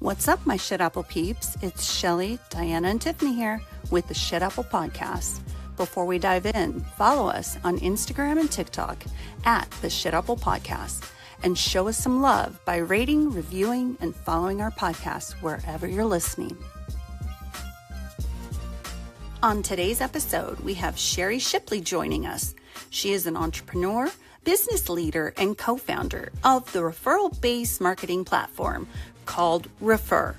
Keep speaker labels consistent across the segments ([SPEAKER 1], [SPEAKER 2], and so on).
[SPEAKER 1] What's up, my Shit Apple peeps? It's Shelly, Diana, and Tiffany here with the Shit Apple Podcast. Before we dive in, follow us on Instagram and TikTok at the Shit Apple Podcast and show us some love by rating, reviewing, and following our podcast wherever you're listening. On today's episode, we have Shari Shipley joining us. She is an entrepreneur, business leader, and co-founder of the referral-based marketing platform called Refer.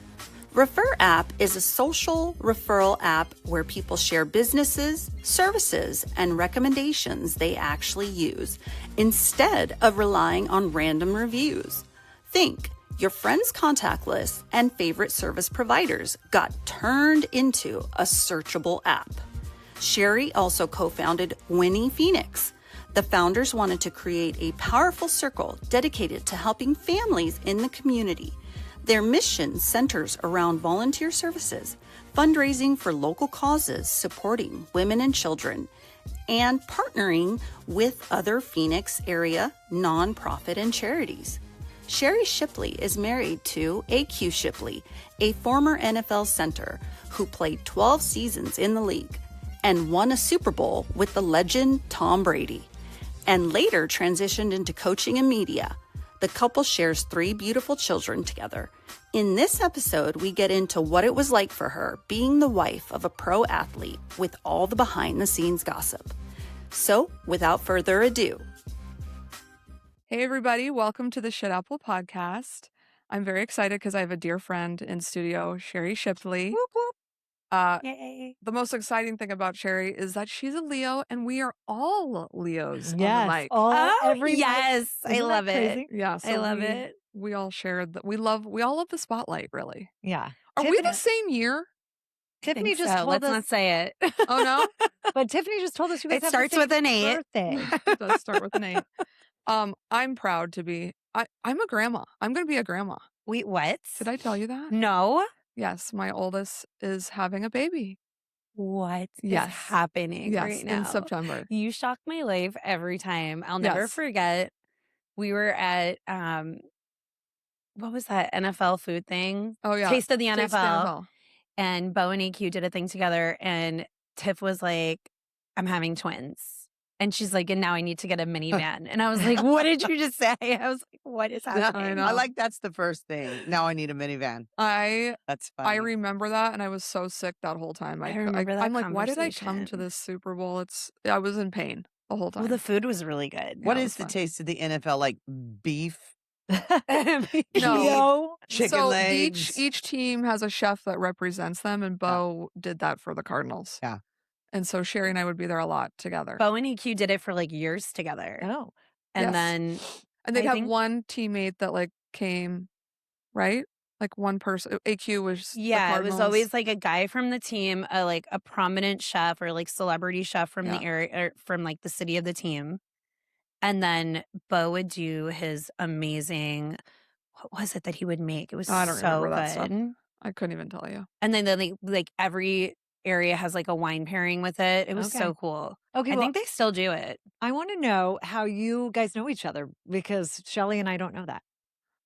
[SPEAKER 1] Refer app is a social referral app where people share businesses, services, and recommendations they actually use instead of relying on random reviews. Think your friends' contact list and favorite service providers got turned into a searchable app. Shari also co-founded WINI Phoenix. The founders wanted to create a powerful circle dedicated to helping families in the community. Their mission centers around volunteer services, fundraising for local causes, supporting women and children, and partnering with other Phoenix area nonprofit and charities. Shari Shipley is married to A.Q. Shipley, a former NFL center who played 12 seasons in the league and won a Super Bowl with the legend Tom Brady, and later transitioned into coaching and media. The couple shares 3 beautiful children together. In this episode, we get into what it was like for her being the wife of a pro athlete with all the behind-the-scenes gossip. So, without further ado.
[SPEAKER 2] Hey, everybody. Welcome to the Shit Apple Podcast. I'm very excited because I have a dear friend in studio, Shari Shipley.
[SPEAKER 3] Whoop, whoop.
[SPEAKER 2] Yay. The most exciting thing about Shari is that she's a Leo, and we are all Leos on the mic.
[SPEAKER 3] Yes, I love it.
[SPEAKER 2] Yeah, so
[SPEAKER 3] I love it.
[SPEAKER 2] We all share that. We all love the spotlight, really.
[SPEAKER 3] Yeah.
[SPEAKER 2] Are we the same year?
[SPEAKER 3] Tiffany just told
[SPEAKER 4] Let's
[SPEAKER 3] us.
[SPEAKER 4] not say it.
[SPEAKER 2] Oh, no?
[SPEAKER 3] But Tiffany just told us you guys
[SPEAKER 4] It
[SPEAKER 3] have
[SPEAKER 4] starts
[SPEAKER 3] the same
[SPEAKER 4] with an 8.
[SPEAKER 3] birthday.
[SPEAKER 2] It does start with an 8. I'm proud to be. I'm a grandma. I'm going to be a grandma.
[SPEAKER 4] Wait, what?
[SPEAKER 2] Did I tell you that?
[SPEAKER 4] No.
[SPEAKER 2] Yes, my oldest is having a baby.
[SPEAKER 4] What is
[SPEAKER 2] Yes.
[SPEAKER 4] happening
[SPEAKER 2] Yes,
[SPEAKER 4] right now?
[SPEAKER 2] in September.
[SPEAKER 4] You shock my life every time. I'll never
[SPEAKER 2] Yes.
[SPEAKER 4] forget. We were at what was that NFL food thing?
[SPEAKER 2] Oh, yeah.
[SPEAKER 4] Taste of the
[SPEAKER 2] Taste of the
[SPEAKER 4] NFL.
[SPEAKER 2] NFL.
[SPEAKER 4] And Bo and EQ did a thing together, and Tiff was like, "I'm having twins." And she's like, "And now I need to get a minivan." And I was like, "What did you just say?" I was like, "What is happening?"
[SPEAKER 2] know.
[SPEAKER 5] I like that's the first thing. Now I need a minivan. That's funny.
[SPEAKER 2] I remember that, and I was so sick that whole time.
[SPEAKER 4] I remember that
[SPEAKER 2] I'm like, why did I come to
[SPEAKER 4] conversation.
[SPEAKER 2] this Super Bowl? I was in pain the whole time.
[SPEAKER 4] Well, the food was really good.
[SPEAKER 5] What
[SPEAKER 2] Yeah, it
[SPEAKER 5] is
[SPEAKER 2] was
[SPEAKER 5] the
[SPEAKER 2] fun.
[SPEAKER 5] taste of the NFL? Like beef,
[SPEAKER 2] No.
[SPEAKER 5] chicken
[SPEAKER 2] so
[SPEAKER 5] legs?
[SPEAKER 2] each team has a chef that represents them, and Bo did that for the Cardinals.
[SPEAKER 5] Yeah.
[SPEAKER 2] And so Shari and I would be there a lot together.
[SPEAKER 4] Bo and EQ did it for like years together.
[SPEAKER 3] Oh.
[SPEAKER 4] And
[SPEAKER 2] Yes.
[SPEAKER 4] then
[SPEAKER 2] And they'd
[SPEAKER 4] I
[SPEAKER 2] have
[SPEAKER 4] think-
[SPEAKER 2] one teammate that like came, right? Like one person. AQ was the
[SPEAKER 4] yeah, it was
[SPEAKER 2] Cardinals.
[SPEAKER 4] always like a guy from the team, like a prominent chef or like celebrity chef from the
[SPEAKER 2] Yeah.
[SPEAKER 4] area or from like the city of the team. And then Bo would do his amazing, what was it that he would make? It was
[SPEAKER 2] I don't
[SPEAKER 4] so
[SPEAKER 2] remember that stuff.
[SPEAKER 4] good.
[SPEAKER 2] I couldn't even tell you.
[SPEAKER 4] And then like every area has like a wine pairing with it. It was so
[SPEAKER 3] Okay.
[SPEAKER 4] cool.
[SPEAKER 3] Okay,
[SPEAKER 4] I
[SPEAKER 3] well,
[SPEAKER 4] think they still do it.
[SPEAKER 3] I want to know how you guys know each other because Shelly and I don't know that.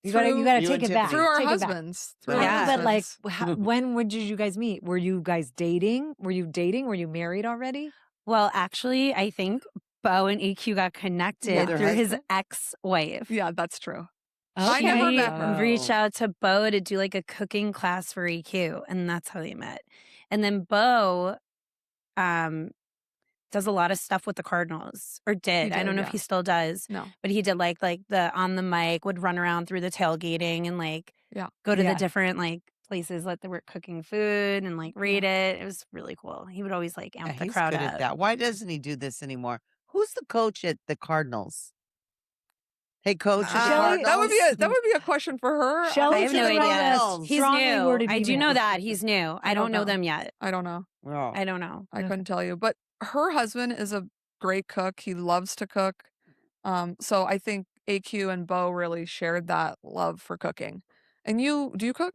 [SPEAKER 3] You
[SPEAKER 2] Through-
[SPEAKER 3] gotta
[SPEAKER 5] You
[SPEAKER 3] take
[SPEAKER 5] and
[SPEAKER 3] it
[SPEAKER 5] Tiffany.
[SPEAKER 3] back.
[SPEAKER 2] Through our
[SPEAKER 3] Take it back.
[SPEAKER 2] husbands.
[SPEAKER 5] Through
[SPEAKER 3] I
[SPEAKER 5] our
[SPEAKER 3] know, but like,
[SPEAKER 2] husbands.
[SPEAKER 3] when did you guys meet? Were you guys dating? Were you dating? Were you married already?
[SPEAKER 4] Well, actually, I think Bo and EQ got connected
[SPEAKER 5] With their
[SPEAKER 4] through his
[SPEAKER 5] husband?
[SPEAKER 4] ex-wife.
[SPEAKER 2] Yeah, that's true.
[SPEAKER 3] Okay.
[SPEAKER 2] I never
[SPEAKER 4] He
[SPEAKER 2] met her.
[SPEAKER 4] reached out to Bo to do like a cooking class for EQ, and that's how they met. And then Bo does a lot of stuff with the Cardinals, or did. I
[SPEAKER 2] did,
[SPEAKER 4] don't know
[SPEAKER 2] yeah.
[SPEAKER 4] if he still does,
[SPEAKER 2] No.
[SPEAKER 4] but he did like the on the mic, would run around through the tailgating and like
[SPEAKER 2] Yeah.
[SPEAKER 4] go to
[SPEAKER 3] Yeah.
[SPEAKER 4] the different like places that they were cooking food and like rate it. It was really cool. He would always like amp
[SPEAKER 5] Yeah,
[SPEAKER 4] the
[SPEAKER 5] he's
[SPEAKER 4] crowd
[SPEAKER 5] good
[SPEAKER 4] up.
[SPEAKER 5] at that. Why doesn't he do this anymore? Who's the coach at the Cardinals? Hey, coach, at the
[SPEAKER 3] Shelley-
[SPEAKER 2] that would be
[SPEAKER 5] Cardinals?
[SPEAKER 2] a question for her.
[SPEAKER 3] Shelley
[SPEAKER 4] I have
[SPEAKER 3] should
[SPEAKER 4] no
[SPEAKER 3] run
[SPEAKER 4] idea.
[SPEAKER 3] a
[SPEAKER 4] He's
[SPEAKER 3] strongly
[SPEAKER 4] new.
[SPEAKER 3] worded
[SPEAKER 4] I do
[SPEAKER 3] email.
[SPEAKER 4] know that he's new. I don't know them yet.
[SPEAKER 2] I don't know.
[SPEAKER 5] Oh.
[SPEAKER 4] I don't know.
[SPEAKER 2] I
[SPEAKER 3] Okay.
[SPEAKER 2] couldn't tell you. But her husband is a great cook. He loves to cook. So I think AQ and Bo really shared that love for cooking. And do you cook?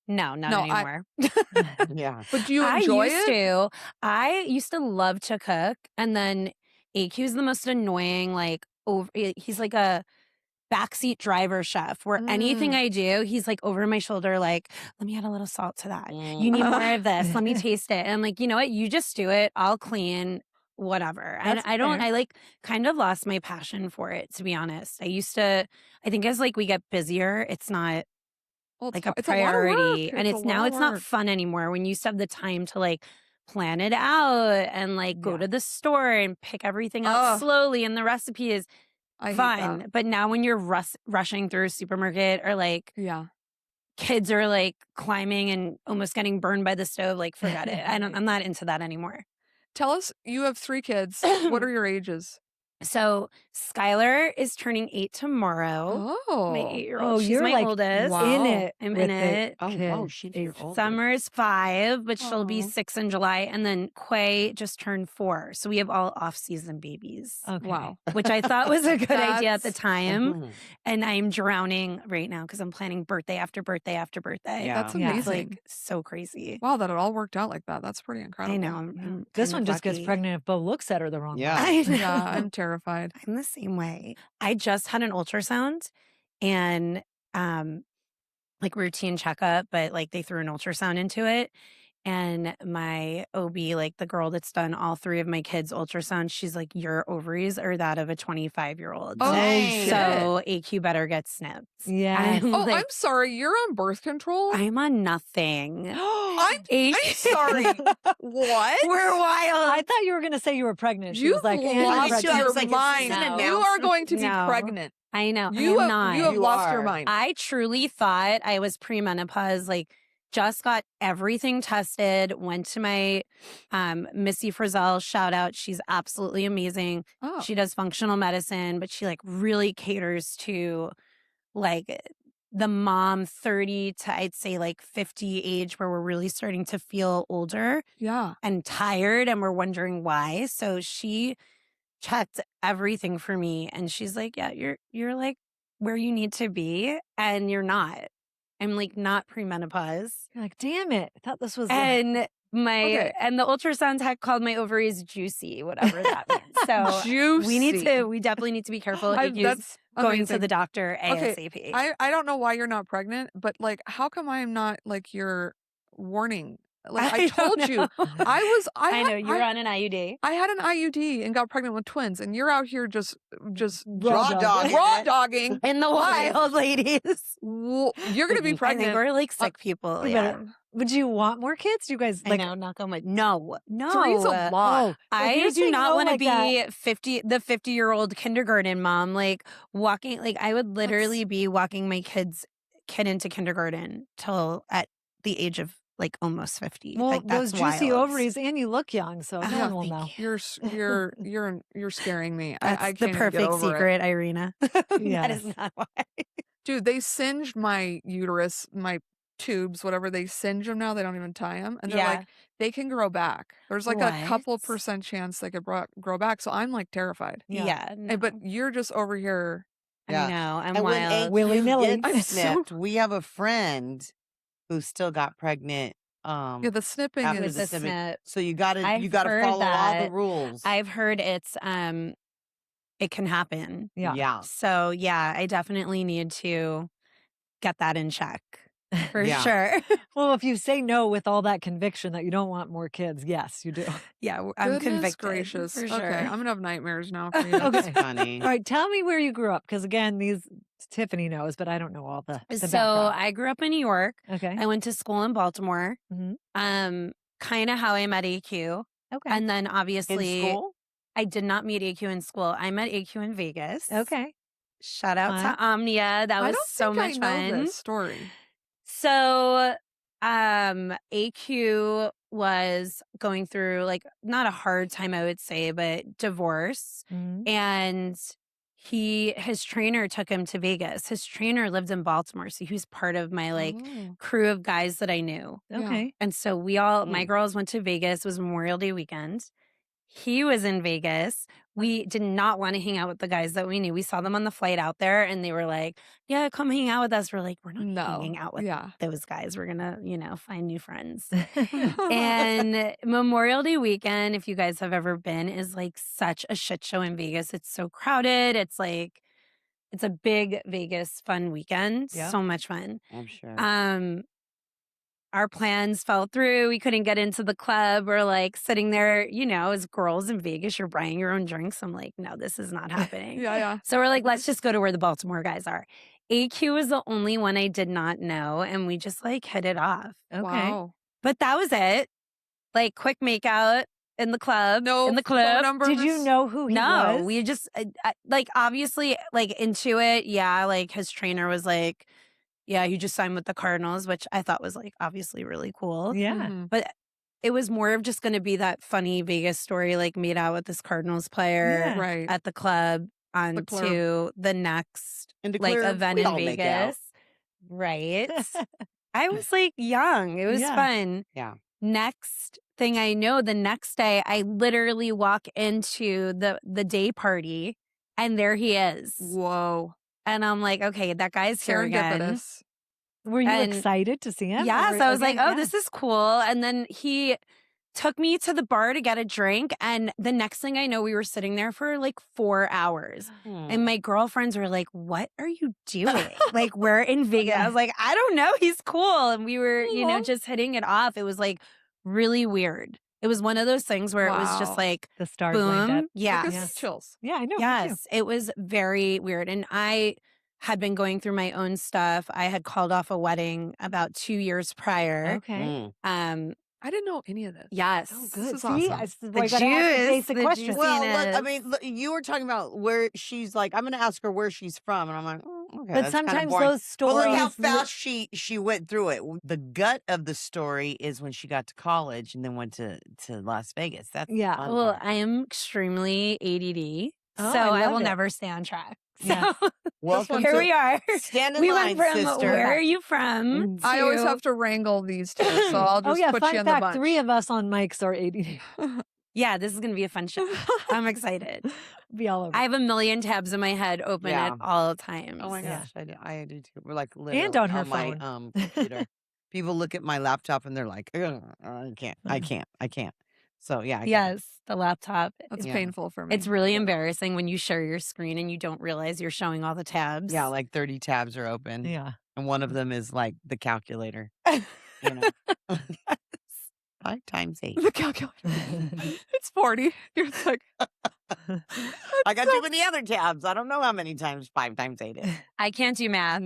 [SPEAKER 4] No, not
[SPEAKER 2] No,
[SPEAKER 4] anymore.
[SPEAKER 5] Yeah.
[SPEAKER 2] But do you enjoy it?
[SPEAKER 4] I used to love to cook, and then AQ is the most annoying. Like he's like a backseat driver chef where anything I do, he's like over my shoulder, like, let me add a little salt to that. You need more of this. Let me taste it. And I'm like, you know what? You just do it. I'll clean, whatever. And
[SPEAKER 3] That's
[SPEAKER 4] I don't,
[SPEAKER 3] fair.
[SPEAKER 4] I like kind of lost my passion for it, to be honest. I think as like we get busier, it's not
[SPEAKER 2] Well,
[SPEAKER 4] like a
[SPEAKER 2] it's a lot of work.
[SPEAKER 4] priority. And
[SPEAKER 2] It's a lot of
[SPEAKER 4] it's not
[SPEAKER 2] work.
[SPEAKER 4] fun anymore when you used to have the time to like plan it out and like go
[SPEAKER 3] Yeah.
[SPEAKER 4] to the store and pick everything out
[SPEAKER 2] Ugh.
[SPEAKER 4] slowly. And the recipe is
[SPEAKER 2] I hate
[SPEAKER 4] fun.
[SPEAKER 2] that.
[SPEAKER 4] But now when you're rushing through a supermarket or like
[SPEAKER 2] Yeah.
[SPEAKER 4] kids are like climbing and almost getting burned by the stove, like forget it. I'm not into that anymore.
[SPEAKER 2] Tell us, you have 3 kids. What are your ages?
[SPEAKER 4] So Skylar is turning 8 tomorrow. My
[SPEAKER 2] Oh.
[SPEAKER 4] 8-year-old.
[SPEAKER 3] Oh,
[SPEAKER 4] She's
[SPEAKER 3] you're
[SPEAKER 4] my
[SPEAKER 3] like
[SPEAKER 4] oldest.
[SPEAKER 2] Wow.
[SPEAKER 3] in it.
[SPEAKER 4] I'm
[SPEAKER 3] with
[SPEAKER 4] in
[SPEAKER 3] the
[SPEAKER 4] it.
[SPEAKER 5] Oh,
[SPEAKER 3] kids.
[SPEAKER 5] she's your
[SPEAKER 3] It's-
[SPEAKER 5] oldest.
[SPEAKER 4] Summer's 5, but she'll be
[SPEAKER 2] Aw.
[SPEAKER 4] 6 in July. And then Quay just turned 4. So we have all off-season babies,
[SPEAKER 3] Okay.
[SPEAKER 2] Wow.
[SPEAKER 4] which I thought was a good idea at the
[SPEAKER 2] That's-
[SPEAKER 4] time.
[SPEAKER 5] Mhm.
[SPEAKER 4] And I'm drowning right now because I'm planning birthday after birthday after birthday.
[SPEAKER 5] Yeah.
[SPEAKER 2] That's
[SPEAKER 3] Yeah.
[SPEAKER 4] It's
[SPEAKER 2] amazing.
[SPEAKER 4] like so crazy.
[SPEAKER 2] Wow, that it all worked out like that. That's pretty incredible.
[SPEAKER 4] I know.
[SPEAKER 3] Yeah.
[SPEAKER 4] I'm
[SPEAKER 3] This
[SPEAKER 4] kind
[SPEAKER 3] one
[SPEAKER 4] of
[SPEAKER 3] just gets
[SPEAKER 4] lucky.
[SPEAKER 3] pregnant if Bo looks at her the wrong
[SPEAKER 5] Yeah.
[SPEAKER 3] way.
[SPEAKER 4] I know.
[SPEAKER 2] Yeah, I'm terrified.
[SPEAKER 4] I'm the same way. I just had an ultrasound and like routine checkup, but like they threw an ultrasound into it. And my OB, like the girl that's done all 3 of my kids' ultrasounds, she's like, your ovaries are that of a 25-year-old.
[SPEAKER 2] Oh,
[SPEAKER 5] Dang.
[SPEAKER 4] So AQ better get snipped.
[SPEAKER 3] Yes.
[SPEAKER 4] I'm
[SPEAKER 2] Oh,
[SPEAKER 4] like,
[SPEAKER 2] I'm sorry. You're on birth control?
[SPEAKER 4] I'm on nothing.
[SPEAKER 2] I'm
[SPEAKER 4] AQ
[SPEAKER 2] sorry. What?
[SPEAKER 4] We're wild.
[SPEAKER 3] I thought you were going to say you were pregnant. She
[SPEAKER 2] You've
[SPEAKER 3] was like, and
[SPEAKER 2] lost
[SPEAKER 3] I'm
[SPEAKER 5] lost
[SPEAKER 3] pregnant.
[SPEAKER 2] your
[SPEAKER 5] It's like
[SPEAKER 2] mind.
[SPEAKER 5] an
[SPEAKER 2] You are going to be
[SPEAKER 4] No.
[SPEAKER 2] pregnant.
[SPEAKER 4] I know.
[SPEAKER 2] You
[SPEAKER 4] I'm
[SPEAKER 2] have,
[SPEAKER 4] not.
[SPEAKER 2] you have
[SPEAKER 5] You
[SPEAKER 2] lost your
[SPEAKER 5] are.
[SPEAKER 2] mind.
[SPEAKER 4] I truly thought I was premenopause, like just got everything tested, went to my Missy Frizzell, shout out. She's absolutely amazing.
[SPEAKER 2] Oh.
[SPEAKER 4] She does functional medicine, but she like really caters to like the mom 30 to I'd say like 50 age where we're really starting to feel older
[SPEAKER 2] Yeah.
[SPEAKER 4] and tired and we're wondering why. So she checked everything for me and she's like, yeah, you're like where you need to be and you're not. I'm like not premenopause.
[SPEAKER 3] You're like, damn it. I thought this was.
[SPEAKER 4] And my
[SPEAKER 2] Okay.
[SPEAKER 4] and the ultrasound tech called my ovaries juicy, whatever that means. So
[SPEAKER 2] Juicy.
[SPEAKER 4] we definitely need to be careful. AQ's
[SPEAKER 2] That's
[SPEAKER 4] going to
[SPEAKER 2] amazing.
[SPEAKER 4] the doctor
[SPEAKER 2] Okay,
[SPEAKER 4] ASAP.
[SPEAKER 2] I don't know why you're not pregnant, but like, how come I'm not like your warning? Like I
[SPEAKER 4] don't
[SPEAKER 2] told you,
[SPEAKER 4] know. I know you're
[SPEAKER 2] I,
[SPEAKER 4] on an IUD.
[SPEAKER 2] I had an IUD and got pregnant with twins, and you're out here just
[SPEAKER 3] Raw
[SPEAKER 5] dogging
[SPEAKER 2] raw
[SPEAKER 5] it.
[SPEAKER 2] dogging.
[SPEAKER 4] In the wild, ladies.
[SPEAKER 2] You're gonna be
[SPEAKER 4] I think
[SPEAKER 2] pregnant.
[SPEAKER 4] we're like sick people.
[SPEAKER 3] You
[SPEAKER 4] Yeah.
[SPEAKER 3] better- Would you want more kids? You guys
[SPEAKER 4] I
[SPEAKER 3] like.
[SPEAKER 4] know, knock on wood. No.
[SPEAKER 2] 3's a lot.
[SPEAKER 3] Oh, if
[SPEAKER 4] I
[SPEAKER 3] you're
[SPEAKER 4] do
[SPEAKER 3] saying
[SPEAKER 4] not
[SPEAKER 3] no
[SPEAKER 4] want to
[SPEAKER 3] like that-
[SPEAKER 4] be the 50-year-old kindergarten mom, like walking, like I would literally be walking my kid into kindergarten till at the age of like almost 50.
[SPEAKER 3] Well,
[SPEAKER 4] like
[SPEAKER 3] those
[SPEAKER 4] that's
[SPEAKER 3] juicy
[SPEAKER 4] wild.
[SPEAKER 3] ovaries, and you look young, so no
[SPEAKER 4] Oh,
[SPEAKER 3] one will
[SPEAKER 4] thank
[SPEAKER 3] know.
[SPEAKER 2] You're scaring me.
[SPEAKER 4] That's
[SPEAKER 2] I
[SPEAKER 4] the
[SPEAKER 2] can't even get
[SPEAKER 4] perfect
[SPEAKER 2] over it.
[SPEAKER 4] secret, Irina. That
[SPEAKER 3] Yes.
[SPEAKER 4] is not why.
[SPEAKER 2] Dude, they singed my uterus, my tubes, whatever. They singe them now. They don't even tie them. And they're
[SPEAKER 4] Yeah.
[SPEAKER 2] like, they can grow back. There's like a couple
[SPEAKER 4] What?
[SPEAKER 2] percent chance they could grow back. So I'm like terrified.
[SPEAKER 4] Yeah.
[SPEAKER 2] But you're just over here.
[SPEAKER 5] Yeah.
[SPEAKER 4] I know. I'm
[SPEAKER 5] And when
[SPEAKER 4] wild.
[SPEAKER 3] Willy-nilly.
[SPEAKER 5] AQ
[SPEAKER 2] I'm
[SPEAKER 5] gets
[SPEAKER 2] so-
[SPEAKER 5] snipped, we have a friend who still got pregnant.
[SPEAKER 2] Yeah, the snipping
[SPEAKER 5] after
[SPEAKER 4] With
[SPEAKER 2] is.
[SPEAKER 5] the
[SPEAKER 4] the
[SPEAKER 5] snipping.
[SPEAKER 4] snip.
[SPEAKER 5] So you gotta
[SPEAKER 4] I've
[SPEAKER 5] follow
[SPEAKER 4] heard
[SPEAKER 5] all the
[SPEAKER 4] that.
[SPEAKER 5] rules.
[SPEAKER 4] I've heard it's it can happen.
[SPEAKER 3] Yeah.
[SPEAKER 5] Yeah.
[SPEAKER 4] So yeah, I definitely need to get that in check for
[SPEAKER 5] Yeah.
[SPEAKER 4] sure.
[SPEAKER 3] Well, if you say no with all that conviction that you don't want more kids, yes, you do.
[SPEAKER 4] Yeah, I'm
[SPEAKER 2] Goodness
[SPEAKER 4] convicted.
[SPEAKER 2] gracious.
[SPEAKER 4] For
[SPEAKER 2] Okay,
[SPEAKER 4] sure.
[SPEAKER 2] I'm gonna have nightmares now for you.
[SPEAKER 3] Okay.
[SPEAKER 5] Funny.
[SPEAKER 3] All right, tell me where you grew up, because again, Tiffany knows, but I don't know all the
[SPEAKER 4] So
[SPEAKER 3] background.
[SPEAKER 4] I grew up in New York.
[SPEAKER 3] Okay.
[SPEAKER 4] I went to school in Baltimore.
[SPEAKER 3] Mhm.
[SPEAKER 4] Kind of how I met AQ.
[SPEAKER 3] Okay.
[SPEAKER 4] And then
[SPEAKER 5] In
[SPEAKER 4] obviously
[SPEAKER 5] school?
[SPEAKER 4] I did not meet AQ in school. I met AQ in Vegas.
[SPEAKER 3] Okay.
[SPEAKER 4] Shout out
[SPEAKER 3] Fun.
[SPEAKER 4] to Omnia. That
[SPEAKER 2] I
[SPEAKER 4] was
[SPEAKER 2] don't
[SPEAKER 4] so
[SPEAKER 2] think
[SPEAKER 4] much
[SPEAKER 2] I know
[SPEAKER 4] fun.
[SPEAKER 2] this story.
[SPEAKER 4] So AQ was going through like not a hard time, I would say, but divorce.
[SPEAKER 3] Mhm.
[SPEAKER 4] And his trainer took him to Vegas. His trainer lived in Baltimore. So he was part of my like
[SPEAKER 2] Oh.
[SPEAKER 4] crew of guys that I knew.
[SPEAKER 2] Yeah.
[SPEAKER 3] Okay.
[SPEAKER 4] And so we all, my
[SPEAKER 5] Mm.
[SPEAKER 4] girls went to Vegas. It was Memorial Day weekend. He was in Vegas. We did not want to hang out with the guys that we knew. We saw them on the flight out there and they were like, yeah, come hang out with us. We're like, we're not
[SPEAKER 2] No.
[SPEAKER 4] hanging out with
[SPEAKER 2] Yeah.
[SPEAKER 4] those guys. We're going to, find new friends. And Memorial Day weekend, if you guys have ever been, is like such a shit show in Vegas. It's so crowded. It's It's a big Vegas fun weekend.
[SPEAKER 3] Yeah.
[SPEAKER 4] So much fun.
[SPEAKER 5] I'm sure.
[SPEAKER 4] Our plans fell through. We couldn't get into the club. We're like sitting there, as girls in Vegas, you're buying your own drinks. I'm like, no, this is not happening.
[SPEAKER 2] Yeah.
[SPEAKER 4] So we're like, let's just go to where the Baltimore guys are. AQ was the only one I did not know. And we just like hit it off.
[SPEAKER 3] Okay.
[SPEAKER 2] Wow.
[SPEAKER 4] But that was it. Like quick makeout in the club.
[SPEAKER 2] No
[SPEAKER 4] in the
[SPEAKER 2] phone
[SPEAKER 4] club.
[SPEAKER 2] numbers.
[SPEAKER 3] Did you know who he
[SPEAKER 4] No,
[SPEAKER 3] was?
[SPEAKER 4] we just like obviously like into it. Yeah, like his trainer was like, yeah, he just signed with the Cardinals, which I thought was like obviously really cool.
[SPEAKER 3] Yeah.
[SPEAKER 2] Mhm.
[SPEAKER 4] But it was more of just going to be that funny Vegas story, like made out with this Cardinals player
[SPEAKER 3] Yeah.
[SPEAKER 2] Right.
[SPEAKER 4] at the club on
[SPEAKER 2] club.
[SPEAKER 4] to the next
[SPEAKER 5] And to
[SPEAKER 4] like
[SPEAKER 5] clear,
[SPEAKER 4] event
[SPEAKER 5] we
[SPEAKER 4] in
[SPEAKER 5] all make out.
[SPEAKER 4] Vegas. Right. I was like young. It was
[SPEAKER 3] Yeah.
[SPEAKER 4] fun.
[SPEAKER 5] Yeah.
[SPEAKER 4] Next thing I know, the next day I literally walk into the day party and there he is.
[SPEAKER 2] Whoa.
[SPEAKER 4] And I'm like, okay, that guy's here again.
[SPEAKER 2] Serendipitous.
[SPEAKER 3] Were you
[SPEAKER 4] And-
[SPEAKER 3] excited to see him?
[SPEAKER 4] Yes,
[SPEAKER 3] Or-
[SPEAKER 4] I was
[SPEAKER 3] okay,
[SPEAKER 4] like, oh,
[SPEAKER 3] yeah.
[SPEAKER 4] this is cool. And then he took me to the bar to get a drink. And the next thing I know, we were sitting there for like 4 hours. And my girlfriends were like, what are you doing? Like, we're in Vegas. I was like, I don't know. He's cool. And we were, just hitting it off. It was like really weird. It was one of those things where it was
[SPEAKER 2] Wow.
[SPEAKER 4] just like,
[SPEAKER 3] The stars lined up.
[SPEAKER 4] boom. Yeah.
[SPEAKER 2] It
[SPEAKER 3] Yeah.
[SPEAKER 2] gives chills.
[SPEAKER 3] Yeah, I know. me too.
[SPEAKER 4] Yes, it was very weird. And I had been going through my own stuff. I had called off a wedding about 2 years prior.
[SPEAKER 3] Okay.
[SPEAKER 2] I didn't know any of this.
[SPEAKER 4] Yes.
[SPEAKER 3] Oh,
[SPEAKER 2] This
[SPEAKER 3] good.
[SPEAKER 2] is
[SPEAKER 3] See,
[SPEAKER 2] awesome.
[SPEAKER 3] I gotta
[SPEAKER 4] The
[SPEAKER 3] ask the
[SPEAKER 4] juice,
[SPEAKER 3] basic
[SPEAKER 4] the
[SPEAKER 3] questions.
[SPEAKER 4] juice.
[SPEAKER 5] Well,
[SPEAKER 4] Venus.
[SPEAKER 5] look, I mean, look, you were talking about where she's like, I'm going to ask her where she's from. And I'm like, oh, okay.
[SPEAKER 3] But
[SPEAKER 5] that's kinda
[SPEAKER 3] sometimes
[SPEAKER 5] boring.
[SPEAKER 3] those
[SPEAKER 5] But
[SPEAKER 3] stories.
[SPEAKER 5] look how fast she went through it. The gut of the story is when she got to college and then went to Las Vegas. That's the
[SPEAKER 3] Yeah.
[SPEAKER 5] fun
[SPEAKER 4] Well,
[SPEAKER 5] part.
[SPEAKER 4] I am extremely ADD,
[SPEAKER 3] Oh,
[SPEAKER 4] so
[SPEAKER 3] I
[SPEAKER 4] I will
[SPEAKER 3] love it.
[SPEAKER 4] never stay on track.
[SPEAKER 3] Yeah.
[SPEAKER 4] So
[SPEAKER 5] Welcome
[SPEAKER 4] here
[SPEAKER 5] to
[SPEAKER 4] we are.
[SPEAKER 5] Stand in
[SPEAKER 4] We
[SPEAKER 5] line,
[SPEAKER 4] went from
[SPEAKER 5] sister.
[SPEAKER 4] where are you from?
[SPEAKER 2] I always
[SPEAKER 4] to-
[SPEAKER 2] have to wrangle these two, so I'll
[SPEAKER 3] Oh
[SPEAKER 2] just
[SPEAKER 3] yeah,
[SPEAKER 2] put you
[SPEAKER 3] fun
[SPEAKER 2] in the
[SPEAKER 3] fact,
[SPEAKER 2] bunch.
[SPEAKER 3] 3 of us on mics are ADD.
[SPEAKER 4] Yeah, this is gonna be a fun show. I'm excited.
[SPEAKER 3] Be all over.
[SPEAKER 4] I have a million tabs in my head open
[SPEAKER 5] Yeah.
[SPEAKER 4] at all times.
[SPEAKER 5] Oh my
[SPEAKER 3] Yeah.
[SPEAKER 5] gosh, I do too. We're like literally
[SPEAKER 3] on her
[SPEAKER 5] my
[SPEAKER 3] phone.
[SPEAKER 5] computer. People look at my laptop and they're like, "Ugh, I can't. So yeah, I get it.
[SPEAKER 4] Yes, the laptop.
[SPEAKER 2] That's
[SPEAKER 5] Yeah.
[SPEAKER 2] painful for me.
[SPEAKER 4] It's really embarrassing when you share your screen and you don't realize you're showing all the tabs.
[SPEAKER 5] Yeah, like 30 tabs are open.
[SPEAKER 3] Yeah.
[SPEAKER 5] And one of them is like the calculator. You know. 5 times 8.
[SPEAKER 2] the calculator. It's 40. You're like,
[SPEAKER 5] I got too many other tabs. I don't know how many times 5 times 8 is.
[SPEAKER 4] I can't do math.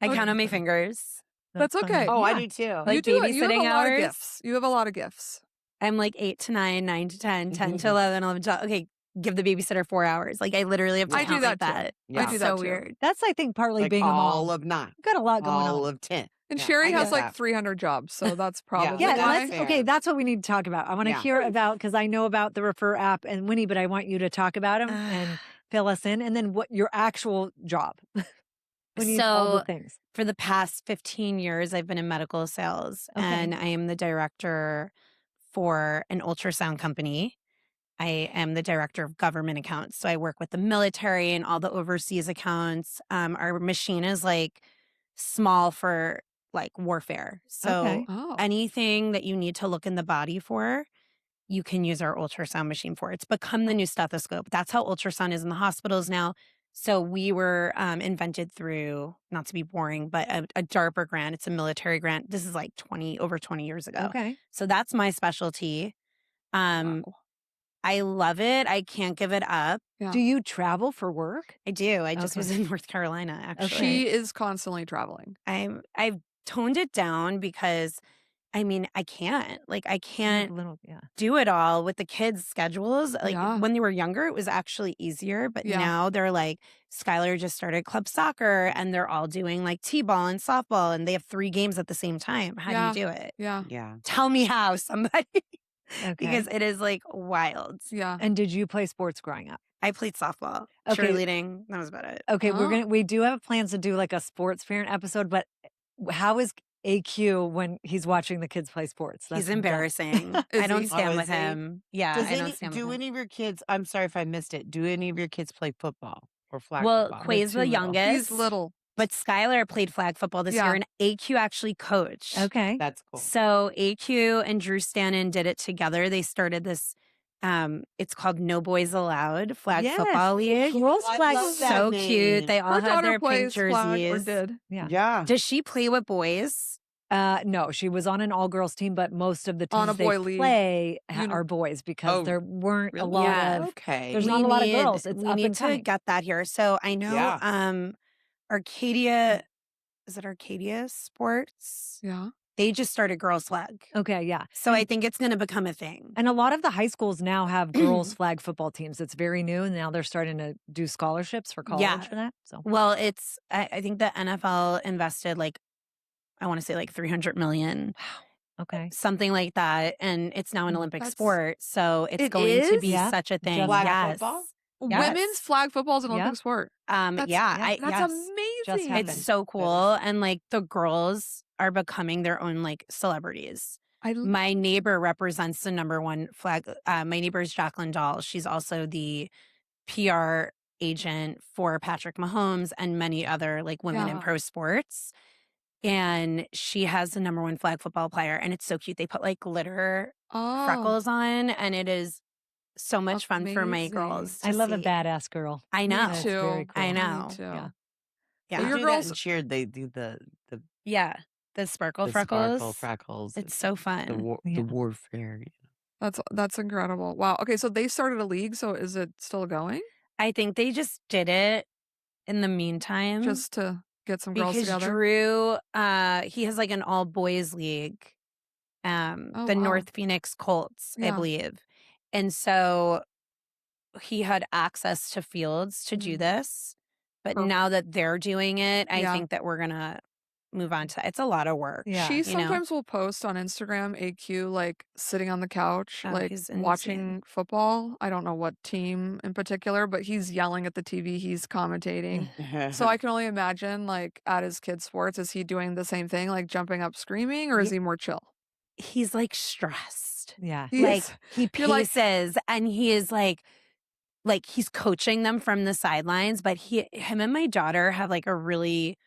[SPEAKER 4] I count on my fingers.
[SPEAKER 2] That's
[SPEAKER 3] funny.
[SPEAKER 2] okay.
[SPEAKER 5] Oh,
[SPEAKER 3] Yeah.
[SPEAKER 5] I do too.
[SPEAKER 4] Like
[SPEAKER 2] you have
[SPEAKER 4] babysitting
[SPEAKER 2] a lot of
[SPEAKER 4] hours?
[SPEAKER 2] gifts. You have a lot of gifts.
[SPEAKER 4] I'm like 8 to 9, 9 to 10, 10 to 11, 11 to 12. Okay, give the babysitter 4 hours. Like I literally have to
[SPEAKER 2] I do
[SPEAKER 4] count
[SPEAKER 2] that
[SPEAKER 4] like
[SPEAKER 2] too.
[SPEAKER 4] that.
[SPEAKER 5] Yeah.
[SPEAKER 2] I do
[SPEAKER 4] It's
[SPEAKER 2] that
[SPEAKER 4] so
[SPEAKER 2] too.
[SPEAKER 4] weird.
[SPEAKER 3] That's I think partly
[SPEAKER 5] Like
[SPEAKER 3] being a
[SPEAKER 5] all
[SPEAKER 3] mom.
[SPEAKER 5] of 9.
[SPEAKER 3] You've got a lot going
[SPEAKER 5] All
[SPEAKER 3] on.
[SPEAKER 5] of 10.
[SPEAKER 2] And
[SPEAKER 5] Yeah,
[SPEAKER 2] Shari
[SPEAKER 5] I
[SPEAKER 2] has
[SPEAKER 5] get
[SPEAKER 2] like
[SPEAKER 5] that.
[SPEAKER 2] 300 jobs, so that's probably
[SPEAKER 3] Yeah,
[SPEAKER 5] that's
[SPEAKER 2] why.
[SPEAKER 3] let's,
[SPEAKER 5] fair.
[SPEAKER 3] okay, that's what we need to talk about. I want to
[SPEAKER 5] Yeah.
[SPEAKER 3] hear about, because I know about the Refer app and WINI, but I want you to talk about them and fill us in. And then what your actual job. When you all the
[SPEAKER 4] So-
[SPEAKER 3] things.
[SPEAKER 4] For the past 15 years, I've been in medical sales
[SPEAKER 3] Okay.
[SPEAKER 4] and I am the director for an ultrasound company. I am the director of government accounts. So I work with the military and all the overseas accounts. Our machine is like small for like warfare. So
[SPEAKER 3] Okay.
[SPEAKER 2] Oh.
[SPEAKER 4] anything that you need to look in the body for, you can use our ultrasound machine for. It's become the new stethoscope. That's how ultrasound is in the hospitals now. So we were invented through, not to be boring, but a DARPA grant. It's a military grant. This is like over 20 years ago.
[SPEAKER 3] Okay.
[SPEAKER 4] So that's my specialty.
[SPEAKER 2] Wow.
[SPEAKER 4] I love it. I can't give it up.
[SPEAKER 2] Yeah.
[SPEAKER 3] Do you travel for work?
[SPEAKER 4] I do. I just was
[SPEAKER 3] Okay.
[SPEAKER 4] in North Carolina, actually.
[SPEAKER 2] She is constantly traveling.
[SPEAKER 4] I've toned it down because I mean, I can't. Like I can't
[SPEAKER 3] Yeah.
[SPEAKER 4] do it all with the kids' schedules. Like
[SPEAKER 2] Yeah.
[SPEAKER 4] when they were younger, it was actually easier. But
[SPEAKER 2] Yeah.
[SPEAKER 4] now they're like, Skylar just started club soccer and they're all doing like t-ball and softball and they have 3 games at the same time. How
[SPEAKER 2] Yeah.
[SPEAKER 4] do you do it?
[SPEAKER 2] Yeah.
[SPEAKER 5] Yeah.
[SPEAKER 4] Tell me how, somebody.
[SPEAKER 3] Okay.
[SPEAKER 4] Because it is like wild.
[SPEAKER 2] Yeah.
[SPEAKER 3] And did you play sports growing up?
[SPEAKER 4] I played softball,
[SPEAKER 3] Okay.
[SPEAKER 4] cheerleading. That was about it.
[SPEAKER 3] Okay,
[SPEAKER 2] Oh.
[SPEAKER 3] we do have plans to do like a sports parent episode, but how is AQ when he's watching the kids play sports?
[SPEAKER 4] He's
[SPEAKER 3] That's-
[SPEAKER 4] embarrassing.
[SPEAKER 2] Is
[SPEAKER 4] I don't
[SPEAKER 2] he?
[SPEAKER 4] stand
[SPEAKER 5] Oh,
[SPEAKER 4] with
[SPEAKER 5] is he?
[SPEAKER 4] him. Yeah,
[SPEAKER 5] Does
[SPEAKER 4] I don't stand
[SPEAKER 5] do
[SPEAKER 4] with him.
[SPEAKER 5] any of your kids, I'm sorry if I missed it, do any of your kids play football or flag
[SPEAKER 4] Well,
[SPEAKER 5] football?
[SPEAKER 4] Quay's
[SPEAKER 3] too
[SPEAKER 4] the
[SPEAKER 3] little.
[SPEAKER 4] youngest.
[SPEAKER 2] He's little.
[SPEAKER 4] But Skylar played flag football this
[SPEAKER 2] Yeah.
[SPEAKER 4] year, and AQ actually coached.
[SPEAKER 3] Okay.
[SPEAKER 5] That's cool.
[SPEAKER 4] So AQ and Drew Stannon did it together. They started this It's called No Boys Allowed Flag
[SPEAKER 3] Yes.
[SPEAKER 4] Football League.
[SPEAKER 3] Girls
[SPEAKER 5] I
[SPEAKER 3] flag.
[SPEAKER 5] love that
[SPEAKER 4] So
[SPEAKER 5] name.
[SPEAKER 4] cute. They all
[SPEAKER 2] Her
[SPEAKER 4] have
[SPEAKER 2] daughter
[SPEAKER 4] their pink
[SPEAKER 2] plays flag, or
[SPEAKER 4] jerseys.
[SPEAKER 2] did.
[SPEAKER 3] Yeah.
[SPEAKER 5] Yeah.
[SPEAKER 4] Does she play with boys?
[SPEAKER 3] No, she was on an all-girls team, but most of the
[SPEAKER 2] On a
[SPEAKER 3] teams they
[SPEAKER 2] boy league.
[SPEAKER 3] play
[SPEAKER 2] Uni-
[SPEAKER 3] are boys because
[SPEAKER 5] Oh,
[SPEAKER 3] there weren't a
[SPEAKER 5] really?
[SPEAKER 3] lot
[SPEAKER 4] Yeah.
[SPEAKER 3] of.
[SPEAKER 5] Okay.
[SPEAKER 3] There's not a lot of girls. It's
[SPEAKER 4] we
[SPEAKER 3] up
[SPEAKER 4] need
[SPEAKER 3] and
[SPEAKER 4] to
[SPEAKER 3] coming.
[SPEAKER 4] get that here. So I know
[SPEAKER 5] Yeah.
[SPEAKER 4] Arcadia, is it Arcadia Sports?
[SPEAKER 2] Yeah.
[SPEAKER 4] They just started girls flag.
[SPEAKER 3] Okay, yeah.
[SPEAKER 4] So I think it's going to become a thing.
[SPEAKER 3] And a lot of the high schools now have girls flag football teams. It's very new, and now they're starting to do scholarships for college
[SPEAKER 4] Yeah.
[SPEAKER 3] for that. So
[SPEAKER 4] Well, I think the NFL invested like, I want to say like 300 million,
[SPEAKER 3] okay,
[SPEAKER 4] something like that. And it's now an Olympic
[SPEAKER 2] That's-
[SPEAKER 4] sport. So it's
[SPEAKER 2] It
[SPEAKER 4] going to
[SPEAKER 2] is?
[SPEAKER 4] be
[SPEAKER 3] Yeah.
[SPEAKER 4] such a thing.
[SPEAKER 3] Just
[SPEAKER 5] flag
[SPEAKER 4] Yes.
[SPEAKER 5] football?
[SPEAKER 3] Yes.
[SPEAKER 2] Women's flag football is an
[SPEAKER 3] Yeah.
[SPEAKER 2] Olympic sport. That's-
[SPEAKER 4] Yeah.
[SPEAKER 3] yeah,
[SPEAKER 2] That's
[SPEAKER 4] yes.
[SPEAKER 2] amazing.
[SPEAKER 3] happened.
[SPEAKER 4] It's so cool. And like the girls are becoming their own like celebrities. My neighbor represents the #1 flag. My neighbor is Jacqueline Dahl. She's also the PR agent for Patrick Mahomes and many other like women in
[SPEAKER 2] Yeah.
[SPEAKER 4] pro sports. And she has the #1 flag football player. And it's so cute. They put like glitter
[SPEAKER 2] Oh.
[SPEAKER 4] freckles on, and it is so much fun for my
[SPEAKER 2] Amazing.
[SPEAKER 4] girls.
[SPEAKER 3] I
[SPEAKER 4] to
[SPEAKER 3] love a
[SPEAKER 4] see.
[SPEAKER 3] badass girl.
[SPEAKER 4] I know.
[SPEAKER 3] That's
[SPEAKER 2] too.
[SPEAKER 3] very cool.
[SPEAKER 4] I
[SPEAKER 2] Me
[SPEAKER 4] know.
[SPEAKER 2] too.
[SPEAKER 3] Yeah.
[SPEAKER 4] Yeah.
[SPEAKER 5] They
[SPEAKER 2] Your
[SPEAKER 5] do
[SPEAKER 2] girls-
[SPEAKER 5] that in cheer. They do the
[SPEAKER 4] Yeah. The sparkle
[SPEAKER 5] the
[SPEAKER 4] freckles.
[SPEAKER 5] sparkle freckles.
[SPEAKER 4] It's so fun.
[SPEAKER 3] Yeah.
[SPEAKER 5] The warfare.
[SPEAKER 2] That's incredible. Wow. Okay, so they started a league. So is it still going?
[SPEAKER 4] I think they just did it in the meantime.
[SPEAKER 2] Just to get some girls
[SPEAKER 4] because
[SPEAKER 2] together.
[SPEAKER 4] Drew, he has like an all boys league,
[SPEAKER 2] Oh,
[SPEAKER 4] the
[SPEAKER 2] wow.
[SPEAKER 4] North Phoenix Colts, I
[SPEAKER 2] Yeah.
[SPEAKER 4] believe. And so he had access to fields to do
[SPEAKER 2] Mhm.
[SPEAKER 4] this. But
[SPEAKER 2] Perfect.
[SPEAKER 4] now that they're doing it, I
[SPEAKER 2] Yeah.
[SPEAKER 4] think that we're going to move on to it's a lot of work.
[SPEAKER 3] Yeah.
[SPEAKER 2] She
[SPEAKER 4] you know?
[SPEAKER 2] sometimes will post on Instagram AQ like sitting on the couch,
[SPEAKER 4] Oh,
[SPEAKER 2] like
[SPEAKER 4] he's insane.
[SPEAKER 2] watching football. I don't know what team in particular, but he's yelling at the TV, he's commentating. So I can only imagine like at his kids' sports, is he doing the same thing, like jumping up screaming, or is he more chill?
[SPEAKER 4] He's like stressed.
[SPEAKER 3] Yeah.
[SPEAKER 2] He
[SPEAKER 4] Like
[SPEAKER 2] is-
[SPEAKER 4] he
[SPEAKER 2] You're like-
[SPEAKER 4] paces and he is like he's coaching them from the sidelines, but him and my daughter have like a really,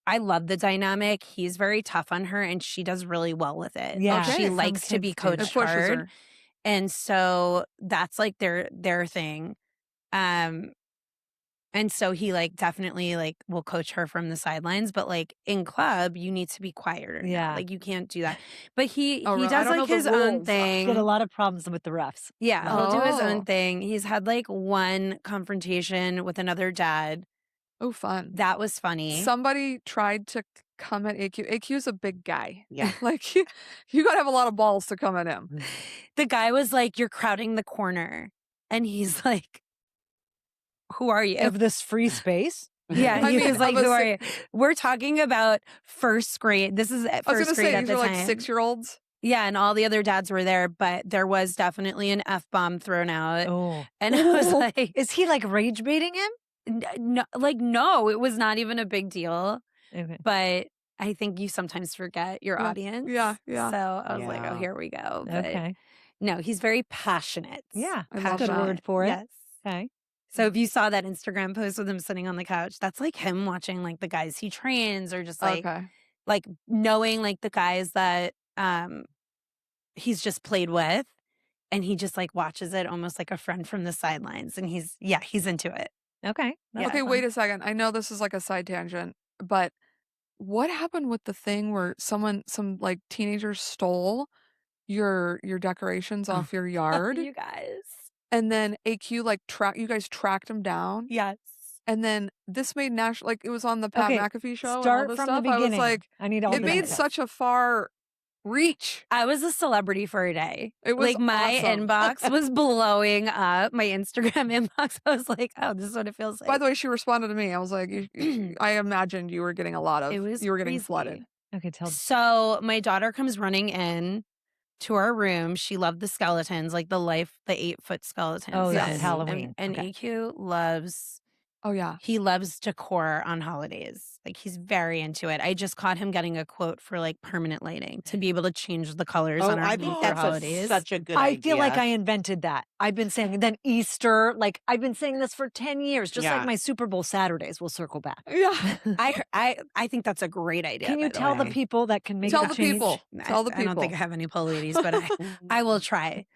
[SPEAKER 4] I love the dynamic. He's very tough on her and she does really well with it.
[SPEAKER 3] Yeah.
[SPEAKER 2] Okay.
[SPEAKER 4] She
[SPEAKER 2] Some
[SPEAKER 4] likes to be
[SPEAKER 3] kids do.
[SPEAKER 2] it
[SPEAKER 4] coached
[SPEAKER 2] pushes
[SPEAKER 4] hard.
[SPEAKER 2] her.
[SPEAKER 4] And so that's like their thing. And so he like definitely like will coach her from the sidelines, but like in club you need to be quieter. now.
[SPEAKER 3] Yeah.
[SPEAKER 4] Like you can't do that. But he
[SPEAKER 2] Oh, I
[SPEAKER 4] does
[SPEAKER 2] don't know
[SPEAKER 4] like
[SPEAKER 2] the
[SPEAKER 4] his own
[SPEAKER 2] rules.
[SPEAKER 4] thing.
[SPEAKER 3] Get a lot of problems with the refs.
[SPEAKER 4] Yeah, he'll do his
[SPEAKER 2] Oh.
[SPEAKER 4] own thing. He's had like one confrontation with another dad.
[SPEAKER 2] Oh, fun.
[SPEAKER 4] That was funny.
[SPEAKER 2] Somebody tried to come at AQ. AQ's a big guy.
[SPEAKER 5] Yeah.
[SPEAKER 2] Like you got to have a lot of balls to come at him.
[SPEAKER 4] The guy was like, "You're crowding the corner," and he's like, "Who are you?"
[SPEAKER 3] Of this free space.
[SPEAKER 4] Yeah,
[SPEAKER 2] I
[SPEAKER 4] he
[SPEAKER 2] mean,
[SPEAKER 4] was like,
[SPEAKER 2] of a
[SPEAKER 4] "Who are you?" We're talking about first grade. This is at
[SPEAKER 2] I was
[SPEAKER 4] first
[SPEAKER 2] gonna
[SPEAKER 4] grade
[SPEAKER 2] say
[SPEAKER 4] at
[SPEAKER 2] these
[SPEAKER 4] the
[SPEAKER 2] are like
[SPEAKER 4] time.
[SPEAKER 2] 6-year-olds.
[SPEAKER 4] Yeah, and all the other dads were there, but there was definitely an F-bomb thrown out,
[SPEAKER 3] Oh.
[SPEAKER 4] and I was like,
[SPEAKER 3] Is he like rage baiting him?
[SPEAKER 4] no, it was not even a big deal.
[SPEAKER 3] Okay.
[SPEAKER 4] But I think you sometimes forget your
[SPEAKER 2] Yeah.
[SPEAKER 4] audience.
[SPEAKER 2] Yeah, yeah.
[SPEAKER 4] So I was like, oh,
[SPEAKER 5] Yeah.
[SPEAKER 4] here we go. But
[SPEAKER 3] Okay.
[SPEAKER 4] no, he's very passionate.
[SPEAKER 3] Yeah.
[SPEAKER 2] I love
[SPEAKER 3] That's a good
[SPEAKER 2] that.
[SPEAKER 3] word for it.
[SPEAKER 4] Yes.
[SPEAKER 3] Okay.
[SPEAKER 4] So if you saw that Instagram post with him sitting on the couch, that's like him watching like the guys he trains or just like
[SPEAKER 2] Okay.
[SPEAKER 4] like knowing like the guys that he's just played with, and he just like watches it almost like a friend from the sidelines, and he's into it.
[SPEAKER 3] Okay. That's
[SPEAKER 2] Okay,
[SPEAKER 3] fun.
[SPEAKER 2] wait a second. I know this is like a side tangent, but what happened with the thing where some like teenagers stole your decorations off your yard,
[SPEAKER 4] You guys.
[SPEAKER 2] and then AQ like you guys tracked him down,
[SPEAKER 4] Yes.
[SPEAKER 2] and then this made national, like it was on the Pat
[SPEAKER 3] Okay,
[SPEAKER 2] McAfee show and all
[SPEAKER 3] Start
[SPEAKER 2] this
[SPEAKER 3] from
[SPEAKER 2] stuff.
[SPEAKER 3] the
[SPEAKER 2] I was
[SPEAKER 3] beginning.
[SPEAKER 2] like,
[SPEAKER 3] I need all
[SPEAKER 2] it
[SPEAKER 3] the
[SPEAKER 2] made
[SPEAKER 3] details.
[SPEAKER 2] such a far reach.
[SPEAKER 4] I was a celebrity for a day.
[SPEAKER 2] It was
[SPEAKER 4] like my
[SPEAKER 2] awesome.
[SPEAKER 4] inbox was blowing up. My Instagram inbox. I was like, oh, this is what it feels like.
[SPEAKER 2] By the way, she responded to me. I was like, I imagined you were getting a lot of.
[SPEAKER 4] It was
[SPEAKER 2] you were getting
[SPEAKER 4] crazy.
[SPEAKER 2] flooded.
[SPEAKER 3] Okay, tell
[SPEAKER 4] So my daughter comes running in to our room. She loved the skeletons, like the 8-foot skeletons.
[SPEAKER 3] Oh, this
[SPEAKER 2] is
[SPEAKER 4] And-
[SPEAKER 3] Halloween.
[SPEAKER 4] And
[SPEAKER 3] Okay.
[SPEAKER 4] EQ loves,
[SPEAKER 2] Oh yeah.
[SPEAKER 4] he loves decor on holidays. Like he's very into it. I just caught him getting a quote for like permanent lighting to be able to change the colors on our
[SPEAKER 5] I
[SPEAKER 4] paint
[SPEAKER 5] think
[SPEAKER 4] for
[SPEAKER 5] that's
[SPEAKER 4] holidays.
[SPEAKER 5] such a good
[SPEAKER 3] I
[SPEAKER 5] idea.
[SPEAKER 3] feel like I invented that. I've been saying then Easter, like I've been saying this for 10 years, just
[SPEAKER 5] Yeah.
[SPEAKER 3] like my Super Bowl Saturdays. We'll circle back.
[SPEAKER 2] Yeah.
[SPEAKER 4] I think that's a great idea.
[SPEAKER 3] Can you
[SPEAKER 4] by
[SPEAKER 3] tell the
[SPEAKER 4] way.
[SPEAKER 3] people that can make
[SPEAKER 2] Tell
[SPEAKER 3] the
[SPEAKER 2] the
[SPEAKER 3] change?
[SPEAKER 2] people. Tell the
[SPEAKER 4] I don't think
[SPEAKER 2] people.
[SPEAKER 4] I have any poll ladies, but I will try.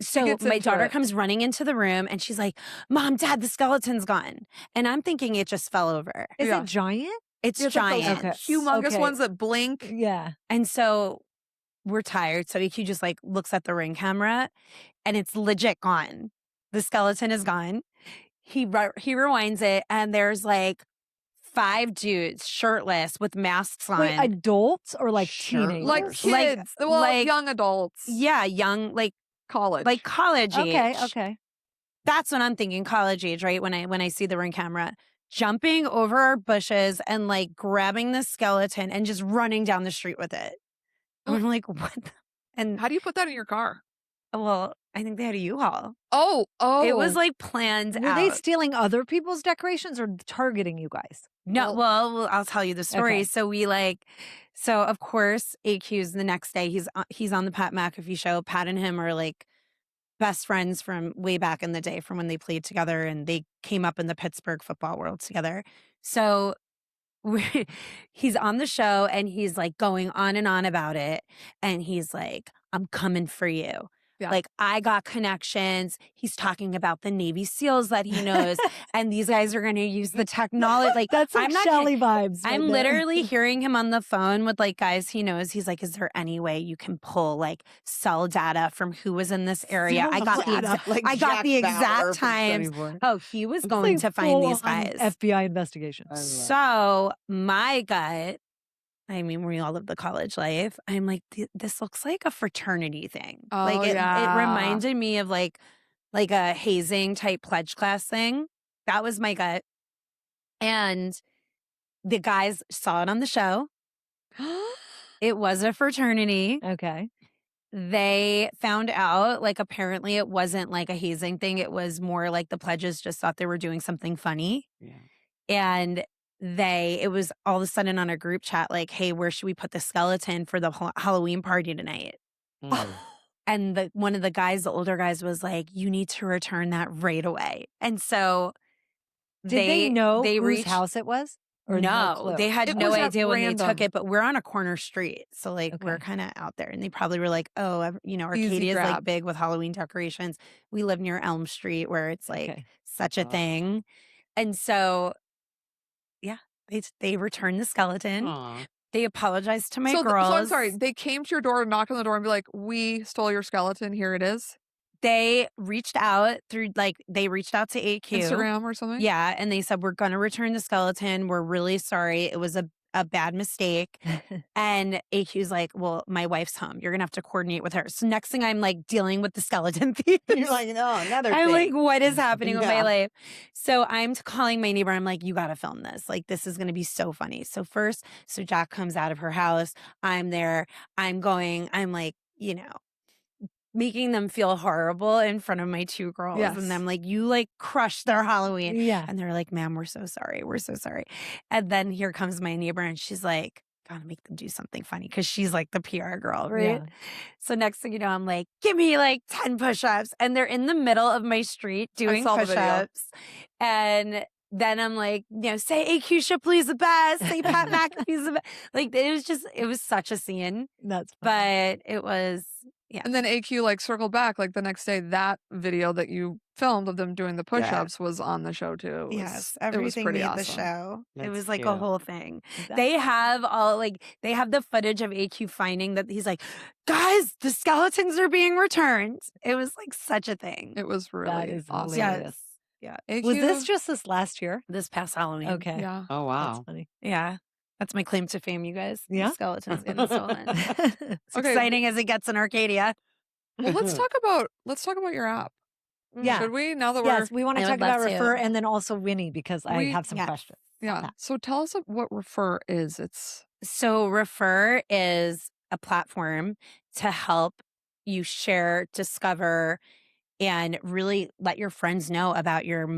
[SPEAKER 4] So
[SPEAKER 2] gets
[SPEAKER 4] my
[SPEAKER 2] into
[SPEAKER 4] daughter
[SPEAKER 2] it.
[SPEAKER 4] comes running into the room and she's like, Mom, Dad, the skeleton's gone. And I'm thinking it just fell over.
[SPEAKER 3] Is
[SPEAKER 2] Yeah.
[SPEAKER 3] it giant?
[SPEAKER 4] It's
[SPEAKER 2] Yeah, it's like those
[SPEAKER 4] giant.
[SPEAKER 3] Okay.
[SPEAKER 2] humongous
[SPEAKER 3] Okay.
[SPEAKER 2] ones that blink.
[SPEAKER 3] Yeah.
[SPEAKER 4] And so we're tired. So EQ just like looks at the ring camera and it's legit gone. The skeleton is gone. He rewinds it and there's like 5 dudes shirtless with masks on.
[SPEAKER 3] Wait, adults or like
[SPEAKER 5] Shirtless.
[SPEAKER 3] teenagers?
[SPEAKER 2] Like kids. Well, young adults.
[SPEAKER 4] Yeah, young, like
[SPEAKER 2] College.
[SPEAKER 4] college age.
[SPEAKER 3] Okay.
[SPEAKER 4] That's what I'm thinking, college age, right? When I see the ring camera, jumping over our bushes and like grabbing the skeleton and just running down the street with it. And I'm like, what? And
[SPEAKER 2] How do you put that in your car?
[SPEAKER 4] well, I think they had a U-Haul.
[SPEAKER 2] Oh.
[SPEAKER 4] It was like planned
[SPEAKER 3] Were
[SPEAKER 4] out.
[SPEAKER 3] they stealing other people's decorations or targeting you guys?
[SPEAKER 4] No, well, I'll tell you the story.
[SPEAKER 3] Okay.
[SPEAKER 4] So of course, AQ's the next day. He's on the Pat McAfee show. Pat and him are like best friends from way back in the day, from when they played together, and they came up in the Pittsburgh football world together. So he's on the show and he's like going on and on about it, and he's like, "I'm coming for you."
[SPEAKER 2] Yeah.
[SPEAKER 4] Like, I got connections. He's talking about the Navy SEALs that he knows, and these guys are going to use the technology. Like,
[SPEAKER 3] That's like
[SPEAKER 4] I'm not
[SPEAKER 3] Shelly vibes. right
[SPEAKER 4] I'm
[SPEAKER 3] there.
[SPEAKER 4] literally hearing him on the phone with like guys he knows. He's like, is there any way you can pull like cell data from who was in this area? I got the exact times. Oh, he was going to find these
[SPEAKER 3] full-on
[SPEAKER 4] guys.
[SPEAKER 3] FBI investigation.
[SPEAKER 4] So my gut, I mean, we all live the college life. I'm like, this looks like a fraternity thing.
[SPEAKER 2] Oh,
[SPEAKER 4] Like it
[SPEAKER 2] yeah.
[SPEAKER 4] reminded me of like a hazing type pledge class thing. That was my gut. And the guys saw it on the show. It was a fraternity.
[SPEAKER 3] Okay.
[SPEAKER 4] They found out, like, apparently it wasn't like a hazing thing. It was more like the pledges just thought they were doing something funny.
[SPEAKER 5] Yeah.
[SPEAKER 4] And it was all of a sudden on a group chat, like, hey, where should we put the skeleton for the Halloween party tonight? And one of the guys, the older guys, was like, you need to return that right away. And so
[SPEAKER 3] Did they know whose
[SPEAKER 4] reached
[SPEAKER 3] house it was? Or
[SPEAKER 4] no,
[SPEAKER 3] clue?
[SPEAKER 4] they had
[SPEAKER 2] It
[SPEAKER 4] no
[SPEAKER 2] was at
[SPEAKER 4] idea when they took
[SPEAKER 2] random.
[SPEAKER 4] it, but we're on a corner street. So like we're
[SPEAKER 3] Okay.
[SPEAKER 4] kind of out there, and they probably were like, oh,
[SPEAKER 2] Easy
[SPEAKER 4] Arcadia is like
[SPEAKER 2] grab.
[SPEAKER 4] big with Halloween decorations. We live near Elm Street where it's like
[SPEAKER 3] Okay.
[SPEAKER 4] such a
[SPEAKER 5] Oh.
[SPEAKER 4] thing. And so, yeah, they returned the skeleton.
[SPEAKER 5] Aw.
[SPEAKER 4] They apologized to my
[SPEAKER 2] So
[SPEAKER 4] girls.
[SPEAKER 2] I'm sorry. They came to your door, knocked on the door, and be like, "We stole your skeleton. Here it is."
[SPEAKER 4] They reached out to AQ.
[SPEAKER 2] Instagram or something.
[SPEAKER 4] Yeah, and they said, we're going to return the skeleton. We're really sorry. It was a bad mistake. And AQ's like, well, my wife's home. You're going to have to coordinate with her. So next thing I'm like dealing with the skeleton thieves.
[SPEAKER 5] You're like, no, another
[SPEAKER 4] I'm
[SPEAKER 5] thing.
[SPEAKER 4] like, what is happening with my
[SPEAKER 5] Yeah.
[SPEAKER 4] life? So I'm calling my neighbor. I'm like, you got to film this. Like, this is going to be so funny. So Jack comes out of her house. I'm there. I'm like, making them feel horrible in front of my 2 girls.
[SPEAKER 2] Yes.
[SPEAKER 4] And I'm like, you like crushed their Halloween.
[SPEAKER 3] Yeah.
[SPEAKER 4] And they're like, ma'am, we're so sorry. We're so sorry. And then here comes my neighbor and she's like, gotta make them do something funny because she's like the PR girl, right?
[SPEAKER 3] Yeah.
[SPEAKER 4] So next thing you know, I'm like, give me like 10 push-ups. And they're in the middle of my street doing
[SPEAKER 2] saw the video.
[SPEAKER 4] push-ups. And then I'm like, say AQ Shipley's the best. Say Pat McAfee's the best. Like, it was such a scene.
[SPEAKER 3] That's
[SPEAKER 4] But it was, yeah.
[SPEAKER 2] And then AQ like circled back like the next day. That video that you filmed of them doing the push-ups was on the show too. It
[SPEAKER 4] Yes,
[SPEAKER 2] was
[SPEAKER 4] everything
[SPEAKER 2] pretty
[SPEAKER 4] made
[SPEAKER 2] awesome.
[SPEAKER 4] the show. It
[SPEAKER 5] That's
[SPEAKER 4] was like a
[SPEAKER 5] cute.
[SPEAKER 4] whole thing.
[SPEAKER 3] Exactly.
[SPEAKER 4] They have the footage of AQ finding that he's like, guys, the skeletons are being returned. It was like such a thing.
[SPEAKER 2] It was really
[SPEAKER 3] That is
[SPEAKER 2] awesome.
[SPEAKER 3] hilarious.
[SPEAKER 4] Yeah.
[SPEAKER 2] AQ,
[SPEAKER 3] Was this just this last year?
[SPEAKER 4] This past Halloween.
[SPEAKER 3] Okay.
[SPEAKER 2] Yeah.
[SPEAKER 5] Oh,
[SPEAKER 3] That's
[SPEAKER 5] wow.
[SPEAKER 3] funny.
[SPEAKER 4] Yeah. That's my claim to fame, you guys. The
[SPEAKER 3] Yeah?
[SPEAKER 4] skeletons getting stolen. It's
[SPEAKER 2] Okay.
[SPEAKER 4] exciting as it gets in Arcadia.
[SPEAKER 2] Well, let's talk about your app.
[SPEAKER 3] Yeah.
[SPEAKER 2] Should we? Now that
[SPEAKER 3] Yes, we want
[SPEAKER 4] I
[SPEAKER 3] to
[SPEAKER 4] would
[SPEAKER 3] talk about
[SPEAKER 4] love to.
[SPEAKER 3] Refer and then also WINI because I
[SPEAKER 2] We-
[SPEAKER 3] have some
[SPEAKER 4] yeah.
[SPEAKER 3] questions.
[SPEAKER 2] yeah. So tell us what Refer is. It's
[SPEAKER 4] So Refer is a platform to help you share, discover, and really let your friends know about your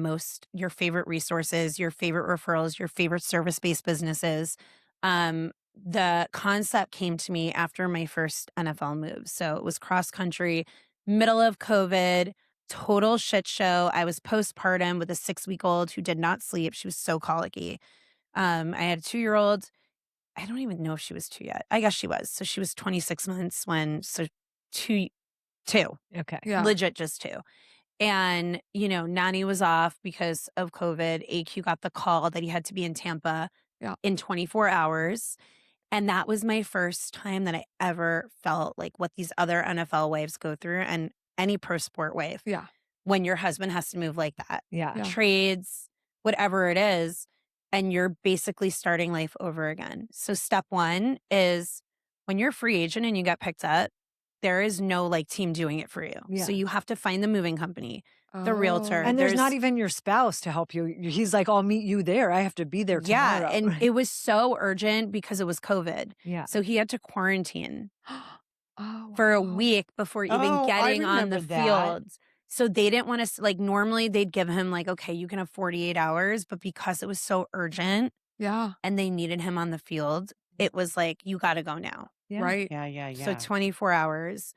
[SPEAKER 4] favorite resources, your favorite referrals, your favorite service-based businesses. The concept came to me after my first NFL move. So it was cross country, middle of COVID, total shit show. I was postpartum with a 6-week-old who did not sleep. She was so colicky. I had a 2-year-old. I don't even know if she was 2 yet. I guess she was. So she was 26 months 2.
[SPEAKER 3] Okay.
[SPEAKER 2] Yeah.
[SPEAKER 4] Legit just 2. And, you know, Nani was off because of COVID. AQ got the call that he had to be in Tampa in 24 hours. And that was my first time that I ever felt like what these other NFL wives go through and any pro sport wave.
[SPEAKER 2] Yeah.
[SPEAKER 4] When your husband has to move like that.
[SPEAKER 3] Yeah.
[SPEAKER 4] Trades, whatever it is, and you're basically starting life over again. So step 1 is when you're a free agent and you get picked up, there is no like team doing it for you.
[SPEAKER 3] Yeah.
[SPEAKER 4] So you have to find the moving company, the realtor.
[SPEAKER 3] And there's not even your spouse to help you. He's like, I'll meet you there. I have to be there tomorrow.
[SPEAKER 4] Yeah. And it was so urgent because it was COVID.
[SPEAKER 3] Yeah.
[SPEAKER 4] So he had to quarantine for a week before even getting on the field. So they didn't want to, like, normally they'd give him like, okay, you can have 48 hours. But because it was so urgent and they needed him on the field, it was like, you got to go now.
[SPEAKER 3] Yeah.
[SPEAKER 2] Right.
[SPEAKER 5] Yeah.
[SPEAKER 4] So 24 hours.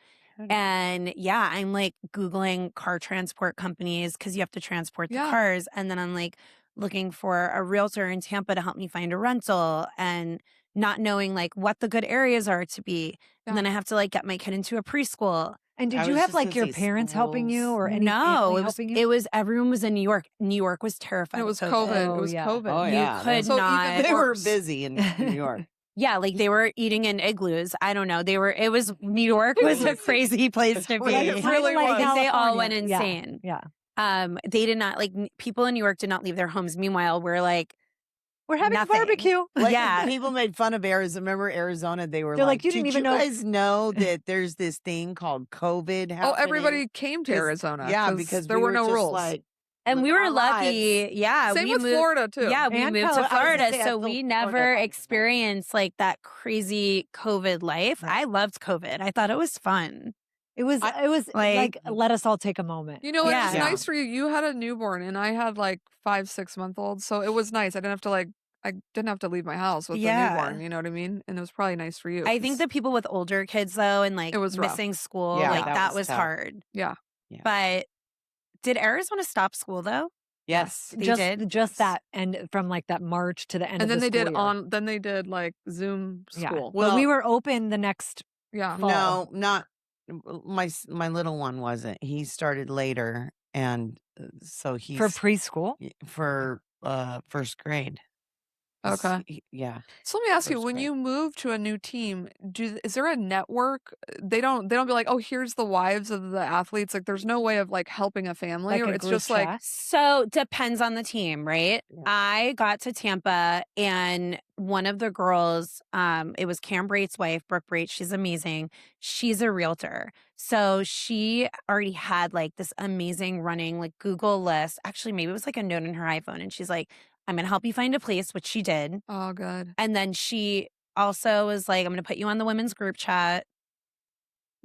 [SPEAKER 4] And yeah, I'm like Googling car transport companies because you have to transport the cars. And then I'm like looking for a realtor in Tampa to help me find a rental and not knowing like what the good areas are to be. And then I have to like get my kid into a preschool.
[SPEAKER 3] And did
[SPEAKER 5] I
[SPEAKER 3] you
[SPEAKER 5] was
[SPEAKER 3] have
[SPEAKER 5] just
[SPEAKER 3] like
[SPEAKER 5] gonna
[SPEAKER 3] your
[SPEAKER 5] say
[SPEAKER 3] parents helping you or any
[SPEAKER 4] No,
[SPEAKER 3] family
[SPEAKER 4] it was,
[SPEAKER 3] helping you?
[SPEAKER 4] it was, everyone was in New York. New York was terrified.
[SPEAKER 2] It was
[SPEAKER 4] of
[SPEAKER 2] COVID.
[SPEAKER 3] Oh,
[SPEAKER 2] It was
[SPEAKER 3] yeah.
[SPEAKER 2] COVID.
[SPEAKER 5] Oh, yeah.
[SPEAKER 4] You could
[SPEAKER 2] So
[SPEAKER 4] not.
[SPEAKER 2] even
[SPEAKER 5] They were
[SPEAKER 2] worse.
[SPEAKER 5] busy in New York.
[SPEAKER 4] Yeah, like they were eating in igloos. I don't know. It was, New York was a crazy place to be.
[SPEAKER 2] It really was.
[SPEAKER 4] Like, they all
[SPEAKER 3] California.
[SPEAKER 4] went
[SPEAKER 3] Yeah.
[SPEAKER 4] insane.
[SPEAKER 3] Yeah.
[SPEAKER 4] They did not, like, people in New York did not leave their homes. Meanwhile, we're like,
[SPEAKER 3] We're having
[SPEAKER 4] nothing.
[SPEAKER 3] a barbecue.
[SPEAKER 5] Like,
[SPEAKER 4] Yeah.
[SPEAKER 5] people made fun of Arizona. Remember Arizona? They were
[SPEAKER 3] They're
[SPEAKER 5] like,
[SPEAKER 3] like, you didn't
[SPEAKER 5] did
[SPEAKER 3] even
[SPEAKER 5] you
[SPEAKER 3] know-
[SPEAKER 5] guys know that there's this thing called COVID happening?
[SPEAKER 2] Oh, everybody came to
[SPEAKER 5] 'Cause-
[SPEAKER 2] Arizona.
[SPEAKER 5] Yeah, because
[SPEAKER 2] there
[SPEAKER 5] we
[SPEAKER 2] were no
[SPEAKER 5] just
[SPEAKER 2] rules.
[SPEAKER 5] Like,
[SPEAKER 4] And we
[SPEAKER 5] with
[SPEAKER 4] were
[SPEAKER 5] our
[SPEAKER 4] lucky.
[SPEAKER 5] lives.
[SPEAKER 4] Yeah.
[SPEAKER 2] Same
[SPEAKER 4] we
[SPEAKER 2] with
[SPEAKER 4] moved,
[SPEAKER 2] Florida too.
[SPEAKER 4] Yeah, we
[SPEAKER 3] And
[SPEAKER 4] moved to
[SPEAKER 3] California.
[SPEAKER 5] I was
[SPEAKER 4] Florida.
[SPEAKER 5] gonna say, I
[SPEAKER 4] So
[SPEAKER 5] feel
[SPEAKER 4] we
[SPEAKER 5] Florida
[SPEAKER 4] never
[SPEAKER 5] probably better.
[SPEAKER 4] experienced like that crazy COVID life.
[SPEAKER 3] Right.
[SPEAKER 4] I loved COVID. I thought it was fun.
[SPEAKER 3] It was
[SPEAKER 4] like-
[SPEAKER 3] like, let us all take a moment.
[SPEAKER 2] You know, it was
[SPEAKER 4] Yeah.
[SPEAKER 2] nice for you. You had a newborn and I had like 5-6 month olds. So it was nice. I didn't have to leave my house with
[SPEAKER 4] Yeah.
[SPEAKER 2] a newborn, you know what I mean? And it was probably nice for you.
[SPEAKER 4] I think
[SPEAKER 2] 'cause-
[SPEAKER 4] the people with older kids though, and like
[SPEAKER 2] It was rough.
[SPEAKER 4] missing school,
[SPEAKER 5] Yeah,
[SPEAKER 4] like
[SPEAKER 5] that
[SPEAKER 4] that
[SPEAKER 5] was
[SPEAKER 4] was
[SPEAKER 5] tough.
[SPEAKER 4] hard.
[SPEAKER 2] Yeah.
[SPEAKER 4] But did Arizona stop school though?
[SPEAKER 5] Yes.
[SPEAKER 4] They did?
[SPEAKER 3] Just that, and from like that March to the end
[SPEAKER 2] And
[SPEAKER 3] of
[SPEAKER 2] then
[SPEAKER 3] the
[SPEAKER 2] they
[SPEAKER 3] school
[SPEAKER 2] did
[SPEAKER 3] year.
[SPEAKER 2] then they did like Zoom
[SPEAKER 3] Yeah.
[SPEAKER 2] school.
[SPEAKER 3] Well,
[SPEAKER 5] Well-
[SPEAKER 3] we were open the next.
[SPEAKER 2] Yeah.
[SPEAKER 3] fall.
[SPEAKER 5] No, not my little one wasn't. He started later, and so he's
[SPEAKER 3] For preschool?
[SPEAKER 5] for first grade.
[SPEAKER 2] Okay.
[SPEAKER 5] Yeah.
[SPEAKER 2] So let me ask you,
[SPEAKER 5] First
[SPEAKER 2] when
[SPEAKER 5] grade.
[SPEAKER 2] you move to a new team, is there a network? They don't be like, oh, here's the wives of the athletes. Like there's no way of like helping a family,
[SPEAKER 3] Like
[SPEAKER 2] or
[SPEAKER 3] a
[SPEAKER 2] it's
[SPEAKER 3] group
[SPEAKER 2] just like
[SPEAKER 3] chat?
[SPEAKER 4] So depends on the team, right?
[SPEAKER 5] Yeah.
[SPEAKER 4] I got to Tampa and one of the girls, it was Cam Brate's wife, Brooke Brate. She's amazing. She's a realtor. So she already had like this amazing running like Google list. Actually, maybe it was like a note in her iPhone. And she's like, I'm going to help you find a place, which she did.
[SPEAKER 2] oh good.
[SPEAKER 4] And then she also was like, I'm going to put you on the women's group chat.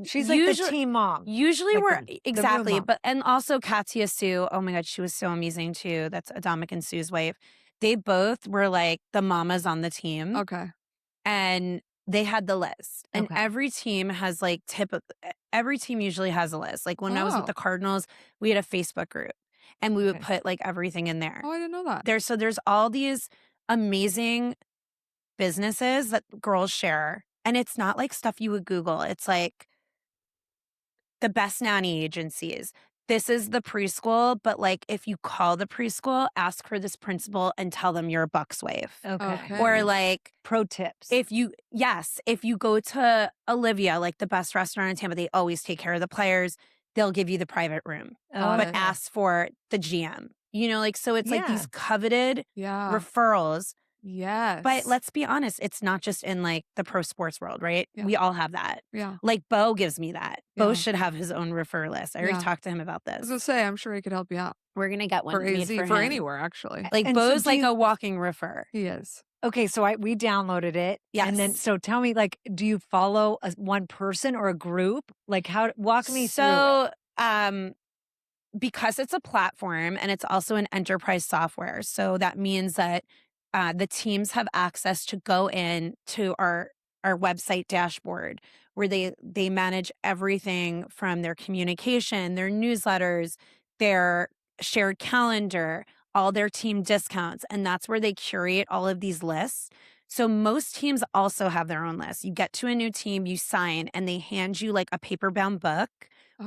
[SPEAKER 3] She's like the
[SPEAKER 4] Usually-
[SPEAKER 3] team mom.
[SPEAKER 4] Usually
[SPEAKER 3] Like
[SPEAKER 4] we're
[SPEAKER 3] the real
[SPEAKER 4] exactly,
[SPEAKER 3] mom.
[SPEAKER 4] but and also Katia Sue. Oh my God, she was so amazing too. That's Adamic and Sue's wife. They both were like the mamas on the team,
[SPEAKER 2] Okay.
[SPEAKER 4] and they had the list. And
[SPEAKER 3] Okay.
[SPEAKER 4] every team has like every team usually has a list. Like when I was with
[SPEAKER 2] Oh.
[SPEAKER 4] the Cardinals, we had a Facebook group, and we would
[SPEAKER 3] Okay.
[SPEAKER 4] put like everything in there.
[SPEAKER 2] Oh, I didn't know that.
[SPEAKER 4] There's all these amazing businesses that girls share, and it's not like stuff you would Google. It's like the best nanny agencies. This is the preschool, but like if you call the preschool, ask for this principal and tell them you're a Bucks wife.
[SPEAKER 3] Okay.
[SPEAKER 2] Okay.
[SPEAKER 4] Or like
[SPEAKER 3] Pro tips.
[SPEAKER 4] if you go to Olivia, like the best restaurant in Tampa, they always take care of the players. They'll give you the private room,
[SPEAKER 3] Oh,
[SPEAKER 4] but
[SPEAKER 2] okay.
[SPEAKER 4] ask for the GM. You know, like so it's like
[SPEAKER 3] Yeah.
[SPEAKER 4] these coveted
[SPEAKER 2] Yeah.
[SPEAKER 4] referrals.
[SPEAKER 2] Yes.
[SPEAKER 4] But let's be honest, it's not just in like the pro sports world, right?
[SPEAKER 2] Yeah.
[SPEAKER 4] We all have that.
[SPEAKER 2] Yeah.
[SPEAKER 4] Like Bo gives me that. Bo
[SPEAKER 2] Yeah.
[SPEAKER 4] should have his own refer list. I already
[SPEAKER 2] Yeah.
[SPEAKER 4] talked to him about
[SPEAKER 2] I was
[SPEAKER 4] this.
[SPEAKER 2] gonna say, I'm sure he could help you out
[SPEAKER 4] We're gonna get one
[SPEAKER 2] for
[SPEAKER 4] made
[SPEAKER 2] AZ
[SPEAKER 4] for
[SPEAKER 2] for
[SPEAKER 4] him.
[SPEAKER 2] anywhere actually.
[SPEAKER 4] Like
[SPEAKER 3] And so
[SPEAKER 4] Bo's
[SPEAKER 3] do
[SPEAKER 4] like
[SPEAKER 3] you-
[SPEAKER 4] a walking refer.
[SPEAKER 2] He is.
[SPEAKER 3] Okay, so we downloaded it. And then,
[SPEAKER 4] Yes.
[SPEAKER 3] so tell me, like, do you follow one person or a group? Like, walk me through it.
[SPEAKER 4] So, because it's a platform and it's also an enterprise software, so that means that the teams have access to go in to our website dashboard where they manage everything from their communication, their newsletters, their shared calendar, all their team discounts, and that's where they curate all of these lists. So most teams also have their own list. You get to a new team, you sign, and they hand you like a paper-bound book,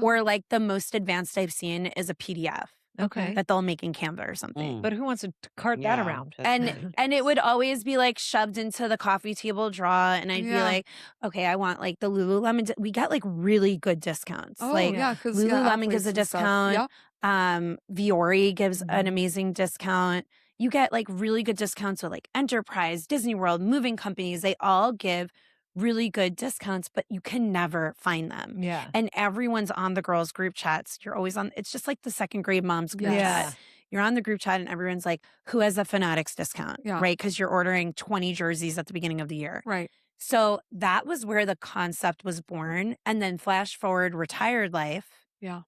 [SPEAKER 4] or like the most advanced I've seen is a PDF
[SPEAKER 3] Okay.
[SPEAKER 4] that they'll make in Canva or something.
[SPEAKER 3] But who wants to cart that around?
[SPEAKER 4] And it would always be like shoved into the coffee table drawer, and I'd be like, okay, I want like the Lululemon. We got like really good discounts.
[SPEAKER 2] Oh,
[SPEAKER 4] like
[SPEAKER 2] yeah, because
[SPEAKER 4] Lululemon gives a discount. Viore gives an amazing discount. You get like really good discounts with like Enterprise, Disney World, moving companies. They all give really good discounts, but you can never find them.
[SPEAKER 3] Yeah.
[SPEAKER 4] And everyone's on the girls' group chats. You're always on. It's just like the second grade mom's group chat. You're on the group chat and everyone's like, who has a Fanatics discount? Right? Because you're ordering 20 jerseys at the beginning of the year.
[SPEAKER 2] Right.
[SPEAKER 4] So that was where the concept was born. And then flash forward retired life.
[SPEAKER 2] Yeah.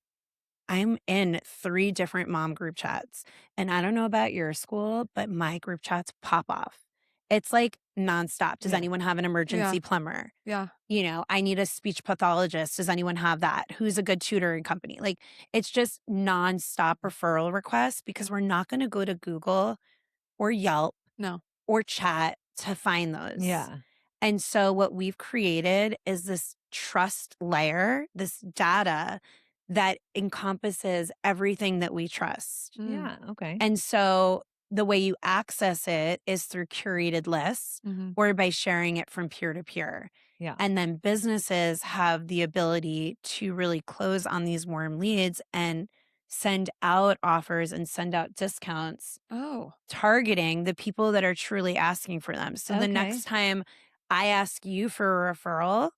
[SPEAKER 4] I'm in 3 different mom group chats. And I don't know about your school, but my group chats pop off. It's like nonstop. Does anyone have an emergency plumber?
[SPEAKER 2] Yeah.
[SPEAKER 4] You know, I need a speech pathologist. Does anyone have that? Who's a good tutoring company? Like, it's just nonstop referral requests because we're not going to go to Google or Yelp or chat to find those.
[SPEAKER 3] Yeah.
[SPEAKER 4] And so what we've created is this trust layer, this data that encompasses everything that we trust.
[SPEAKER 3] Yeah. Okay.
[SPEAKER 4] And so the way you access it is through curated lists or by sharing it from peer to peer.
[SPEAKER 3] Yeah.
[SPEAKER 4] And then businesses have the ability to really close on these warm leads and send out offers and send out discounts targeting the people that are truly asking for them. So the next time I ask you for a referral,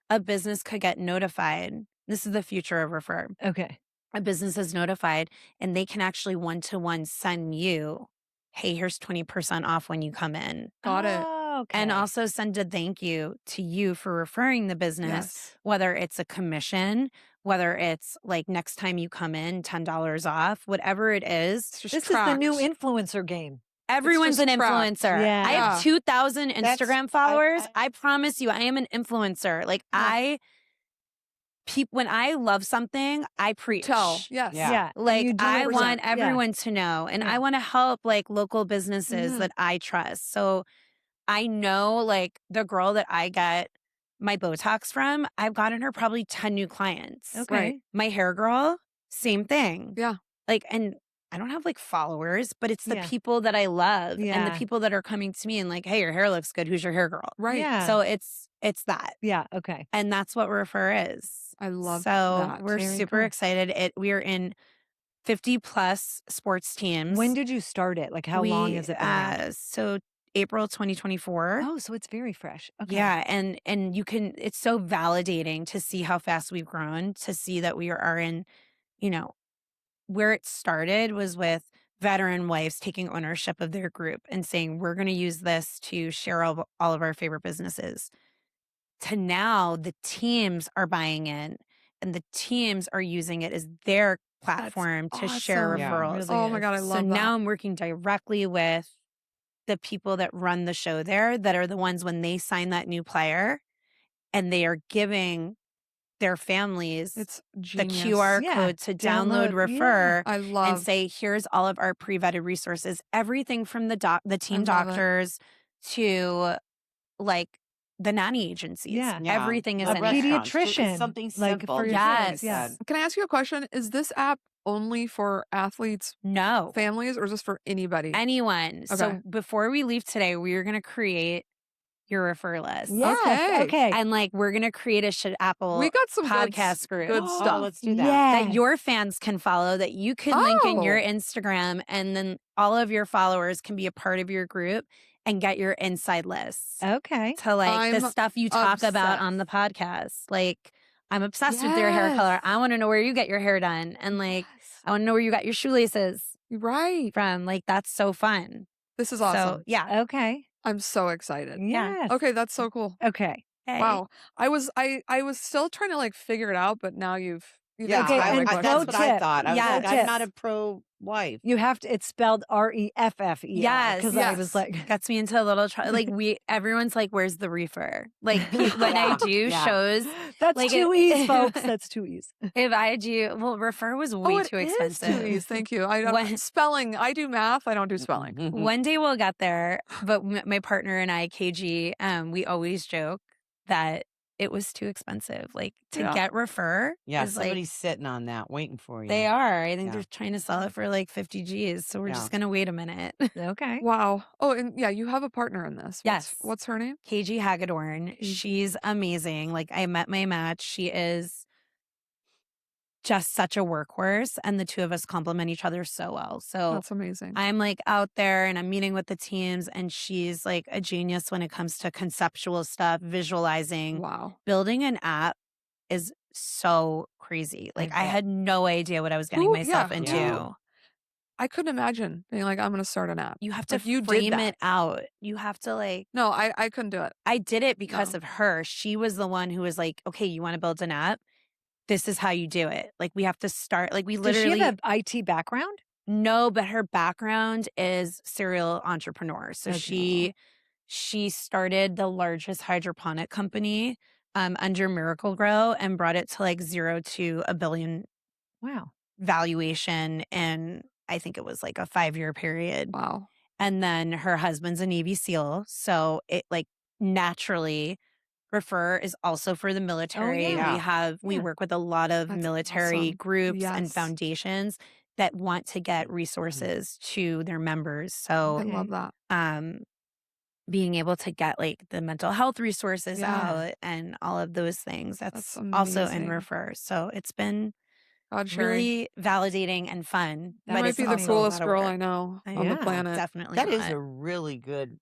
[SPEAKER 4] a business could get notified. This is the future of refer.
[SPEAKER 3] Okay.
[SPEAKER 4] A business is notified and they can actually one-to-one send you, hey, here's 20% off when you come in.
[SPEAKER 2] Got it.
[SPEAKER 3] Okay.
[SPEAKER 4] And also send a thank you to you for referring the business, whether it's a commission, whether it's like next time you come in, $10 off, whatever it is.
[SPEAKER 3] This is the new influencer game.
[SPEAKER 4] Everyone's an influencer.
[SPEAKER 3] Yeah.
[SPEAKER 4] I have 2,000 Instagram followers. I promise you, I am an influencer. Like when I love something, I preach. Like I want everyone to know. And I want to help like local businesses that I trust. So I know like the girl that I get my Botox from, I've gotten her probably 10 new clients.
[SPEAKER 3] Okay. Right.
[SPEAKER 4] My hair girl, same thing.
[SPEAKER 2] Yeah.
[SPEAKER 4] Like, and I don't have like followers, but it's the people that I love and the people that are coming to me and like, hey, your hair looks good. Who's your hair girl?
[SPEAKER 2] Right.
[SPEAKER 3] Yeah.
[SPEAKER 4] So it's that.
[SPEAKER 3] Yeah. Okay.
[SPEAKER 4] And that's what Refer is.
[SPEAKER 2] I love
[SPEAKER 4] that. We're
[SPEAKER 3] Very
[SPEAKER 4] super
[SPEAKER 3] cool.
[SPEAKER 4] excited. We are in 50 plus sports teams.
[SPEAKER 3] When did you start it? Like how long has it been out?
[SPEAKER 4] So April 2024.
[SPEAKER 3] Oh, so it's very fresh. Okay.
[SPEAKER 4] Yeah. And you can, it's so validating to see how fast we've grown, to see that we are in, you know, where it started was with veteran wives taking ownership of their group and saying, we're going to use this to share all of our favorite businesses. To now the teams are buying in and the teams are using it as their platform to share referrals.
[SPEAKER 3] Really
[SPEAKER 2] oh my God, I love
[SPEAKER 4] so
[SPEAKER 2] that.
[SPEAKER 4] now I'm working directly with the people that run the show there that are the ones when they sign that new player and they are giving their families
[SPEAKER 2] It's
[SPEAKER 4] the
[SPEAKER 2] genius.
[SPEAKER 4] QR code to download Refer
[SPEAKER 2] I love
[SPEAKER 4] and say, here's all of our pre-vetted team everything from the team
[SPEAKER 2] I love
[SPEAKER 4] doctors to like the nanny agencies.
[SPEAKER 5] Yeah.
[SPEAKER 4] Everything is
[SPEAKER 5] A
[SPEAKER 4] in
[SPEAKER 5] restaurant.
[SPEAKER 4] there.
[SPEAKER 3] pediatrician,
[SPEAKER 5] Something
[SPEAKER 3] like,
[SPEAKER 5] simple.
[SPEAKER 3] for your
[SPEAKER 4] Yes.
[SPEAKER 3] kids. Yeah.
[SPEAKER 2] Can I ask you a question? Is this app only for athletes,
[SPEAKER 4] No.
[SPEAKER 2] families, or is this for anybody?
[SPEAKER 4] Anyone.
[SPEAKER 2] Okay.
[SPEAKER 4] So before we leave today, we are going to create your Refer list.
[SPEAKER 3] Yes.
[SPEAKER 2] Okay.
[SPEAKER 3] Okay.
[SPEAKER 4] And like, we're going to create a Apple
[SPEAKER 2] We got some
[SPEAKER 4] podcast group.
[SPEAKER 2] good
[SPEAKER 5] Oh,
[SPEAKER 2] stuff.
[SPEAKER 5] let's do that.
[SPEAKER 3] Yeah.
[SPEAKER 4] That your fans can follow, that you can link in your
[SPEAKER 2] Oh.
[SPEAKER 4] Instagram, and then all of your followers can be a part of your group and get your inside lists
[SPEAKER 3] Okay.
[SPEAKER 4] to like the
[SPEAKER 2] I'm
[SPEAKER 4] stuff you talk about on the podcast. Like, I'm obsessed with your hair color.
[SPEAKER 2] Yes.
[SPEAKER 4] I want to know where you get your hair done. And like, I want to know where you got your shoelaces
[SPEAKER 2] Right.
[SPEAKER 4] from. Like, that's so fun.
[SPEAKER 2] This is awesome.
[SPEAKER 4] So, yeah.
[SPEAKER 3] Okay.
[SPEAKER 2] I'm so excited.
[SPEAKER 3] Yes.
[SPEAKER 2] Okay, that's so cool.
[SPEAKER 3] Okay.
[SPEAKER 4] Hey.
[SPEAKER 2] Wow. I was still trying to like figure it out, but now you've
[SPEAKER 5] Yeah,
[SPEAKER 3] Okay,
[SPEAKER 2] answered all my
[SPEAKER 3] and
[SPEAKER 2] questions.
[SPEAKER 5] that's what I
[SPEAKER 3] tip.
[SPEAKER 5] thought. I was
[SPEAKER 4] Yeah,
[SPEAKER 5] like,
[SPEAKER 3] tip.
[SPEAKER 5] I'm not a pro wife.
[SPEAKER 3] You have to, it's spelled REFFER.
[SPEAKER 4] Yes,
[SPEAKER 3] Because I was
[SPEAKER 2] yes.
[SPEAKER 3] like,
[SPEAKER 4] Gets me into a little trouble. Like everyone's like, "Where's the reefer?" Like when I do shows,
[SPEAKER 3] that's
[SPEAKER 4] like
[SPEAKER 3] 2 E's, folks. That's 2 E's.
[SPEAKER 4] if I do, well, refer was way
[SPEAKER 2] it
[SPEAKER 4] too
[SPEAKER 2] is
[SPEAKER 4] expensive.
[SPEAKER 2] 2 E's. Thank you. I don't
[SPEAKER 4] When-
[SPEAKER 2] spelling. I do math. I don't do spelling.
[SPEAKER 4] One day we'll get there, but my partner and I, KG, we always joke that it was too expensive. Like to get refer.
[SPEAKER 5] Yeah,
[SPEAKER 4] is
[SPEAKER 5] somebody's
[SPEAKER 4] like,
[SPEAKER 5] sitting on that waiting for you.
[SPEAKER 4] they are. I think
[SPEAKER 5] Yeah.
[SPEAKER 4] they're trying to sell it for like 50 G's. So we're just gonna wait a minute.
[SPEAKER 3] Okay.
[SPEAKER 2] Wow. Oh, and yeah, you have a partner in this.
[SPEAKER 4] Yes.
[SPEAKER 2] What's her name?
[SPEAKER 4] KG Hagedorn. She's amazing. Like I met my match. She is just such a workhorse, and the two of us complement each other so well. So
[SPEAKER 2] That's amazing.
[SPEAKER 4] I'm like out there and I'm meeting with the teams, and she's like a genius when it comes to conceptual stuff, visualizing.
[SPEAKER 2] Wow.
[SPEAKER 4] Building an app is so crazy. Like I had no idea what I was getting myself into.
[SPEAKER 5] Yeah.
[SPEAKER 2] I couldn't imagine being like, I'm going to start an app.
[SPEAKER 4] You have to
[SPEAKER 2] Like, you did
[SPEAKER 4] frame
[SPEAKER 2] that.
[SPEAKER 4] it out. You have to like.
[SPEAKER 2] No, I couldn't do it.
[SPEAKER 4] I did it because
[SPEAKER 2] No.
[SPEAKER 4] of her. She was the one who was like, okay, you want to build an app? This is how you do it. Like we have to start. Like we literally.
[SPEAKER 3] Does she have an IT background?
[SPEAKER 4] No, but her background is serial entrepreneur. So
[SPEAKER 3] Okay.
[SPEAKER 4] she started the largest hydroponic company under Miracle Grow and brought it to like 0 to $1 billion
[SPEAKER 3] Wow.
[SPEAKER 4] valuation. And I think it was like a 5-year period.
[SPEAKER 2] Wow.
[SPEAKER 4] And then her husband's a Navy SEAL. So it like naturally refer is also for the military.
[SPEAKER 3] yeah.
[SPEAKER 4] We work with a lot of
[SPEAKER 2] That's
[SPEAKER 4] military
[SPEAKER 2] awesome.
[SPEAKER 4] groups and
[SPEAKER 2] Yes.
[SPEAKER 4] foundations that want to get resources to their members. So
[SPEAKER 2] I love that.
[SPEAKER 4] being able to get like the mental health resources
[SPEAKER 2] Yeah.
[SPEAKER 4] out and all of those things,
[SPEAKER 2] That's
[SPEAKER 4] also in
[SPEAKER 2] amazing.
[SPEAKER 4] refer. So it's been
[SPEAKER 2] God, Shari.
[SPEAKER 4] really validating and fun.
[SPEAKER 2] That
[SPEAKER 4] but
[SPEAKER 2] might
[SPEAKER 4] it's
[SPEAKER 2] be the
[SPEAKER 4] also a
[SPEAKER 2] coolest
[SPEAKER 4] lot of
[SPEAKER 2] girl
[SPEAKER 4] work.
[SPEAKER 2] I know on the
[SPEAKER 3] Yeah,
[SPEAKER 2] planet.
[SPEAKER 4] Definitely
[SPEAKER 5] That is
[SPEAKER 4] not.
[SPEAKER 5] a really good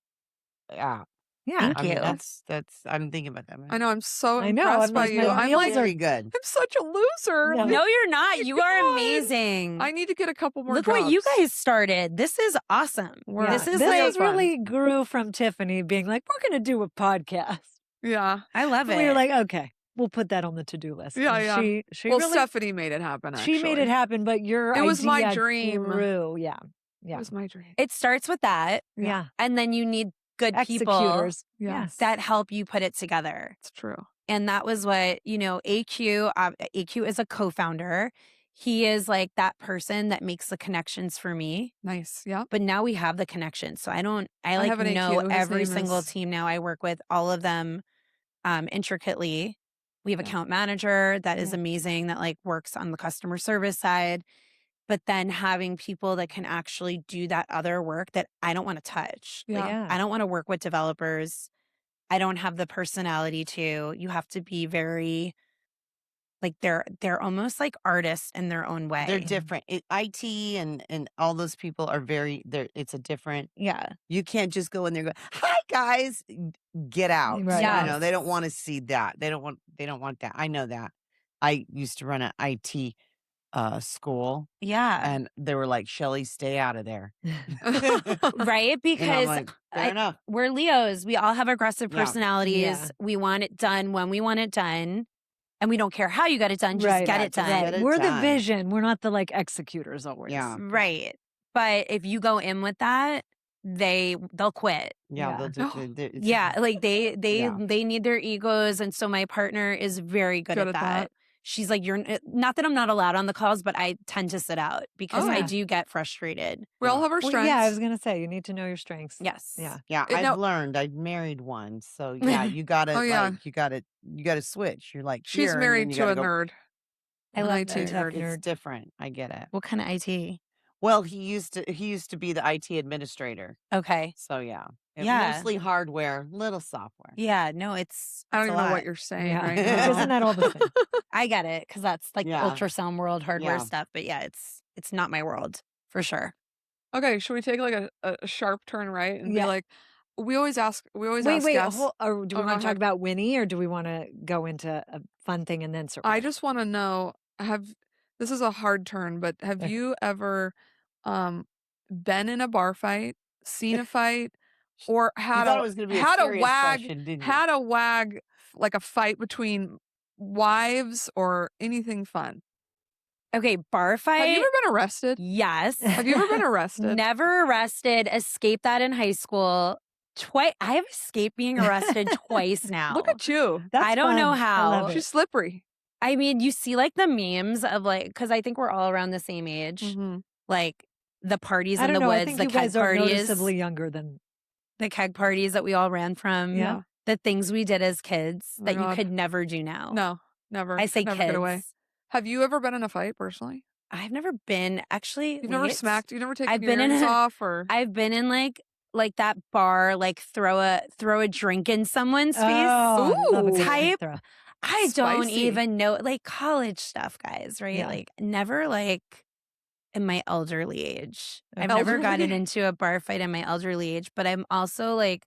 [SPEAKER 5] app.
[SPEAKER 3] Yeah.
[SPEAKER 4] Thank
[SPEAKER 5] I mean,
[SPEAKER 4] you.
[SPEAKER 5] that's. I'm thinking about that.
[SPEAKER 2] I know. I'm so
[SPEAKER 3] I know,
[SPEAKER 2] impressed
[SPEAKER 3] I'm
[SPEAKER 2] by
[SPEAKER 3] like,
[SPEAKER 2] you.
[SPEAKER 3] my
[SPEAKER 2] I'm
[SPEAKER 3] wheels
[SPEAKER 2] like,
[SPEAKER 5] very good.
[SPEAKER 2] I'm such a loser.
[SPEAKER 3] No.
[SPEAKER 4] No, you're not.
[SPEAKER 2] my
[SPEAKER 4] You are
[SPEAKER 2] God.
[SPEAKER 4] amazing.
[SPEAKER 2] I need to get a couple more
[SPEAKER 4] Look
[SPEAKER 2] jobs.
[SPEAKER 4] what you guys started. This is awesome.
[SPEAKER 2] We're-
[SPEAKER 4] This is
[SPEAKER 3] this
[SPEAKER 4] like
[SPEAKER 3] is really grew from Tiffany being like, we're going to do a podcast.
[SPEAKER 2] Yeah.
[SPEAKER 4] I love it.
[SPEAKER 3] And we were like, okay, we'll put that on the to-do list.
[SPEAKER 2] Yeah,
[SPEAKER 3] And
[SPEAKER 2] yeah.
[SPEAKER 3] She
[SPEAKER 2] Well,
[SPEAKER 3] really,
[SPEAKER 2] Stephanie made it happen, actually.
[SPEAKER 3] she made it happen, but your
[SPEAKER 2] It was my
[SPEAKER 3] idea
[SPEAKER 2] dream.
[SPEAKER 3] grew. Yeah.
[SPEAKER 2] It was my dream.
[SPEAKER 4] it starts with that,
[SPEAKER 3] Yeah.
[SPEAKER 4] and then you need good people
[SPEAKER 3] Executors.
[SPEAKER 2] Yes.
[SPEAKER 4] that help you put it together.
[SPEAKER 2] It's true.
[SPEAKER 4] And that was what, AQ is a co-founder. He is like that person that makes the connections for me.
[SPEAKER 2] Nice. Yeah.
[SPEAKER 4] But now we have the connections. So I
[SPEAKER 2] have an
[SPEAKER 4] know
[SPEAKER 2] AQ. His
[SPEAKER 4] every
[SPEAKER 2] name
[SPEAKER 4] single
[SPEAKER 2] is-
[SPEAKER 4] team now. I work with all of them intricately. We have
[SPEAKER 5] Yeah.
[SPEAKER 4] account manager that is
[SPEAKER 3] Yeah.
[SPEAKER 4] amazing, that like works on the customer service side. But then having people that can actually do that other work that I don't want to touch.
[SPEAKER 2] Yeah.
[SPEAKER 4] Like, I don't want to work with developers. I don't have the personality to. You have to be very like they're almost like artists in their own way.
[SPEAKER 5] They're different. IT and all those people are very. It's a different.
[SPEAKER 4] Yeah.
[SPEAKER 5] You can't just go in there and go, "Hi guys, get out."
[SPEAKER 3] Right.
[SPEAKER 4] Yes.
[SPEAKER 5] They don't want to see that. They don't want that. I know that. I used to run an IT school,
[SPEAKER 4] Yeah.
[SPEAKER 5] and they were like, "Shelly, stay out of there."
[SPEAKER 4] Right?
[SPEAKER 5] And
[SPEAKER 4] Because
[SPEAKER 5] I'm like, fair enough.
[SPEAKER 4] we're Leos. We all have aggressive
[SPEAKER 5] Yeah.
[SPEAKER 4] personalities.
[SPEAKER 3] Yeah.
[SPEAKER 4] We want it done when we want it done. And we don't care how you got it done, just
[SPEAKER 3] Right.
[SPEAKER 4] get it
[SPEAKER 5] Just
[SPEAKER 4] done.
[SPEAKER 5] get it
[SPEAKER 3] We're the
[SPEAKER 5] done.
[SPEAKER 3] vision. We're not the like executors always.
[SPEAKER 5] Yeah.
[SPEAKER 4] Right. But if you go in with that, they'll quit.
[SPEAKER 5] Yeah,
[SPEAKER 3] Yeah.
[SPEAKER 5] they'll do. It's-
[SPEAKER 4] Yeah, like they
[SPEAKER 5] Yeah.
[SPEAKER 4] need their egos, and so my partner is very good at that. She's like, you're not that I'm not allowed on the calls, but I tend to sit out because
[SPEAKER 2] Oh,
[SPEAKER 4] I
[SPEAKER 2] yeah.
[SPEAKER 4] do get frustrated.
[SPEAKER 2] We all have our
[SPEAKER 3] Well,
[SPEAKER 2] strengths.
[SPEAKER 3] yeah, I was going to say, you need to know your strengths.
[SPEAKER 4] Yes.
[SPEAKER 3] Yeah.
[SPEAKER 5] Yeah,
[SPEAKER 2] It-
[SPEAKER 5] I've
[SPEAKER 2] no-
[SPEAKER 5] learned. I married one, so yeah, you gotta.
[SPEAKER 2] Oh, yeah.
[SPEAKER 5] Like, you gotta switch. You're like,
[SPEAKER 2] She's
[SPEAKER 5] here, and
[SPEAKER 2] married
[SPEAKER 5] then you
[SPEAKER 2] to a
[SPEAKER 5] gotta go-
[SPEAKER 2] nerd.
[SPEAKER 4] I
[SPEAKER 2] An
[SPEAKER 4] love
[SPEAKER 2] IT
[SPEAKER 4] that.
[SPEAKER 2] nerd.
[SPEAKER 5] It's different. I get it.
[SPEAKER 4] What kind of IT?
[SPEAKER 5] Well, he used to be the IT administrator.
[SPEAKER 4] Okay.
[SPEAKER 5] So yeah.
[SPEAKER 4] Yeah.
[SPEAKER 5] Mostly hardware, little software.
[SPEAKER 4] Yeah, no, it's
[SPEAKER 2] I don't
[SPEAKER 4] a
[SPEAKER 2] even know
[SPEAKER 4] lot.
[SPEAKER 2] what you're saying
[SPEAKER 3] Yeah.
[SPEAKER 2] right
[SPEAKER 5] Yeah.
[SPEAKER 2] now.
[SPEAKER 3] Isn't that all the same?
[SPEAKER 4] I get it because that's like
[SPEAKER 5] Yeah.
[SPEAKER 4] ultrasound world hardware
[SPEAKER 5] Yeah.
[SPEAKER 4] stuff. But yeah, it's not my world for sure.
[SPEAKER 2] Okay, should we take like a sharp turn right and
[SPEAKER 3] Yeah.
[SPEAKER 2] be like, we always ask
[SPEAKER 3] Wait,
[SPEAKER 2] guests.
[SPEAKER 3] do we
[SPEAKER 2] Oh,
[SPEAKER 3] want
[SPEAKER 2] go
[SPEAKER 3] to talk
[SPEAKER 2] ahead.
[SPEAKER 3] about WINI or do we want to go into a fun thing and then circle?
[SPEAKER 2] I just want to know, this is a hard turn, but have
[SPEAKER 3] Okay.
[SPEAKER 2] you ever been in a bar fight, seen a fight, or
[SPEAKER 5] You
[SPEAKER 2] had
[SPEAKER 5] thought
[SPEAKER 2] a
[SPEAKER 5] it was gonna be a
[SPEAKER 2] had a
[SPEAKER 5] serious
[SPEAKER 2] wag
[SPEAKER 5] question, didn't you?
[SPEAKER 2] had a wag like a fight between wives or anything fun?
[SPEAKER 4] Okay, bar fight.
[SPEAKER 2] Have you ever been arrested?
[SPEAKER 4] Yes.
[SPEAKER 2] Have you ever been arrested?
[SPEAKER 4] Never arrested. Escaped that in high school. Twice. I have escaped being arrested twice now.
[SPEAKER 2] Look at you.
[SPEAKER 3] That's
[SPEAKER 4] I don't know
[SPEAKER 3] fun. I
[SPEAKER 4] how.
[SPEAKER 3] love
[SPEAKER 2] She's
[SPEAKER 3] it.
[SPEAKER 2] slippery.
[SPEAKER 4] I mean, you see like the memes of like, because I think we're all around the same age.
[SPEAKER 2] Mm-hmm.
[SPEAKER 4] Like the parties
[SPEAKER 3] I
[SPEAKER 4] in
[SPEAKER 3] don't
[SPEAKER 4] the
[SPEAKER 3] know. I
[SPEAKER 4] woods,
[SPEAKER 3] think
[SPEAKER 4] the
[SPEAKER 3] you
[SPEAKER 4] keg
[SPEAKER 3] guys are
[SPEAKER 4] parties,
[SPEAKER 3] noticeably younger than.
[SPEAKER 4] the keg parties that we all ran from.
[SPEAKER 3] Yeah.
[SPEAKER 4] The things we did as kids
[SPEAKER 2] Oh my
[SPEAKER 4] that you
[SPEAKER 2] God.
[SPEAKER 4] could never do now.
[SPEAKER 2] No, never.
[SPEAKER 4] I say
[SPEAKER 2] never
[SPEAKER 4] kids.
[SPEAKER 2] get away. Have you ever been in a fight personally?
[SPEAKER 4] I've never been actually.
[SPEAKER 2] You've never
[SPEAKER 4] wait,
[SPEAKER 2] smacked. You've never taken
[SPEAKER 4] I've
[SPEAKER 2] your
[SPEAKER 4] been in
[SPEAKER 2] earrings
[SPEAKER 4] a-
[SPEAKER 2] off, or
[SPEAKER 4] I've been in like that bar, like throw a drink in someone's face.
[SPEAKER 3] Oh, I love a good
[SPEAKER 4] Type.
[SPEAKER 3] throw.
[SPEAKER 4] I don't
[SPEAKER 2] Spicy.
[SPEAKER 4] even know, like college stuff, guys, right?
[SPEAKER 3] Yeah.
[SPEAKER 4] Like never like in my elderly age. I've
[SPEAKER 2] Elderly?
[SPEAKER 4] never gotten into a bar fight in my elderly age, but I'm also like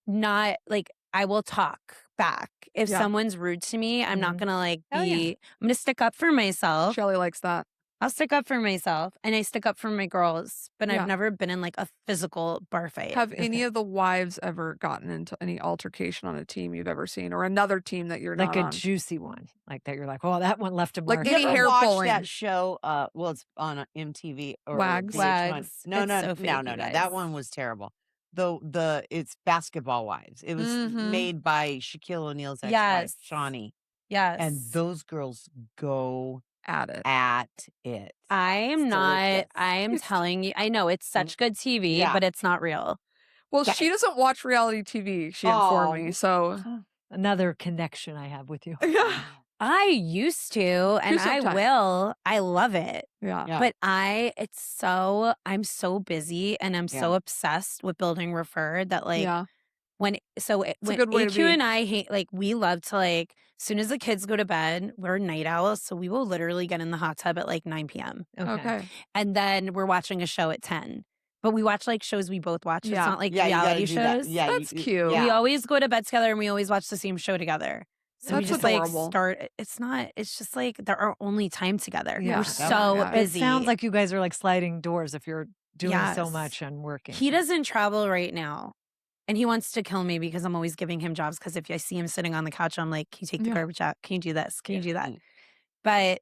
[SPEAKER 4] not like I will talk back. If
[SPEAKER 2] Yeah.
[SPEAKER 4] someone's rude to me, I'm not
[SPEAKER 3] Mhm.
[SPEAKER 4] gonna like be
[SPEAKER 3] Oh, yeah.
[SPEAKER 4] I'm gonna stick up for myself.
[SPEAKER 2] Shelly likes that.
[SPEAKER 4] I'll stick up for myself and I stick up for my girls, but
[SPEAKER 2] Yeah.
[SPEAKER 4] I've never been in like a physical bar fight.
[SPEAKER 2] Have any of the wives ever gotten into any altercation on a team you've ever seen, or another team that you're
[SPEAKER 3] Like
[SPEAKER 2] not
[SPEAKER 3] a
[SPEAKER 2] on?
[SPEAKER 3] juicy one, like that. You're like, oh, that one left a
[SPEAKER 2] Like
[SPEAKER 3] mark.
[SPEAKER 2] any
[SPEAKER 5] You ever
[SPEAKER 2] hair
[SPEAKER 5] watch
[SPEAKER 2] pulling?
[SPEAKER 5] that show? Well, it's on MTV or
[SPEAKER 2] Wags?
[SPEAKER 5] VH1.
[SPEAKER 4] Wags.
[SPEAKER 5] No,
[SPEAKER 4] It's
[SPEAKER 5] no,
[SPEAKER 4] so
[SPEAKER 5] no,
[SPEAKER 4] fake,
[SPEAKER 5] no,
[SPEAKER 4] you
[SPEAKER 5] no.
[SPEAKER 4] guys.
[SPEAKER 5] That one was terrible. It's Basketball Wives. It was
[SPEAKER 2] Mhm.
[SPEAKER 5] made by Shaquille O'Neal's ex-wife,
[SPEAKER 4] Yes.
[SPEAKER 5] Shawnee,
[SPEAKER 4] Yes.
[SPEAKER 5] and those girls go
[SPEAKER 2] At it.
[SPEAKER 5] at it.
[SPEAKER 4] I am
[SPEAKER 5] It's
[SPEAKER 4] not,
[SPEAKER 5] delicious.
[SPEAKER 4] I am
[SPEAKER 2] It's-
[SPEAKER 4] telling you, I know it's such good TV,
[SPEAKER 5] Yeah.
[SPEAKER 4] but it's not real.
[SPEAKER 2] Well,
[SPEAKER 5] Yeah.
[SPEAKER 2] she doesn't watch reality TV. She informed
[SPEAKER 5] Oh.
[SPEAKER 2] me. So
[SPEAKER 3] Another connection I have with you.
[SPEAKER 2] yeah,
[SPEAKER 4] I used to, and I
[SPEAKER 2] sometime.
[SPEAKER 4] will. I love it.
[SPEAKER 2] yeah.
[SPEAKER 5] Yeah.
[SPEAKER 4] But I'm so busy and I'm so obsessed with building Refer that like
[SPEAKER 2] yeah.
[SPEAKER 4] when
[SPEAKER 2] a
[SPEAKER 4] when
[SPEAKER 2] good way to
[SPEAKER 4] AQ
[SPEAKER 2] be.
[SPEAKER 4] and I hate like we love to like as soon as the kids go to bed, we're night owls, so we will literally get in the hot tub at like 9 p.m.
[SPEAKER 2] Okay.
[SPEAKER 4] and then we're watching a show at 10. But we watch like shows we both watch.
[SPEAKER 2] Yeah.
[SPEAKER 4] It's not like
[SPEAKER 5] Yeah, you gotta
[SPEAKER 4] reality
[SPEAKER 5] do that.
[SPEAKER 4] shows.
[SPEAKER 5] Yeah,
[SPEAKER 2] That's cute.
[SPEAKER 4] We
[SPEAKER 5] Yeah.
[SPEAKER 4] always go to bed together and we always watch the same show together. So we
[SPEAKER 2] That's
[SPEAKER 4] just
[SPEAKER 2] adorable.
[SPEAKER 4] like start. It's not. It's just like they're our only time together.
[SPEAKER 3] Yeah.
[SPEAKER 4] We're so
[SPEAKER 2] Yeah.
[SPEAKER 4] busy.
[SPEAKER 3] It sounds like you guys are like sliding doors if you're doing so
[SPEAKER 4] Yes.
[SPEAKER 3] much and working.
[SPEAKER 4] he doesn't travel right now, and he wants to kill me because I'm always giving him jobs. Because if I see him sitting on the couch, I'm like, "Can you take the
[SPEAKER 2] Yeah.
[SPEAKER 4] garbage out? Can you do this? Can you do that?"
[SPEAKER 5] Mm.
[SPEAKER 4] But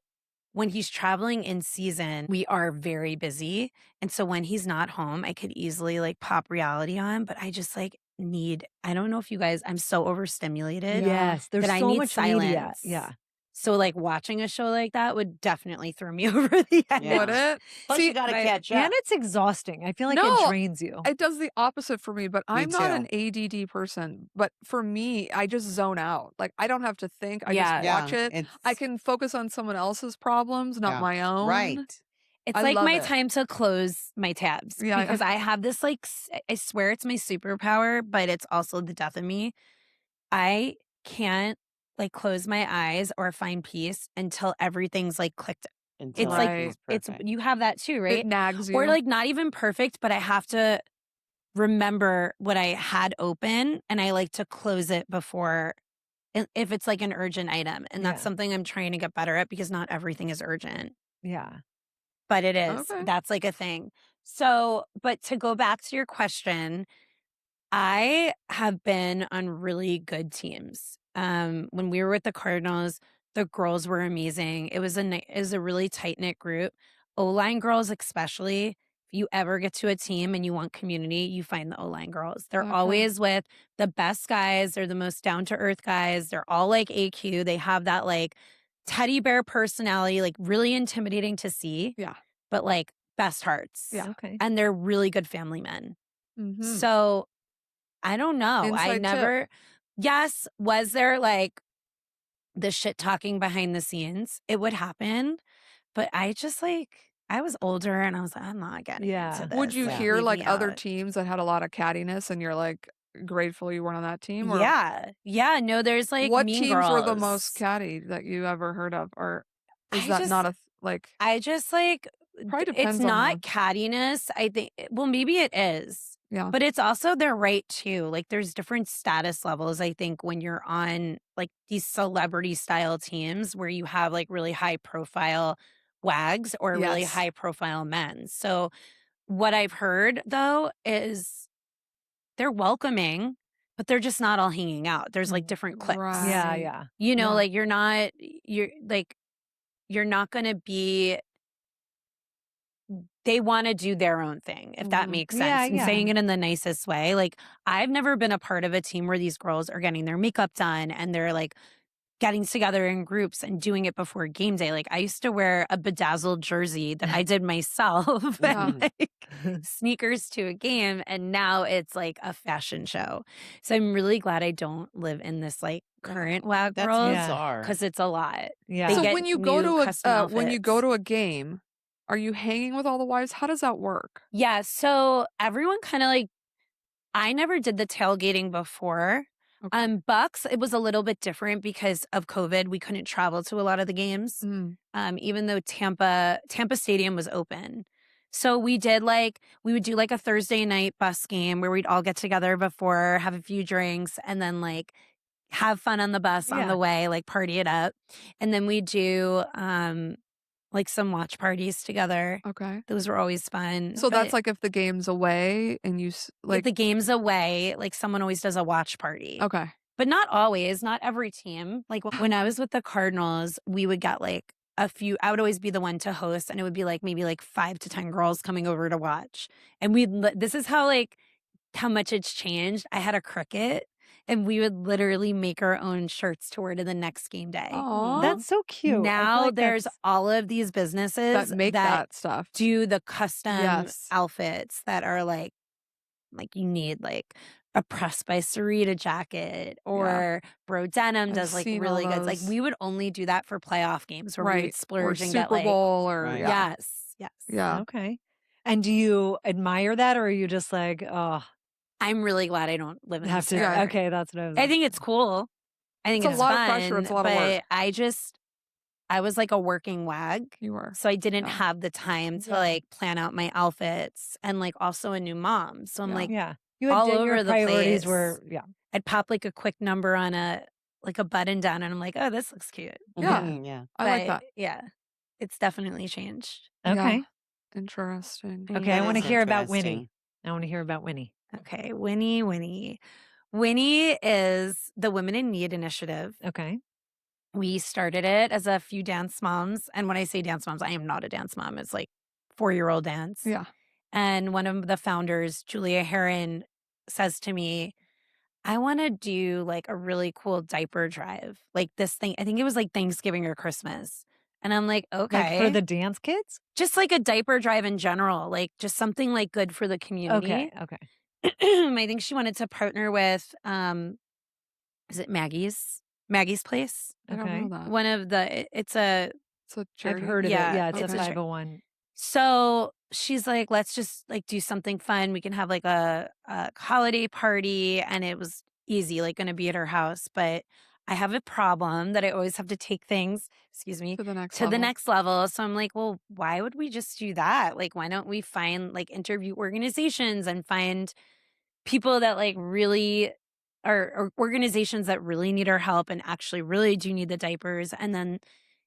[SPEAKER 4] when he's traveling in season, we are very busy, and so when he's not home, I could easily like pop reality on. But I just like need. I don't know if you guys. I'm so overstimulated.
[SPEAKER 2] Yeah.
[SPEAKER 3] Yes, there's
[SPEAKER 4] that I
[SPEAKER 3] so
[SPEAKER 4] need
[SPEAKER 3] much
[SPEAKER 4] silence.
[SPEAKER 3] media. Yeah.
[SPEAKER 4] So like watching a show like that would definitely throw me over the edge.
[SPEAKER 5] Yeah.
[SPEAKER 2] Would it?
[SPEAKER 5] Plus,
[SPEAKER 2] See,
[SPEAKER 5] you gotta
[SPEAKER 4] right.
[SPEAKER 5] catch up.
[SPEAKER 3] And it's exhausting. I feel like
[SPEAKER 2] No,
[SPEAKER 3] it drains you.
[SPEAKER 2] It does the opposite for me, but I'm not an
[SPEAKER 5] too.
[SPEAKER 2] ADD person. But for me, I just zone out. Like I don't have to think. I
[SPEAKER 4] Yeah.
[SPEAKER 2] just watch it.
[SPEAKER 5] It's,
[SPEAKER 2] I can focus on someone else's problems, not
[SPEAKER 5] Yeah.
[SPEAKER 2] my own.
[SPEAKER 5] right.
[SPEAKER 4] It's
[SPEAKER 2] I
[SPEAKER 4] like
[SPEAKER 2] love
[SPEAKER 4] my
[SPEAKER 2] it.
[SPEAKER 4] time to close my tabs
[SPEAKER 2] Yeah.
[SPEAKER 4] because I have this like I swear it's my superpower, but it's also the death of me. I can't like close my eyes or find peace until everything's like clicked.
[SPEAKER 5] Until
[SPEAKER 4] It's like
[SPEAKER 2] Right.
[SPEAKER 4] it's
[SPEAKER 5] perfect.
[SPEAKER 4] you have that too,
[SPEAKER 2] It
[SPEAKER 4] right?
[SPEAKER 2] nags you.
[SPEAKER 4] Or like not even perfect, but I have to remember what I had open and I like to close it before if it's like an urgent item. And that's
[SPEAKER 3] Yeah.
[SPEAKER 4] something I'm trying to get better at because not everything is urgent.
[SPEAKER 3] Yeah.
[SPEAKER 4] But it is.
[SPEAKER 2] Okay.
[SPEAKER 4] That's like a thing. So, but to go back to your question, I have been on really good teams. When we were with the Cardinals, the girls were amazing. It was a really tight knit group. O-line girls, especially. If you ever get to a team and you want community, you find the O-line girls. They're
[SPEAKER 2] Okay.
[SPEAKER 4] always with the best guys. They're the most down to earth guys. They're all like AQ. They have that like teddy bear personality, like really intimidating to see.
[SPEAKER 2] Yeah.
[SPEAKER 4] But like best hearts.
[SPEAKER 2] Yeah.
[SPEAKER 3] Okay.
[SPEAKER 4] And they're really good family men.
[SPEAKER 2] Mhm.
[SPEAKER 4] So I don't know. I
[SPEAKER 2] Inside tip.
[SPEAKER 4] never, yes, was there like the shit talking behind the scenes? It would happen. But I just like, I was older and I was like, I'm not getting
[SPEAKER 3] Yeah.
[SPEAKER 4] into this.
[SPEAKER 2] Would you
[SPEAKER 5] Yeah.
[SPEAKER 2] hear
[SPEAKER 4] leave
[SPEAKER 2] like
[SPEAKER 4] me
[SPEAKER 2] other
[SPEAKER 4] out.
[SPEAKER 2] teams that had a lot of cattiness and you're like grateful you weren't on that team? Or
[SPEAKER 4] Yeah. Yeah. No, there's like
[SPEAKER 2] what
[SPEAKER 4] mean
[SPEAKER 2] teams
[SPEAKER 4] girls.
[SPEAKER 2] were the most catty that you ever heard of? Or is
[SPEAKER 4] I
[SPEAKER 2] that
[SPEAKER 4] just-
[SPEAKER 2] not a like
[SPEAKER 4] I just like,
[SPEAKER 2] probably
[SPEAKER 4] it's
[SPEAKER 2] depends on
[SPEAKER 4] not
[SPEAKER 2] the-
[SPEAKER 4] cattiness. I think, well, maybe it is.
[SPEAKER 2] Yeah.
[SPEAKER 4] But it's also their right too. Like there's different status levels, I think, when you're on like these celebrity style teams where you have like really high profile wags or really
[SPEAKER 2] Yes.
[SPEAKER 4] high profile men. So what I've heard though is they're welcoming, but they're just not all hanging out. There's like different cliques.
[SPEAKER 2] Right.
[SPEAKER 3] Yeah. Yeah.
[SPEAKER 4] You know,
[SPEAKER 2] Yeah.
[SPEAKER 4] like you're you're not going to be, they want to do their own thing, if that makes sense.
[SPEAKER 3] Yeah,
[SPEAKER 4] And
[SPEAKER 3] yeah.
[SPEAKER 4] saying it in the nicest way. Like, I've never been a part of a team where these girls are getting their makeup done and they're like getting together in groups and doing it before game day. Like, I used to wear a bedazzled jersey that I did myself and like sneakers to a game. And now it's like a fashion show. So I'm really glad I don't live in this like current WAG
[SPEAKER 5] That's
[SPEAKER 4] world
[SPEAKER 5] bizarre.
[SPEAKER 4] because it's a lot.
[SPEAKER 3] Yeah.
[SPEAKER 4] They
[SPEAKER 2] So
[SPEAKER 4] get
[SPEAKER 2] when you go
[SPEAKER 4] new
[SPEAKER 2] to
[SPEAKER 4] custom
[SPEAKER 2] when you go
[SPEAKER 4] outfits.
[SPEAKER 2] to a game, are you hanging with all the wives? How does that work?
[SPEAKER 4] Yeah, so everyone kind of like, I never did the tailgating before.
[SPEAKER 2] Okay.
[SPEAKER 4] Bucks, it was a little bit different because of COVID. We couldn't travel to a lot of the games,
[SPEAKER 2] Mm.
[SPEAKER 4] even though Tampa Stadium was open. So we would do like a Thursday night bus game where we'd all get together before, have a few drinks, and then like have fun on the bus on the way, like party it up. And then we do like some watch parties together.
[SPEAKER 2] Okay.
[SPEAKER 4] Those were always fun.
[SPEAKER 2] So that's
[SPEAKER 4] But
[SPEAKER 2] like if the game's away and you
[SPEAKER 4] if
[SPEAKER 2] like.
[SPEAKER 4] the game's away, like someone always does a watch party.
[SPEAKER 2] Okay.
[SPEAKER 4] But not always, not every team. Like when I was with the Cardinals, we would get like a few, I would always be the one to host, and it would be like maybe like 5 to 10 girls coming over to watch. And this is how much it's changed. I had a Cricut, and we would literally make our own shirts to wear to the next game day.
[SPEAKER 2] Aw.
[SPEAKER 3] That's so cute. I feel
[SPEAKER 4] Now
[SPEAKER 3] like
[SPEAKER 4] there's
[SPEAKER 3] that's-
[SPEAKER 4] all of these businesses
[SPEAKER 2] that make that stuff.
[SPEAKER 4] do the custom
[SPEAKER 2] Yes.
[SPEAKER 4] outfits that are like you need like a pressed by Sarita jacket, or Bro Denim
[SPEAKER 2] I've
[SPEAKER 4] does like
[SPEAKER 2] seen
[SPEAKER 4] really
[SPEAKER 2] all
[SPEAKER 4] good. Like
[SPEAKER 2] those.
[SPEAKER 4] we would only do that for playoff games where we would
[SPEAKER 2] Right. Or
[SPEAKER 4] splurge and
[SPEAKER 2] Super
[SPEAKER 4] get like
[SPEAKER 2] Bowl or
[SPEAKER 5] Right.
[SPEAKER 2] yeah.
[SPEAKER 4] yes.
[SPEAKER 2] Yeah.
[SPEAKER 3] Okay. And do you admire that, or are you just like, oh,
[SPEAKER 4] I'm really glad I don't live in
[SPEAKER 3] have
[SPEAKER 4] this
[SPEAKER 3] to?
[SPEAKER 4] era.
[SPEAKER 3] Okay, that's what I was.
[SPEAKER 4] I think it's cool. I think
[SPEAKER 2] It's
[SPEAKER 4] it's
[SPEAKER 2] a lot
[SPEAKER 4] fun,
[SPEAKER 2] of pressure. It's a lot of work.
[SPEAKER 4] but I was like a working WAG.
[SPEAKER 2] You were.
[SPEAKER 4] So I didn't
[SPEAKER 2] Yeah.
[SPEAKER 4] have the time to
[SPEAKER 3] Yeah.
[SPEAKER 4] like plan out my outfits, and like also a new mom. So I'm
[SPEAKER 2] Yeah.
[SPEAKER 4] like
[SPEAKER 3] Yeah, you had
[SPEAKER 4] all
[SPEAKER 3] your
[SPEAKER 4] over the
[SPEAKER 3] priorities
[SPEAKER 4] place.
[SPEAKER 3] were
[SPEAKER 4] I'd pop like a quick number on a button down, and I'm like, oh, this looks cute.
[SPEAKER 2] Yeah.
[SPEAKER 5] Yeah.
[SPEAKER 2] I like
[SPEAKER 4] But,
[SPEAKER 2] that.
[SPEAKER 4] yeah, it's definitely changed.
[SPEAKER 3] okay.
[SPEAKER 2] Yeah. Interesting.
[SPEAKER 3] Okay,
[SPEAKER 5] That
[SPEAKER 3] I want to
[SPEAKER 5] is
[SPEAKER 3] hear about
[SPEAKER 5] interesting.
[SPEAKER 3] Winnie. I want to hear about Winnie.
[SPEAKER 4] Okay, WINI. WINI is the Women in Need initiative.
[SPEAKER 3] Okay.
[SPEAKER 4] We started it as a few dance moms. And when I say dance moms, I am not a dance mom. It's like 4-year-old dance.
[SPEAKER 2] Yeah.
[SPEAKER 4] And one of the founders, Julia Heron, says to me, I want to do like a really cool diaper drive. Like this thing, I think it was like Thanksgiving or Christmas. And I'm like, okay.
[SPEAKER 3] Like for the dance kids?
[SPEAKER 4] Just like a diaper drive in general, like just something like good for the community.
[SPEAKER 3] Okay.
[SPEAKER 4] I think she wanted to partner with, is it Maggie's Place?
[SPEAKER 2] I don't
[SPEAKER 3] Okay.
[SPEAKER 2] know that.
[SPEAKER 4] One of the, it's a,
[SPEAKER 2] It's a
[SPEAKER 3] I've
[SPEAKER 2] charity.
[SPEAKER 3] heard of it.
[SPEAKER 4] Yeah,
[SPEAKER 3] Yeah, it's
[SPEAKER 2] okay.
[SPEAKER 3] a 501.
[SPEAKER 4] so she's like, let's just like do something fun. We can have like a holiday party. And it was easy, like going to be at her house. But I have a problem that I always have to take things, excuse me,
[SPEAKER 2] To the next
[SPEAKER 4] to the
[SPEAKER 2] level.
[SPEAKER 4] next level. So I'm like, well, why would we just do that? Like, why don't we find like interview organizations and find people that like really or organizations that really need our help and actually really do need the diapers. And then,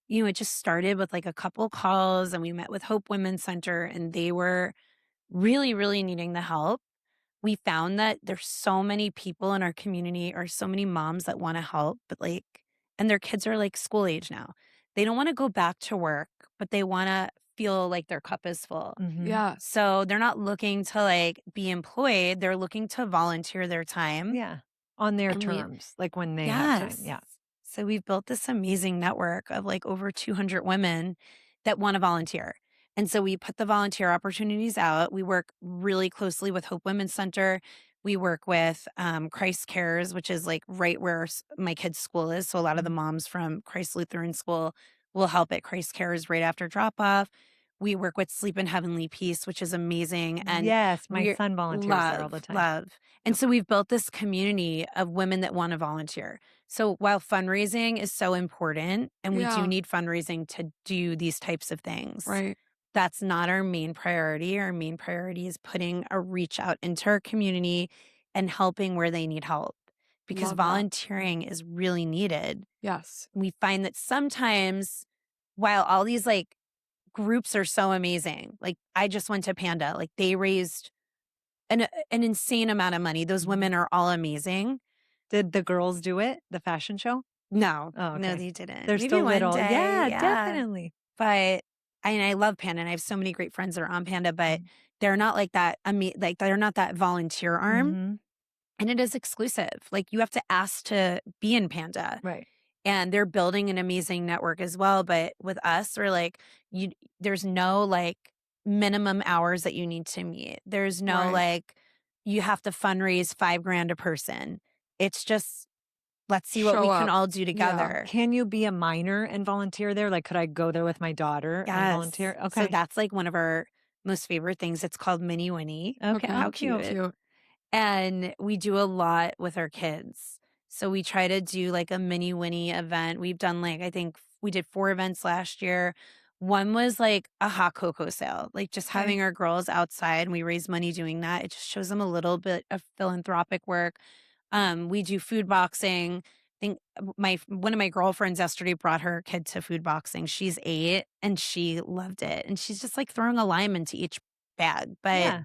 [SPEAKER 4] it just started with like a couple calls, and we met with Hope Women's Center, and they were really, really needing the help. We found that there's so many people in our community, or so many moms that want to help, but and their kids are like school age now. They don't want to go back to work, but they want to feel like their cup is full.
[SPEAKER 3] Mhm.
[SPEAKER 2] Yeah.
[SPEAKER 4] So they're not looking to like be employed. They're looking to volunteer their time.
[SPEAKER 3] Yeah. On their
[SPEAKER 4] And
[SPEAKER 3] terms, like when they have time.
[SPEAKER 4] Yes.
[SPEAKER 3] Yeah.
[SPEAKER 4] So we've built this amazing network of like over 200 women that want to volunteer. And so we put the volunteer opportunities out. We work really closely with Hope Women's Center. We work with Christ Cares, which is like right where my kids' school is. So a lot of the moms from Christ Lutheran School will help at Christ Cares right after drop off. We work with Sleep in Heavenly Peace, which is amazing. And
[SPEAKER 3] yes, my
[SPEAKER 4] we're-
[SPEAKER 3] son volunteers there all the time.
[SPEAKER 4] Love. And so we've built this community of women that want to volunteer. So while fundraising is so important, and we
[SPEAKER 2] Yeah.
[SPEAKER 4] do need fundraising to do these types of things,
[SPEAKER 2] Right.
[SPEAKER 4] that's not our main priority. Our main priority is putting a reach out into our community and helping where they need help, because
[SPEAKER 2] Love that.
[SPEAKER 4] volunteering is really needed.
[SPEAKER 2] Yes.
[SPEAKER 4] We find that sometimes, while all these like groups are so amazing, like I just went to Panda, like they raised an insane amount of money. Those women are all amazing.
[SPEAKER 3] Did the girls do it? The fashion show?
[SPEAKER 4] No,
[SPEAKER 3] Oh,
[SPEAKER 4] no,
[SPEAKER 3] okay.
[SPEAKER 4] they didn't.
[SPEAKER 3] They're
[SPEAKER 4] Maybe
[SPEAKER 3] still
[SPEAKER 4] one
[SPEAKER 3] little.
[SPEAKER 4] day,
[SPEAKER 3] Yeah,
[SPEAKER 4] yeah.
[SPEAKER 3] definitely.
[SPEAKER 4] But I love Panda, and I have so many great friends that are on Panda, but they're not like that. Like they're not that volunteer arm,
[SPEAKER 3] Mhm.
[SPEAKER 4] and it is exclusive. Like you have to ask to be in Panda,
[SPEAKER 3] Right.
[SPEAKER 4] and they're building an amazing network as well. But with us, we're like there's no like minimum hours that you need to meet. There's no
[SPEAKER 2] Right.
[SPEAKER 4] like you have to fundraise $5,000 a person. It's just let's see what we
[SPEAKER 2] Show
[SPEAKER 4] can
[SPEAKER 2] up.
[SPEAKER 4] all do
[SPEAKER 2] Yeah.
[SPEAKER 4] together.
[SPEAKER 3] Can you be a minor and volunteer there? Like, could I go there with my daughter and volunteer?
[SPEAKER 4] Yes.
[SPEAKER 3] Okay.
[SPEAKER 4] So that's like one of our most favorite things. It's called Mini WINI.
[SPEAKER 3] Okay.
[SPEAKER 4] How
[SPEAKER 3] Oh,
[SPEAKER 4] cute.
[SPEAKER 2] Cute.
[SPEAKER 4] And we do a lot with our kids. So we try to do like a mini WINI event. We've done like, I think we did 4 events last year. One was like a hot cocoa sale, like just
[SPEAKER 3] Okay.
[SPEAKER 4] having our girls outside and we raise money doing that. It just shows them a little bit of philanthropic work. We do food boxing. I think one of my girlfriends yesterday brought her kid to food boxing. She's 8 and she loved it. And she's just like throwing a lime into each bag. But
[SPEAKER 3] Yeah.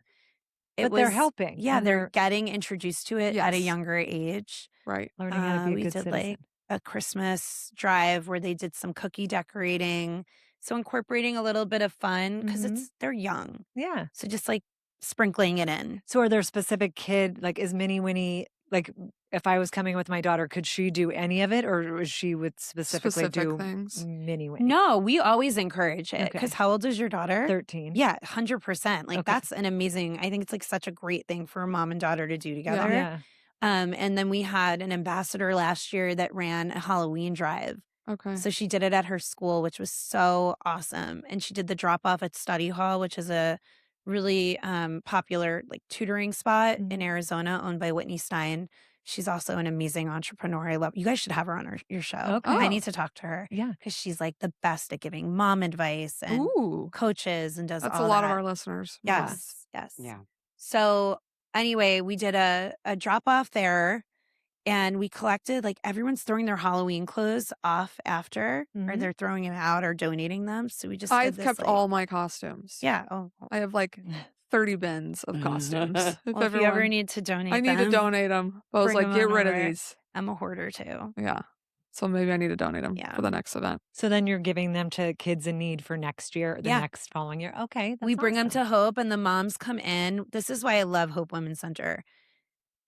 [SPEAKER 4] it
[SPEAKER 3] But they're
[SPEAKER 4] was
[SPEAKER 3] helping.
[SPEAKER 4] yeah,
[SPEAKER 3] and
[SPEAKER 4] they're getting introduced to it at a
[SPEAKER 2] Yes.
[SPEAKER 4] younger age.
[SPEAKER 2] Right.
[SPEAKER 3] learning how to be a
[SPEAKER 4] We
[SPEAKER 3] good
[SPEAKER 4] did
[SPEAKER 3] citizen.
[SPEAKER 4] like a Christmas drive where they did some cookie decorating. So incorporating a little bit of fun because
[SPEAKER 3] Mhm.
[SPEAKER 4] they're young.
[SPEAKER 3] Yeah.
[SPEAKER 4] So just like sprinkling it in.
[SPEAKER 3] So are there specific like, is Mini Winnie, like, if I was coming with my daughter, could she do any of it? Or was she would specifically
[SPEAKER 2] Specific
[SPEAKER 3] do
[SPEAKER 2] things.
[SPEAKER 3] Mini Winnie?
[SPEAKER 4] No, we always encourage it.
[SPEAKER 3] Okay.
[SPEAKER 4] Because how old is your daughter?
[SPEAKER 3] 13.
[SPEAKER 4] Yeah, 100%. Like
[SPEAKER 3] Okay.
[SPEAKER 4] that's an amazing, I think it's like such a great thing for a mom and daughter to do together.
[SPEAKER 3] Yeah.
[SPEAKER 4] And then we had an ambassador last year that ran a Halloween drive.
[SPEAKER 2] Okay.
[SPEAKER 4] So she did it at her school, which was so awesome. And she did the drop off at Study Hall, which is a really popular like tutoring spot in Arizona owned by Whitney Stein. She's also an amazing entrepreneur. I love you guys should have her on your show.
[SPEAKER 3] Okay.
[SPEAKER 4] I
[SPEAKER 2] Oh.
[SPEAKER 4] need to talk to her
[SPEAKER 3] Yeah.
[SPEAKER 4] because she's like the best at giving mom advice and
[SPEAKER 2] Ooh.
[SPEAKER 4] coaches and does
[SPEAKER 2] That's
[SPEAKER 4] all
[SPEAKER 2] a lot of
[SPEAKER 4] that.
[SPEAKER 2] our listeners.
[SPEAKER 4] Yes. Yes.
[SPEAKER 5] Yeah.
[SPEAKER 4] So anyway, we did a drop off there and we collected like everyone's throwing their Halloween clothes off after or
[SPEAKER 3] Mhm.
[SPEAKER 4] they're throwing them out or donating them. So we just
[SPEAKER 2] I've
[SPEAKER 4] did this,
[SPEAKER 2] kept
[SPEAKER 4] like,
[SPEAKER 2] all my costumes.
[SPEAKER 4] yeah. Oh,
[SPEAKER 2] I have like 30 bins of costumes.
[SPEAKER 4] well, if you ever need to donate,
[SPEAKER 2] I need to
[SPEAKER 4] them,
[SPEAKER 2] donate them. I was
[SPEAKER 4] bring
[SPEAKER 2] like,
[SPEAKER 4] them
[SPEAKER 2] get
[SPEAKER 4] on
[SPEAKER 2] rid of
[SPEAKER 4] over.
[SPEAKER 2] these.
[SPEAKER 4] I'm a hoarder too.
[SPEAKER 2] Yeah. So maybe I need to donate them
[SPEAKER 4] Yeah.
[SPEAKER 2] for the next event.
[SPEAKER 3] So then you're giving them to kids in need for next year, or the
[SPEAKER 4] Yeah.
[SPEAKER 3] next following year. Okay.
[SPEAKER 4] We bring them
[SPEAKER 3] awesome.
[SPEAKER 4] to Hope and the moms come in. This is why I love Hope Women's Center.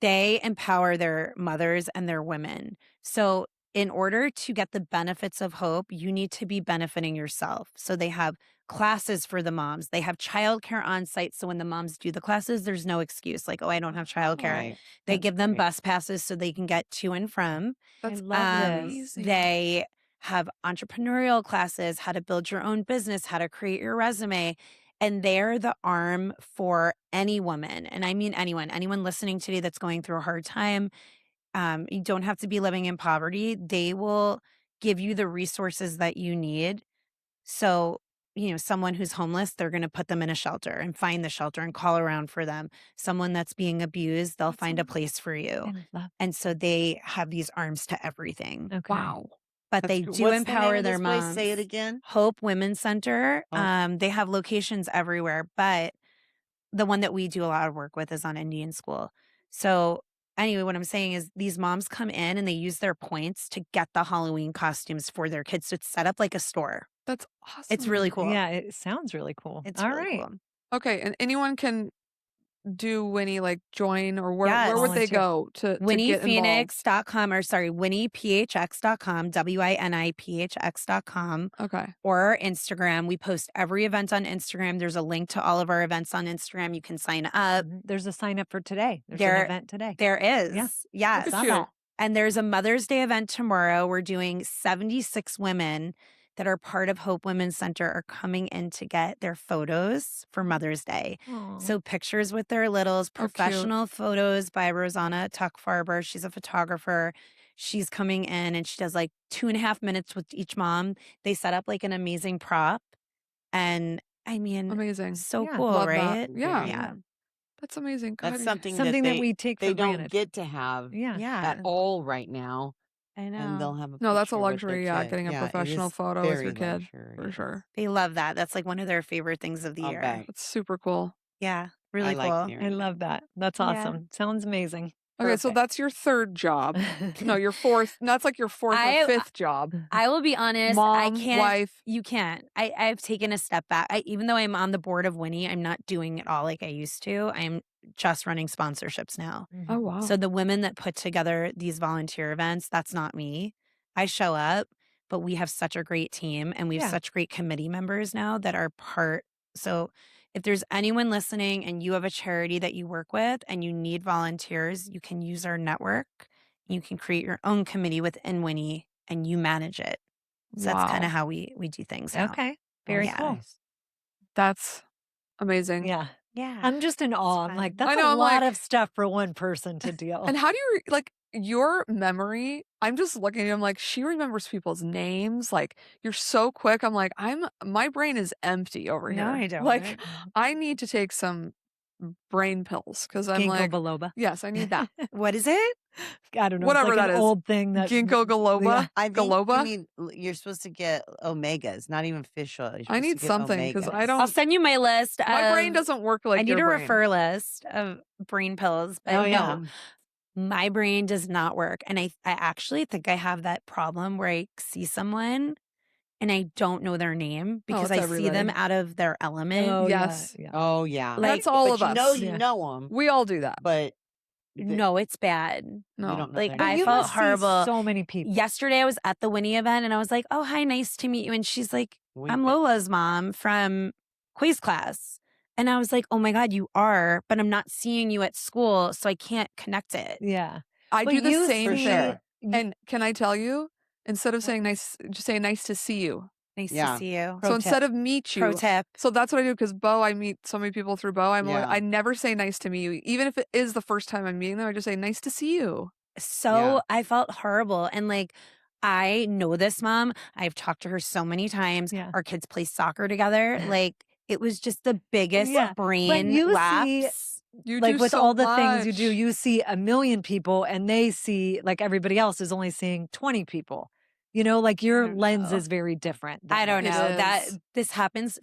[SPEAKER 4] They empower their mothers and their women. So in order to get the benefits of Hope, you need to be benefiting yourself. So they have classes for the moms. They have childcare on site. So when the moms do the classes, there's no excuse like, oh, I don't have childcare.
[SPEAKER 5] Right.
[SPEAKER 4] They
[SPEAKER 3] That's
[SPEAKER 4] give them
[SPEAKER 5] great.
[SPEAKER 4] bus passes so they can get to and from.
[SPEAKER 2] That's
[SPEAKER 3] love this.
[SPEAKER 2] amazing.
[SPEAKER 4] They have entrepreneurial classes, how to build your own business, how to create your resume. And they're the arm for any woman. And I mean anyone listening today that's going through a hard time. You don't have to be living in poverty. They will give you the resources that you need. So, someone who's homeless, they're going to put them in a shelter and find the shelter and call around for them. Someone that's being abused, they'll find a place for you.
[SPEAKER 3] I love.
[SPEAKER 4] And so they have these arms to everything.
[SPEAKER 3] Okay.
[SPEAKER 2] Wow.
[SPEAKER 4] But
[SPEAKER 5] That's
[SPEAKER 4] they
[SPEAKER 5] good.
[SPEAKER 4] do
[SPEAKER 5] What's the name
[SPEAKER 4] empower
[SPEAKER 5] of
[SPEAKER 4] their
[SPEAKER 5] this place?
[SPEAKER 4] moms.
[SPEAKER 5] Say it again.
[SPEAKER 4] Hope Women's Center.
[SPEAKER 5] Okay.
[SPEAKER 4] They have locations everywhere, but the one that we do a lot of work with is on Indian School. So anyway, what I'm saying is these moms come in and they use their points to get the Halloween costumes for their kids. So it's set up like a store.
[SPEAKER 2] That's awesome.
[SPEAKER 4] It's really cool.
[SPEAKER 3] Yeah, it sounds really cool.
[SPEAKER 4] It's
[SPEAKER 3] All
[SPEAKER 4] really
[SPEAKER 3] right.
[SPEAKER 4] cool.
[SPEAKER 2] Okay. And anyone can do WINI, like join, or where
[SPEAKER 4] Yes.
[SPEAKER 2] would they
[SPEAKER 3] Volunteer.
[SPEAKER 2] go to get involved?
[SPEAKER 4] WINIPhoenix.com or sorry, WINIPHX.com, WINIPHX.com.
[SPEAKER 2] Okay.
[SPEAKER 4] Or Instagram. We post every event on Instagram. There's a link to all of our events on Instagram. You can sign up.
[SPEAKER 3] There's a sign up for today. There's
[SPEAKER 4] There-
[SPEAKER 3] an event today.
[SPEAKER 4] There is.
[SPEAKER 3] Yeah.
[SPEAKER 4] Yes.
[SPEAKER 2] Look
[SPEAKER 3] Saw
[SPEAKER 2] at you.
[SPEAKER 3] that.
[SPEAKER 4] And there's a Mother's Day event tomorrow. We're doing 76 women that are part of Hope Women's Center are coming in to get their photos for Mother's Day.
[SPEAKER 3] Aw.
[SPEAKER 4] So pictures with their littles,
[SPEAKER 2] Oh, cute.
[SPEAKER 4] professional photos by Rosanna Tuckfarber. She's a photographer. She's coming in and she does like 2.5 minutes with each mom. They set up like an amazing prop. And I mean,
[SPEAKER 2] Amazing.
[SPEAKER 4] so
[SPEAKER 3] Yeah.
[SPEAKER 4] cool,
[SPEAKER 2] Love
[SPEAKER 4] right?
[SPEAKER 2] that. Yeah.
[SPEAKER 4] Yeah.
[SPEAKER 2] That's amazing.
[SPEAKER 5] That's
[SPEAKER 2] God,
[SPEAKER 5] something
[SPEAKER 3] Something that
[SPEAKER 5] they,
[SPEAKER 3] we take
[SPEAKER 5] they
[SPEAKER 3] for
[SPEAKER 5] don't
[SPEAKER 3] granted.
[SPEAKER 5] get to have
[SPEAKER 3] Yeah.
[SPEAKER 4] Yeah.
[SPEAKER 5] at all right now.
[SPEAKER 4] I know.
[SPEAKER 5] And they'll have a
[SPEAKER 2] No, that's a
[SPEAKER 5] picture with their
[SPEAKER 2] luxury. Yeah.
[SPEAKER 5] kid.
[SPEAKER 2] Getting a
[SPEAKER 5] Yeah, it
[SPEAKER 2] professional
[SPEAKER 5] is
[SPEAKER 2] photo with
[SPEAKER 5] very
[SPEAKER 2] your kid.
[SPEAKER 5] luxurious.
[SPEAKER 2] For sure.
[SPEAKER 4] They love that. That's like one of their favorite things of the
[SPEAKER 5] I'll
[SPEAKER 4] year.
[SPEAKER 5] bet.
[SPEAKER 2] That's super cool.
[SPEAKER 4] Yeah. Really
[SPEAKER 5] I like
[SPEAKER 4] cool.
[SPEAKER 5] hearing
[SPEAKER 3] I
[SPEAKER 5] that.
[SPEAKER 3] love that. That's
[SPEAKER 4] Yeah.
[SPEAKER 3] awesome. Sounds amazing.
[SPEAKER 2] Okay, so that's your third job. No, your fourth. That's like your fourth or fifth job.
[SPEAKER 4] I will be honest.
[SPEAKER 2] Mom,
[SPEAKER 4] I can't.
[SPEAKER 2] wife.
[SPEAKER 4] You can't. I've taken a step back. Even though I'm on the board of WINI, I'm not doing it all like I used to. I'm just running sponsorships now.
[SPEAKER 2] Oh, wow.
[SPEAKER 4] So the women that put together these volunteer events, that's not me. I show up, but we have such a great team and we have such great committee members now that are part. So if there's anyone listening and you have a charity that you work with and you need volunteers, you can use our network. You can create your own committee within WINI and you manage it. So that's kind of how we do things now.
[SPEAKER 3] Okay. Very cool.
[SPEAKER 2] That's amazing.
[SPEAKER 3] Yeah.
[SPEAKER 4] Yeah.
[SPEAKER 3] I'm just in awe. I'm like, that's
[SPEAKER 2] I know,
[SPEAKER 3] a
[SPEAKER 2] I'm
[SPEAKER 3] lot
[SPEAKER 2] like-
[SPEAKER 3] of stuff for one person to deal.
[SPEAKER 2] And how do you, your memory, I'm just looking at you, I'm like, she remembers people's names. Like, you're so quick. I'm like, my brain is empty over here.
[SPEAKER 4] No, I don't.
[SPEAKER 2] Like, I need to take some brain pills because I'm
[SPEAKER 3] Ginkgo
[SPEAKER 2] like,
[SPEAKER 3] biloba.
[SPEAKER 2] yes, I need that.
[SPEAKER 4] What is it?
[SPEAKER 3] I don't know.
[SPEAKER 2] Whatever
[SPEAKER 3] it's like
[SPEAKER 2] that
[SPEAKER 3] an
[SPEAKER 2] is.
[SPEAKER 3] old thing that
[SPEAKER 2] Ginkgo biloba.
[SPEAKER 5] I think
[SPEAKER 2] Galoba?
[SPEAKER 5] you mean you're supposed to get omegas, not even fish oil. You're
[SPEAKER 2] I
[SPEAKER 5] supposed
[SPEAKER 2] need
[SPEAKER 5] to get
[SPEAKER 2] something because I
[SPEAKER 5] omegas.
[SPEAKER 2] don't.
[SPEAKER 4] I'll send you my list.
[SPEAKER 2] My brain doesn't work like
[SPEAKER 4] I need a
[SPEAKER 2] your brain.
[SPEAKER 4] refer list of brain pills. But
[SPEAKER 3] Oh, yeah.
[SPEAKER 4] no, my brain does not work. And I actually think I have that problem where I see someone and I don't know their name because
[SPEAKER 2] it's
[SPEAKER 4] I see them
[SPEAKER 2] everybody.
[SPEAKER 4] out of their element.
[SPEAKER 3] Oh,
[SPEAKER 2] Yes.
[SPEAKER 3] Yeah.
[SPEAKER 5] Oh yeah,
[SPEAKER 2] That's all
[SPEAKER 5] but
[SPEAKER 2] of
[SPEAKER 5] you
[SPEAKER 2] us.
[SPEAKER 5] know
[SPEAKER 3] Yeah.
[SPEAKER 5] you know them,
[SPEAKER 2] We all do that.
[SPEAKER 5] but
[SPEAKER 4] No, it's bad.
[SPEAKER 2] No.
[SPEAKER 5] you don't know
[SPEAKER 4] Like,
[SPEAKER 5] their
[SPEAKER 3] But
[SPEAKER 4] I
[SPEAKER 5] names.
[SPEAKER 3] you
[SPEAKER 4] felt
[SPEAKER 3] must see
[SPEAKER 4] horrible.
[SPEAKER 3] so many people.
[SPEAKER 4] Yesterday I was at the WINI event and I was like, oh, hi, nice to meet you. And she's like, I'm Lola's mom from quiz class. And I was like, oh my God, you are, but I'm not seeing you at school, so I can't connect it.
[SPEAKER 3] Yeah.
[SPEAKER 2] I
[SPEAKER 3] But
[SPEAKER 2] do the
[SPEAKER 3] you
[SPEAKER 2] same
[SPEAKER 5] For
[SPEAKER 3] see-
[SPEAKER 2] thing.
[SPEAKER 5] sure.
[SPEAKER 2] And can I tell you, instead of saying nice, just say nice to see you.
[SPEAKER 4] Nice
[SPEAKER 5] Yeah.
[SPEAKER 4] to see you.
[SPEAKER 3] Pro
[SPEAKER 2] So
[SPEAKER 3] tip.
[SPEAKER 2] instead of meet you,
[SPEAKER 4] Pro tip.
[SPEAKER 2] so that's what I do because Bo, I meet so many people through Bo.
[SPEAKER 5] Yeah.
[SPEAKER 2] I never say nice to meet you, even if it is the first time I'm meeting them. I just say nice to see you.
[SPEAKER 4] So
[SPEAKER 5] Yeah.
[SPEAKER 4] I felt horrible. And like, I know this mom. I've talked to her so many times.
[SPEAKER 3] Yeah.
[SPEAKER 4] Our kids play soccer together. Like, it was just the biggest
[SPEAKER 3] Yeah.
[SPEAKER 4] brain
[SPEAKER 3] you see-
[SPEAKER 4] lapse.
[SPEAKER 2] You
[SPEAKER 3] Like
[SPEAKER 2] do
[SPEAKER 3] with
[SPEAKER 2] so
[SPEAKER 3] all the things you
[SPEAKER 2] much.
[SPEAKER 3] do, you see a million people and they see, like everybody else is only seeing 20 people. You know, like your
[SPEAKER 4] don't
[SPEAKER 3] lens
[SPEAKER 4] know.
[SPEAKER 3] is very different.
[SPEAKER 4] I don't
[SPEAKER 2] It
[SPEAKER 4] know that
[SPEAKER 2] is.
[SPEAKER 4] this happens.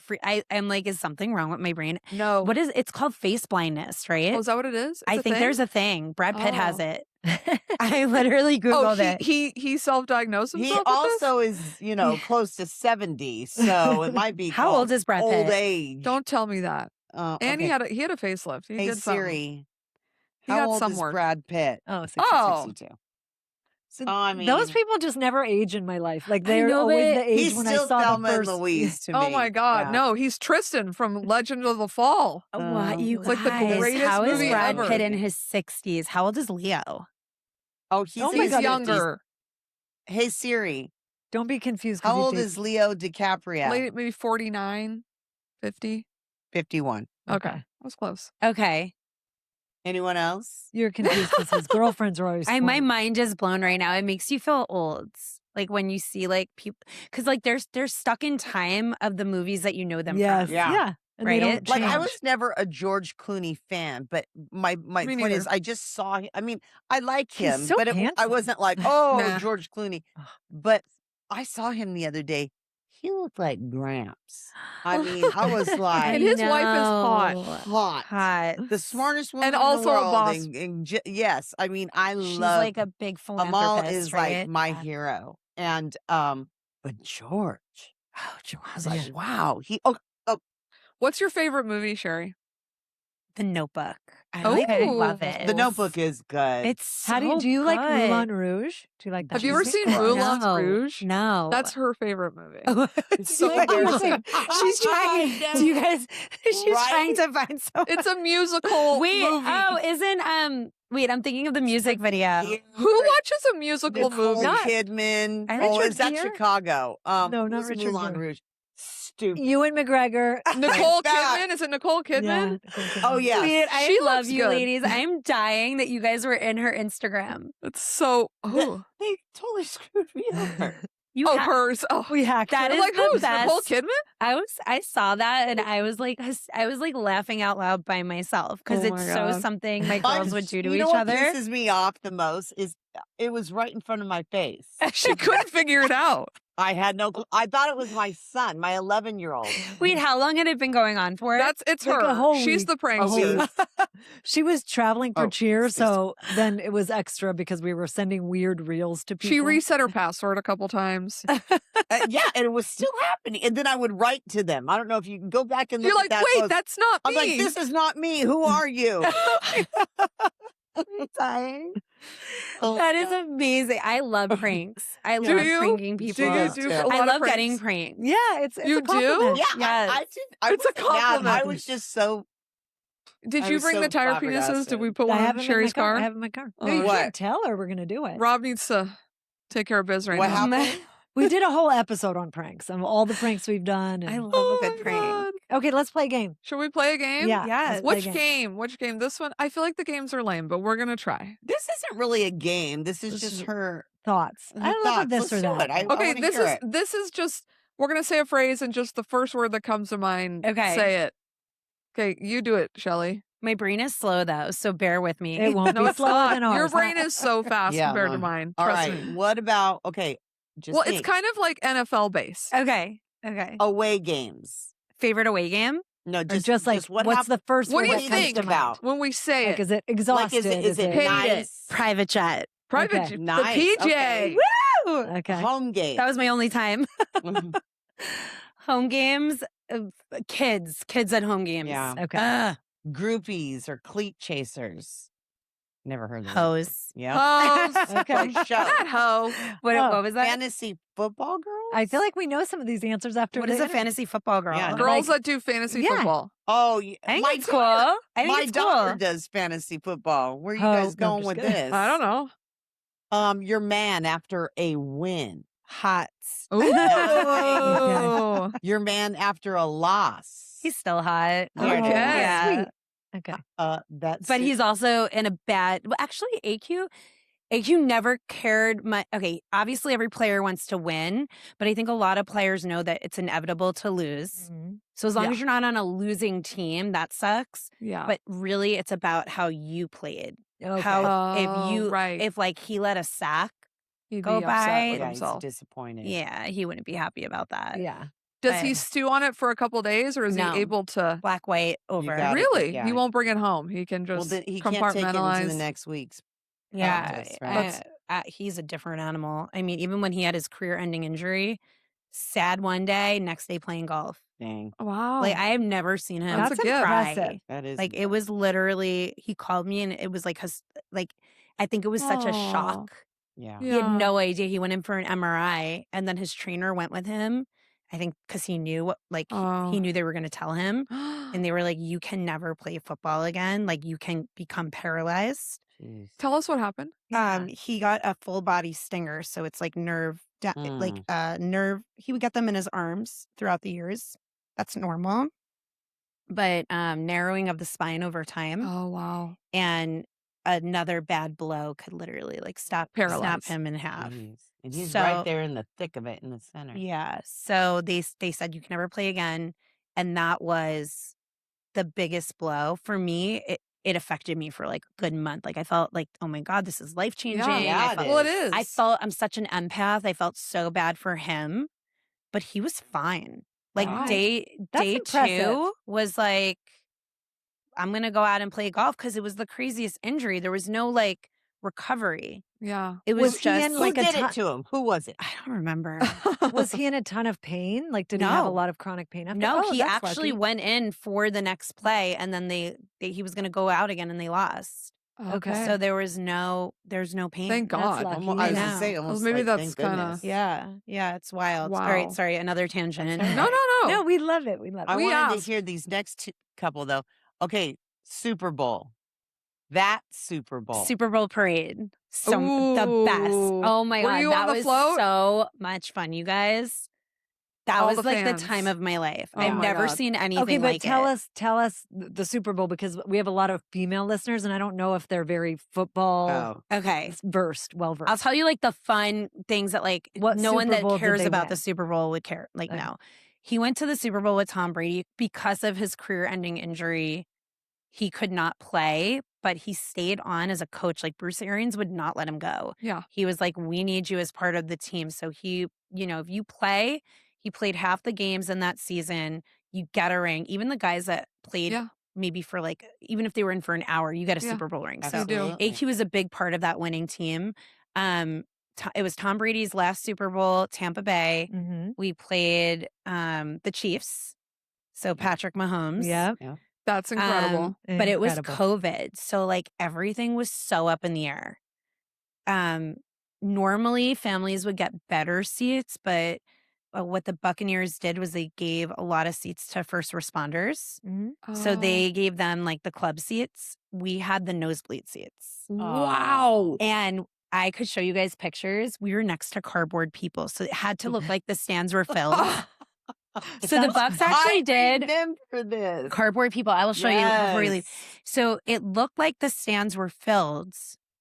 [SPEAKER 4] I'm like, is something wrong with my brain?
[SPEAKER 2] No.
[SPEAKER 4] What is? It's called face blindness, right?
[SPEAKER 2] Oh, is that what it is?
[SPEAKER 4] I
[SPEAKER 2] It's a
[SPEAKER 4] think
[SPEAKER 2] thing?
[SPEAKER 4] there's a thing. Brad Pitt has
[SPEAKER 2] Oh.
[SPEAKER 4] it. I literally
[SPEAKER 2] Oh,
[SPEAKER 4] googled it.
[SPEAKER 2] he self-diagnosed
[SPEAKER 5] He
[SPEAKER 2] himself with this?
[SPEAKER 5] also is, close to 70, so it might be
[SPEAKER 4] How
[SPEAKER 5] called
[SPEAKER 4] old is Brad
[SPEAKER 5] old
[SPEAKER 4] Pitt?
[SPEAKER 5] age.
[SPEAKER 2] Don't tell me that. And
[SPEAKER 5] okay.
[SPEAKER 2] he had a facelift. He
[SPEAKER 5] Hey
[SPEAKER 2] did something.
[SPEAKER 5] Siri,
[SPEAKER 2] He
[SPEAKER 5] how
[SPEAKER 2] got
[SPEAKER 5] old
[SPEAKER 2] some
[SPEAKER 5] is
[SPEAKER 2] work.
[SPEAKER 5] Brad Pitt?
[SPEAKER 3] Oh,
[SPEAKER 2] Oh.
[SPEAKER 5] 62.
[SPEAKER 3] So
[SPEAKER 5] I mean,
[SPEAKER 3] those people just never age in my life. Like
[SPEAKER 4] I
[SPEAKER 3] they're
[SPEAKER 4] know,
[SPEAKER 3] always
[SPEAKER 4] but
[SPEAKER 3] the age
[SPEAKER 5] he's
[SPEAKER 3] when I
[SPEAKER 5] still
[SPEAKER 3] saw
[SPEAKER 5] Thelma
[SPEAKER 3] the
[SPEAKER 5] and
[SPEAKER 3] first.
[SPEAKER 5] Louise to me.
[SPEAKER 2] Oh my God.
[SPEAKER 5] Yeah.
[SPEAKER 2] No, he's Tristan from Legend of the Fall.
[SPEAKER 4] What you
[SPEAKER 2] It's like the
[SPEAKER 4] guys?
[SPEAKER 2] greatest
[SPEAKER 4] How is
[SPEAKER 2] movie
[SPEAKER 4] Brad
[SPEAKER 2] ever.
[SPEAKER 4] Pitt in his 60s? How old is Leo?
[SPEAKER 5] Oh, he's,
[SPEAKER 3] Oh
[SPEAKER 5] in
[SPEAKER 3] my
[SPEAKER 2] He's
[SPEAKER 5] his
[SPEAKER 3] God.
[SPEAKER 5] 50s.
[SPEAKER 2] younger.
[SPEAKER 5] Hey Siri,
[SPEAKER 3] Don't be confused. 'cause
[SPEAKER 5] how
[SPEAKER 3] he
[SPEAKER 5] old
[SPEAKER 3] dates-
[SPEAKER 5] is Leo DiCaprio?
[SPEAKER 2] Late, maybe 49, 50.
[SPEAKER 5] 51.
[SPEAKER 2] Okay.
[SPEAKER 3] Okay.
[SPEAKER 2] That was close.
[SPEAKER 4] Okay.
[SPEAKER 5] Anyone else?
[SPEAKER 3] You're confused because his girlfriends are always.
[SPEAKER 4] My
[SPEAKER 3] 20.
[SPEAKER 4] mind is blown right now. It makes you feel old. Like when you see like people, because like they're stuck in time of the movies that you know them
[SPEAKER 3] Yes.
[SPEAKER 4] from.
[SPEAKER 5] Yeah.
[SPEAKER 3] Yeah. And they
[SPEAKER 4] Right?
[SPEAKER 3] don't
[SPEAKER 5] Like I
[SPEAKER 3] change.
[SPEAKER 5] was never a George Clooney fan, but my
[SPEAKER 2] Me
[SPEAKER 5] point
[SPEAKER 2] neither.
[SPEAKER 5] is I just saw him. I mean, I like
[SPEAKER 3] He's
[SPEAKER 5] him,
[SPEAKER 3] so
[SPEAKER 5] but I
[SPEAKER 3] handsome.
[SPEAKER 5] wasn't like, oh,
[SPEAKER 2] Nah.
[SPEAKER 5] George Clooney.
[SPEAKER 3] Ugh.
[SPEAKER 5] But I saw him the other day. He looked like Gramps. I mean, I was like
[SPEAKER 2] And his wife is hot.
[SPEAKER 5] hot.
[SPEAKER 4] Hot.
[SPEAKER 5] The smartest woman
[SPEAKER 2] And
[SPEAKER 5] in
[SPEAKER 2] also
[SPEAKER 5] the
[SPEAKER 2] a
[SPEAKER 5] world.
[SPEAKER 2] boss.
[SPEAKER 5] Yes, I mean, I
[SPEAKER 4] She's
[SPEAKER 5] love
[SPEAKER 4] like a big philanthropist.
[SPEAKER 5] Amal is
[SPEAKER 4] right?
[SPEAKER 5] like my
[SPEAKER 4] Yeah.
[SPEAKER 5] hero. And but George, I was like,
[SPEAKER 3] Yeah.
[SPEAKER 5] wow.
[SPEAKER 2] What's your favorite movie, Sherry?
[SPEAKER 4] The Notebook. I
[SPEAKER 2] Oh.
[SPEAKER 4] love it.
[SPEAKER 5] The Notebook is good.
[SPEAKER 4] It's
[SPEAKER 3] How
[SPEAKER 4] so
[SPEAKER 3] do you like
[SPEAKER 4] good.
[SPEAKER 3] Moulin Rouge? Do you like that?
[SPEAKER 2] Have you ever
[SPEAKER 3] movie?
[SPEAKER 2] seen
[SPEAKER 5] Moulin
[SPEAKER 2] Moulin
[SPEAKER 4] No.
[SPEAKER 2] Rouge?
[SPEAKER 4] No.
[SPEAKER 2] That's her favorite movie.
[SPEAKER 5] It's
[SPEAKER 2] so embarrassing.
[SPEAKER 4] She's trying. Do you guys? She's
[SPEAKER 5] Right?
[SPEAKER 4] trying to find someone.
[SPEAKER 2] It's a musical
[SPEAKER 4] Wait.
[SPEAKER 2] movie.
[SPEAKER 4] Oh, isn't Wait, I'm thinking of the music video.
[SPEAKER 2] Who watches a musical
[SPEAKER 5] Nicole
[SPEAKER 2] movie?
[SPEAKER 5] Kidman.
[SPEAKER 4] I
[SPEAKER 5] Oh,
[SPEAKER 4] Richard
[SPEAKER 5] is that
[SPEAKER 3] Gere?
[SPEAKER 5] Chicago?
[SPEAKER 3] No, not
[SPEAKER 5] who's
[SPEAKER 3] Richard
[SPEAKER 5] Moulin
[SPEAKER 3] Gere.
[SPEAKER 5] Rouge. Stupid.
[SPEAKER 3] Ewan McGregor.
[SPEAKER 2] Nicole
[SPEAKER 5] Stop.
[SPEAKER 2] Kidman? Is it Nicole Kidman?
[SPEAKER 3] Yeah.
[SPEAKER 5] Oh yeah.
[SPEAKER 4] Wait, I
[SPEAKER 2] She
[SPEAKER 4] love
[SPEAKER 2] looks
[SPEAKER 4] you,
[SPEAKER 2] good.
[SPEAKER 4] ladies. I'm dying that you guys were in her Instagram.
[SPEAKER 2] It's so. Oh,
[SPEAKER 5] They totally screwed me over.
[SPEAKER 4] You
[SPEAKER 2] oh
[SPEAKER 4] ha-
[SPEAKER 2] hers. Oh,
[SPEAKER 3] We hacked
[SPEAKER 4] That
[SPEAKER 3] her.
[SPEAKER 4] is
[SPEAKER 2] like
[SPEAKER 4] the
[SPEAKER 2] who's Nicole
[SPEAKER 4] best.
[SPEAKER 2] Kidman?
[SPEAKER 4] I saw that and I was like laughing out loud by myself because
[SPEAKER 2] Oh
[SPEAKER 4] it's
[SPEAKER 2] my
[SPEAKER 4] so
[SPEAKER 2] God.
[SPEAKER 4] something my girls would do to
[SPEAKER 5] You
[SPEAKER 4] each
[SPEAKER 5] know what
[SPEAKER 4] other.
[SPEAKER 5] pisses me off the most is it was right in front of my face.
[SPEAKER 2] She couldn't figure it out.
[SPEAKER 5] I had no clue. I thought it was my son, my 11-year-old.
[SPEAKER 4] Wait, how long had it been going on for?
[SPEAKER 2] It's
[SPEAKER 3] Like
[SPEAKER 2] her.
[SPEAKER 3] a whole
[SPEAKER 2] She's
[SPEAKER 3] week.
[SPEAKER 2] the prankster.
[SPEAKER 3] She was traveling for
[SPEAKER 5] Oh,
[SPEAKER 3] cheer,
[SPEAKER 5] excuse me.
[SPEAKER 3] so then it was extra because we were sending weird reels to people.
[SPEAKER 2] She reset her password a couple times.
[SPEAKER 5] Yeah, and it was still happening. And then I would write to them. I don't know if you can go back and look
[SPEAKER 2] You're
[SPEAKER 5] at
[SPEAKER 2] like,
[SPEAKER 5] that.
[SPEAKER 2] wait,
[SPEAKER 5] post.
[SPEAKER 2] that's not
[SPEAKER 5] I'm
[SPEAKER 2] me.
[SPEAKER 5] like, this is not me. Who are you?
[SPEAKER 4] I'm dying.
[SPEAKER 5] Oh,
[SPEAKER 4] That is
[SPEAKER 5] God.
[SPEAKER 4] amazing. I love pranks. I
[SPEAKER 2] Do
[SPEAKER 4] love
[SPEAKER 2] you?
[SPEAKER 4] pranking
[SPEAKER 2] Do
[SPEAKER 4] people.
[SPEAKER 2] you do a lot
[SPEAKER 4] I
[SPEAKER 2] of
[SPEAKER 4] love
[SPEAKER 2] pranks?
[SPEAKER 4] getting pranked.
[SPEAKER 3] Yeah, it's
[SPEAKER 2] You
[SPEAKER 3] a compliment.
[SPEAKER 2] do?
[SPEAKER 5] Yeah,
[SPEAKER 4] Yes.
[SPEAKER 5] I
[SPEAKER 2] It's a
[SPEAKER 5] wasn't mad. I
[SPEAKER 2] compliment.
[SPEAKER 5] was just so.
[SPEAKER 2] Did
[SPEAKER 5] I
[SPEAKER 2] you
[SPEAKER 5] was
[SPEAKER 2] bring
[SPEAKER 5] so
[SPEAKER 2] the tire penises?
[SPEAKER 5] flabbergasted.
[SPEAKER 2] Did we put
[SPEAKER 3] I
[SPEAKER 2] one
[SPEAKER 3] have
[SPEAKER 2] on
[SPEAKER 3] them in
[SPEAKER 2] Sherry's
[SPEAKER 3] my car.
[SPEAKER 2] car?
[SPEAKER 3] I have them in my car.
[SPEAKER 2] Oh,
[SPEAKER 3] No, you
[SPEAKER 5] what?
[SPEAKER 3] can't tell her we're going to do it.
[SPEAKER 2] Rob needs to take care of biz right
[SPEAKER 5] What
[SPEAKER 2] now.
[SPEAKER 5] happened?
[SPEAKER 3] We did a whole episode on pranks and all the pranks we've done.
[SPEAKER 4] I
[SPEAKER 3] And...
[SPEAKER 4] love
[SPEAKER 2] Oh
[SPEAKER 4] a good
[SPEAKER 2] my
[SPEAKER 4] prank.
[SPEAKER 2] God.
[SPEAKER 3] Okay, let's play a game.
[SPEAKER 2] Should we play a game?
[SPEAKER 3] Yeah.
[SPEAKER 4] Yes.
[SPEAKER 3] let's play a
[SPEAKER 2] Which game? Which game? This one? I feel like the games are lame, but we're going to try.
[SPEAKER 5] This isn't really a game. This is
[SPEAKER 3] This
[SPEAKER 5] just
[SPEAKER 3] is
[SPEAKER 5] her.
[SPEAKER 3] Thoughts.
[SPEAKER 5] her
[SPEAKER 3] I love a
[SPEAKER 5] thoughts.
[SPEAKER 3] this
[SPEAKER 5] Let's
[SPEAKER 3] or
[SPEAKER 5] do
[SPEAKER 3] that.
[SPEAKER 5] it. I
[SPEAKER 2] Okay,
[SPEAKER 5] wanna hear it.
[SPEAKER 2] this is just, we're going to say a phrase and just the first word that comes to mind,
[SPEAKER 4] Okay.
[SPEAKER 2] say it. Okay, you do it, Shelly.
[SPEAKER 4] My brain is slow though, so bear with me.
[SPEAKER 3] It won't
[SPEAKER 2] No,
[SPEAKER 3] be
[SPEAKER 2] it's
[SPEAKER 3] slower
[SPEAKER 2] not.
[SPEAKER 3] than ours.
[SPEAKER 2] Your
[SPEAKER 3] huh?
[SPEAKER 2] brain is so fast
[SPEAKER 5] Yeah,
[SPEAKER 2] compared to
[SPEAKER 5] mine.
[SPEAKER 2] mine.
[SPEAKER 5] All
[SPEAKER 2] Trust
[SPEAKER 5] right.
[SPEAKER 2] me.
[SPEAKER 5] What about? Okay. Just
[SPEAKER 2] Well, it's
[SPEAKER 5] think.
[SPEAKER 2] kind of like NFL based.
[SPEAKER 4] Okay. Okay.
[SPEAKER 5] Away games.
[SPEAKER 4] Favorite away game?
[SPEAKER 5] No,
[SPEAKER 3] Or
[SPEAKER 5] just
[SPEAKER 3] just like,
[SPEAKER 5] what
[SPEAKER 3] what's
[SPEAKER 5] happened?
[SPEAKER 3] the first
[SPEAKER 2] What
[SPEAKER 3] word
[SPEAKER 2] do
[SPEAKER 3] that
[SPEAKER 2] you
[SPEAKER 3] comes
[SPEAKER 2] think
[SPEAKER 3] to mind?
[SPEAKER 5] about?
[SPEAKER 2] when we say
[SPEAKER 3] Like,
[SPEAKER 2] it?
[SPEAKER 3] is it
[SPEAKER 5] Like,
[SPEAKER 3] exhausted?
[SPEAKER 5] is it
[SPEAKER 2] Hate
[SPEAKER 5] nice?
[SPEAKER 2] it.
[SPEAKER 4] Private jet.
[SPEAKER 2] Private,
[SPEAKER 3] Okay.
[SPEAKER 5] Nice.
[SPEAKER 2] the PJ.
[SPEAKER 5] Okay.
[SPEAKER 4] Woo!
[SPEAKER 3] Okay.
[SPEAKER 5] Home game.
[SPEAKER 4] That was my only time. Home games, kids at home games.
[SPEAKER 5] Yeah.
[SPEAKER 3] Okay.
[SPEAKER 5] Groupies or cleat chasers. Never heard of that.
[SPEAKER 4] Hose.
[SPEAKER 5] Yeah.
[SPEAKER 2] Hoes.
[SPEAKER 3] Okay.
[SPEAKER 5] For show.
[SPEAKER 2] That hoe.
[SPEAKER 4] What,
[SPEAKER 3] Oh,
[SPEAKER 4] what was that?
[SPEAKER 5] Fantasy football girls?
[SPEAKER 3] I feel like we know some of these answers after
[SPEAKER 4] What is
[SPEAKER 3] the
[SPEAKER 4] a
[SPEAKER 3] interview.
[SPEAKER 4] fantasy football girl?
[SPEAKER 5] Yeah,
[SPEAKER 2] Girls
[SPEAKER 3] Like-
[SPEAKER 2] that do fantasy
[SPEAKER 3] Yeah.
[SPEAKER 2] football.
[SPEAKER 5] Oh,
[SPEAKER 4] I think
[SPEAKER 5] my
[SPEAKER 4] it's cool.
[SPEAKER 5] daughter-
[SPEAKER 4] I think
[SPEAKER 5] My
[SPEAKER 4] it's
[SPEAKER 5] daughter
[SPEAKER 4] cool.
[SPEAKER 5] does fantasy football. Where are you
[SPEAKER 3] Oh,
[SPEAKER 5] guys
[SPEAKER 3] no, I'm
[SPEAKER 5] going
[SPEAKER 3] just
[SPEAKER 5] with
[SPEAKER 3] kidding.
[SPEAKER 5] this?
[SPEAKER 2] I don't know.
[SPEAKER 5] Your man after a win.
[SPEAKER 4] Hot.
[SPEAKER 2] Ooh.
[SPEAKER 5] Your man after a loss.
[SPEAKER 4] He's still hot.
[SPEAKER 5] Okay.
[SPEAKER 4] Yeah.
[SPEAKER 3] Sweet. Okay.
[SPEAKER 5] That's
[SPEAKER 4] But he's also in a bad. Well, actually, AQ never cared much. Okay, obviously every player wants to win, but I think a lot of players know that it's inevitable to lose.
[SPEAKER 3] Mhm.
[SPEAKER 4] So as long
[SPEAKER 2] Yeah.
[SPEAKER 4] as you're not on a losing team, that sucks.
[SPEAKER 2] Yeah.
[SPEAKER 4] But really, it's about how you played.
[SPEAKER 3] Okay.
[SPEAKER 4] How
[SPEAKER 2] Oh,
[SPEAKER 4] if you
[SPEAKER 2] right.
[SPEAKER 4] if like he let a sack,
[SPEAKER 2] He'd
[SPEAKER 4] go
[SPEAKER 2] be upset
[SPEAKER 4] by-
[SPEAKER 2] with
[SPEAKER 5] yeah, he's
[SPEAKER 2] himself.
[SPEAKER 5] disappointed.
[SPEAKER 4] yeah, he wouldn't be happy about that.
[SPEAKER 3] Yeah.
[SPEAKER 2] Does he
[SPEAKER 4] but-
[SPEAKER 2] stew on it for a couple days, or is
[SPEAKER 4] No.
[SPEAKER 2] he able to?
[SPEAKER 4] Black, white, over.
[SPEAKER 5] got it.
[SPEAKER 2] Really?
[SPEAKER 5] Yeah.
[SPEAKER 2] He won't bring it home. He can
[SPEAKER 5] Well,
[SPEAKER 2] just
[SPEAKER 5] then he can't take it
[SPEAKER 2] compartmentalize.
[SPEAKER 5] into the next week's.
[SPEAKER 4] Yeah,
[SPEAKER 5] practice, right?
[SPEAKER 4] he's a different animal. I mean, even when he had his career-ending injury, sad one day, next day playing golf.
[SPEAKER 5] Dang,
[SPEAKER 2] Wow.
[SPEAKER 4] Like I have never seen him
[SPEAKER 2] That's a gift.
[SPEAKER 4] cry.
[SPEAKER 3] Impressive.
[SPEAKER 5] that is
[SPEAKER 4] Like it was literally, he called me and it was like, I think it was such a
[SPEAKER 2] Aw.
[SPEAKER 4] shock.
[SPEAKER 5] yeah.
[SPEAKER 4] He had no idea. He went in for an MRI, and then his trainer went with him. I think because he knew what, like
[SPEAKER 2] Oh.
[SPEAKER 4] he knew they were going to tell him, and they were like, "You can never play football again. Like you can become paralyzed."
[SPEAKER 5] Jeez.
[SPEAKER 2] Tell us what happened.
[SPEAKER 4] He got a full body stinger, so it's like nerve, nerve. He would get them in his arms throughout the years. That's normal, but narrowing of the spine over time,
[SPEAKER 2] Oh wow.
[SPEAKER 4] and another bad blow could literally like snap
[SPEAKER 2] Paralyze.
[SPEAKER 4] him in half.
[SPEAKER 5] Jeez. And he's
[SPEAKER 4] So-
[SPEAKER 5] right there in the thick of it in the center.
[SPEAKER 4] Yeah. So they said you can never play again, and that was the biggest blow for me. It affected me for like a good month. Like I felt like, oh my God, this is life changing.
[SPEAKER 5] Yeah, it
[SPEAKER 2] Well, it is.
[SPEAKER 4] I felt I'm such an empath. I felt so bad for him, but he was fine. Like
[SPEAKER 2] Wow.
[SPEAKER 4] day
[SPEAKER 3] That's
[SPEAKER 4] day
[SPEAKER 3] impressive.
[SPEAKER 4] 2 was like, I'm gonna go out and play golf because it was the craziest injury. There was no like recovery.
[SPEAKER 2] Yeah.
[SPEAKER 4] It was,
[SPEAKER 3] Was he
[SPEAKER 4] just
[SPEAKER 3] in,
[SPEAKER 5] Who
[SPEAKER 3] like, a
[SPEAKER 5] did
[SPEAKER 3] ti-
[SPEAKER 5] it to him? Who was it?
[SPEAKER 4] I don't remember.
[SPEAKER 3] Was he in a ton of pain? Like, did he have a
[SPEAKER 4] No.
[SPEAKER 3] lot of chronic pain? After?
[SPEAKER 4] No,
[SPEAKER 3] Oh,
[SPEAKER 4] he
[SPEAKER 3] that's
[SPEAKER 4] actually
[SPEAKER 3] lucky.
[SPEAKER 4] went in for the next play, and then he was going to go out again, and they lost.
[SPEAKER 2] Okay.
[SPEAKER 4] So there's no pain.
[SPEAKER 2] Thank
[SPEAKER 3] That's
[SPEAKER 2] God.
[SPEAKER 3] lucky.
[SPEAKER 5] I was
[SPEAKER 4] I
[SPEAKER 5] gonna
[SPEAKER 4] know.
[SPEAKER 5] say,
[SPEAKER 2] Well,
[SPEAKER 5] almost
[SPEAKER 2] maybe
[SPEAKER 5] like,
[SPEAKER 2] that's
[SPEAKER 5] thank
[SPEAKER 2] kinda-
[SPEAKER 5] goodness.
[SPEAKER 4] Yeah, it's wild. All
[SPEAKER 2] Wow.
[SPEAKER 4] right, sorry, another tangent.
[SPEAKER 5] That's
[SPEAKER 2] No, no, no.
[SPEAKER 3] No, we love it. We love it.
[SPEAKER 5] I
[SPEAKER 2] We
[SPEAKER 5] wanted
[SPEAKER 2] asked.
[SPEAKER 5] to hear these next couple though. Okay, Super Bowl. That Super Bowl.
[SPEAKER 4] Super Bowl parade, the best.
[SPEAKER 2] Ooh.
[SPEAKER 4] Oh my
[SPEAKER 2] Were
[SPEAKER 4] God,
[SPEAKER 2] you
[SPEAKER 4] that
[SPEAKER 2] on the
[SPEAKER 4] was
[SPEAKER 2] float?
[SPEAKER 4] so much fun, you guys. That
[SPEAKER 2] All
[SPEAKER 4] was
[SPEAKER 2] the
[SPEAKER 4] like
[SPEAKER 2] fans.
[SPEAKER 4] the time of my life.
[SPEAKER 2] Oh
[SPEAKER 4] I've
[SPEAKER 2] my
[SPEAKER 4] never
[SPEAKER 2] God.
[SPEAKER 4] seen anything
[SPEAKER 3] Okay, but
[SPEAKER 4] like
[SPEAKER 3] tell
[SPEAKER 4] it.
[SPEAKER 3] us the Super Bowl, because we have a lot of female listeners, and I don't know if they're very football
[SPEAKER 5] Oh,
[SPEAKER 4] Okay.
[SPEAKER 3] well versed.
[SPEAKER 4] I'll tell you like the fun things that like
[SPEAKER 3] What
[SPEAKER 4] no one
[SPEAKER 3] Super
[SPEAKER 4] that
[SPEAKER 3] Bowl did
[SPEAKER 4] cares
[SPEAKER 3] they
[SPEAKER 4] about
[SPEAKER 3] win?
[SPEAKER 4] the Super Bowl would care. Like,
[SPEAKER 3] Okay.
[SPEAKER 4] no. He went to the Super Bowl with Tom Brady because of his career ending injury. He could not play, but he stayed on as a coach. Like Bruce Arians would not let him go.
[SPEAKER 2] Yeah.
[SPEAKER 4] He was like, we need you as part of the team. So he, if you play, he played half the games in that season. You get a ring. Even the guys that played maybe for like, even if they were in for an hour, you get a Super Bowl ring. So he was a big part of that winning team. It was Tom Brady's last Super Bowl, Tampa Bay.
[SPEAKER 3] Mm-hmm.
[SPEAKER 4] We played the Chiefs. So Patrick Mahomes.
[SPEAKER 3] Yeah.
[SPEAKER 2] That's incredible.
[SPEAKER 4] But it was COVID. So like everything was so up in the air. Normally families would get better seats, but what the Buccaneers did was they gave a lot of seats to first responders.
[SPEAKER 3] Mm-hmm.
[SPEAKER 4] So they gave them like the club seats. We had the nosebleed seats.
[SPEAKER 2] Wow.
[SPEAKER 4] And I could show you guys pictures. We were next to cardboard people. So it had to look like the stands were filled. So the Bucks actually did
[SPEAKER 5] for this.
[SPEAKER 4] cardboard people. I will show you before we leave. So it looked like the stands were filled.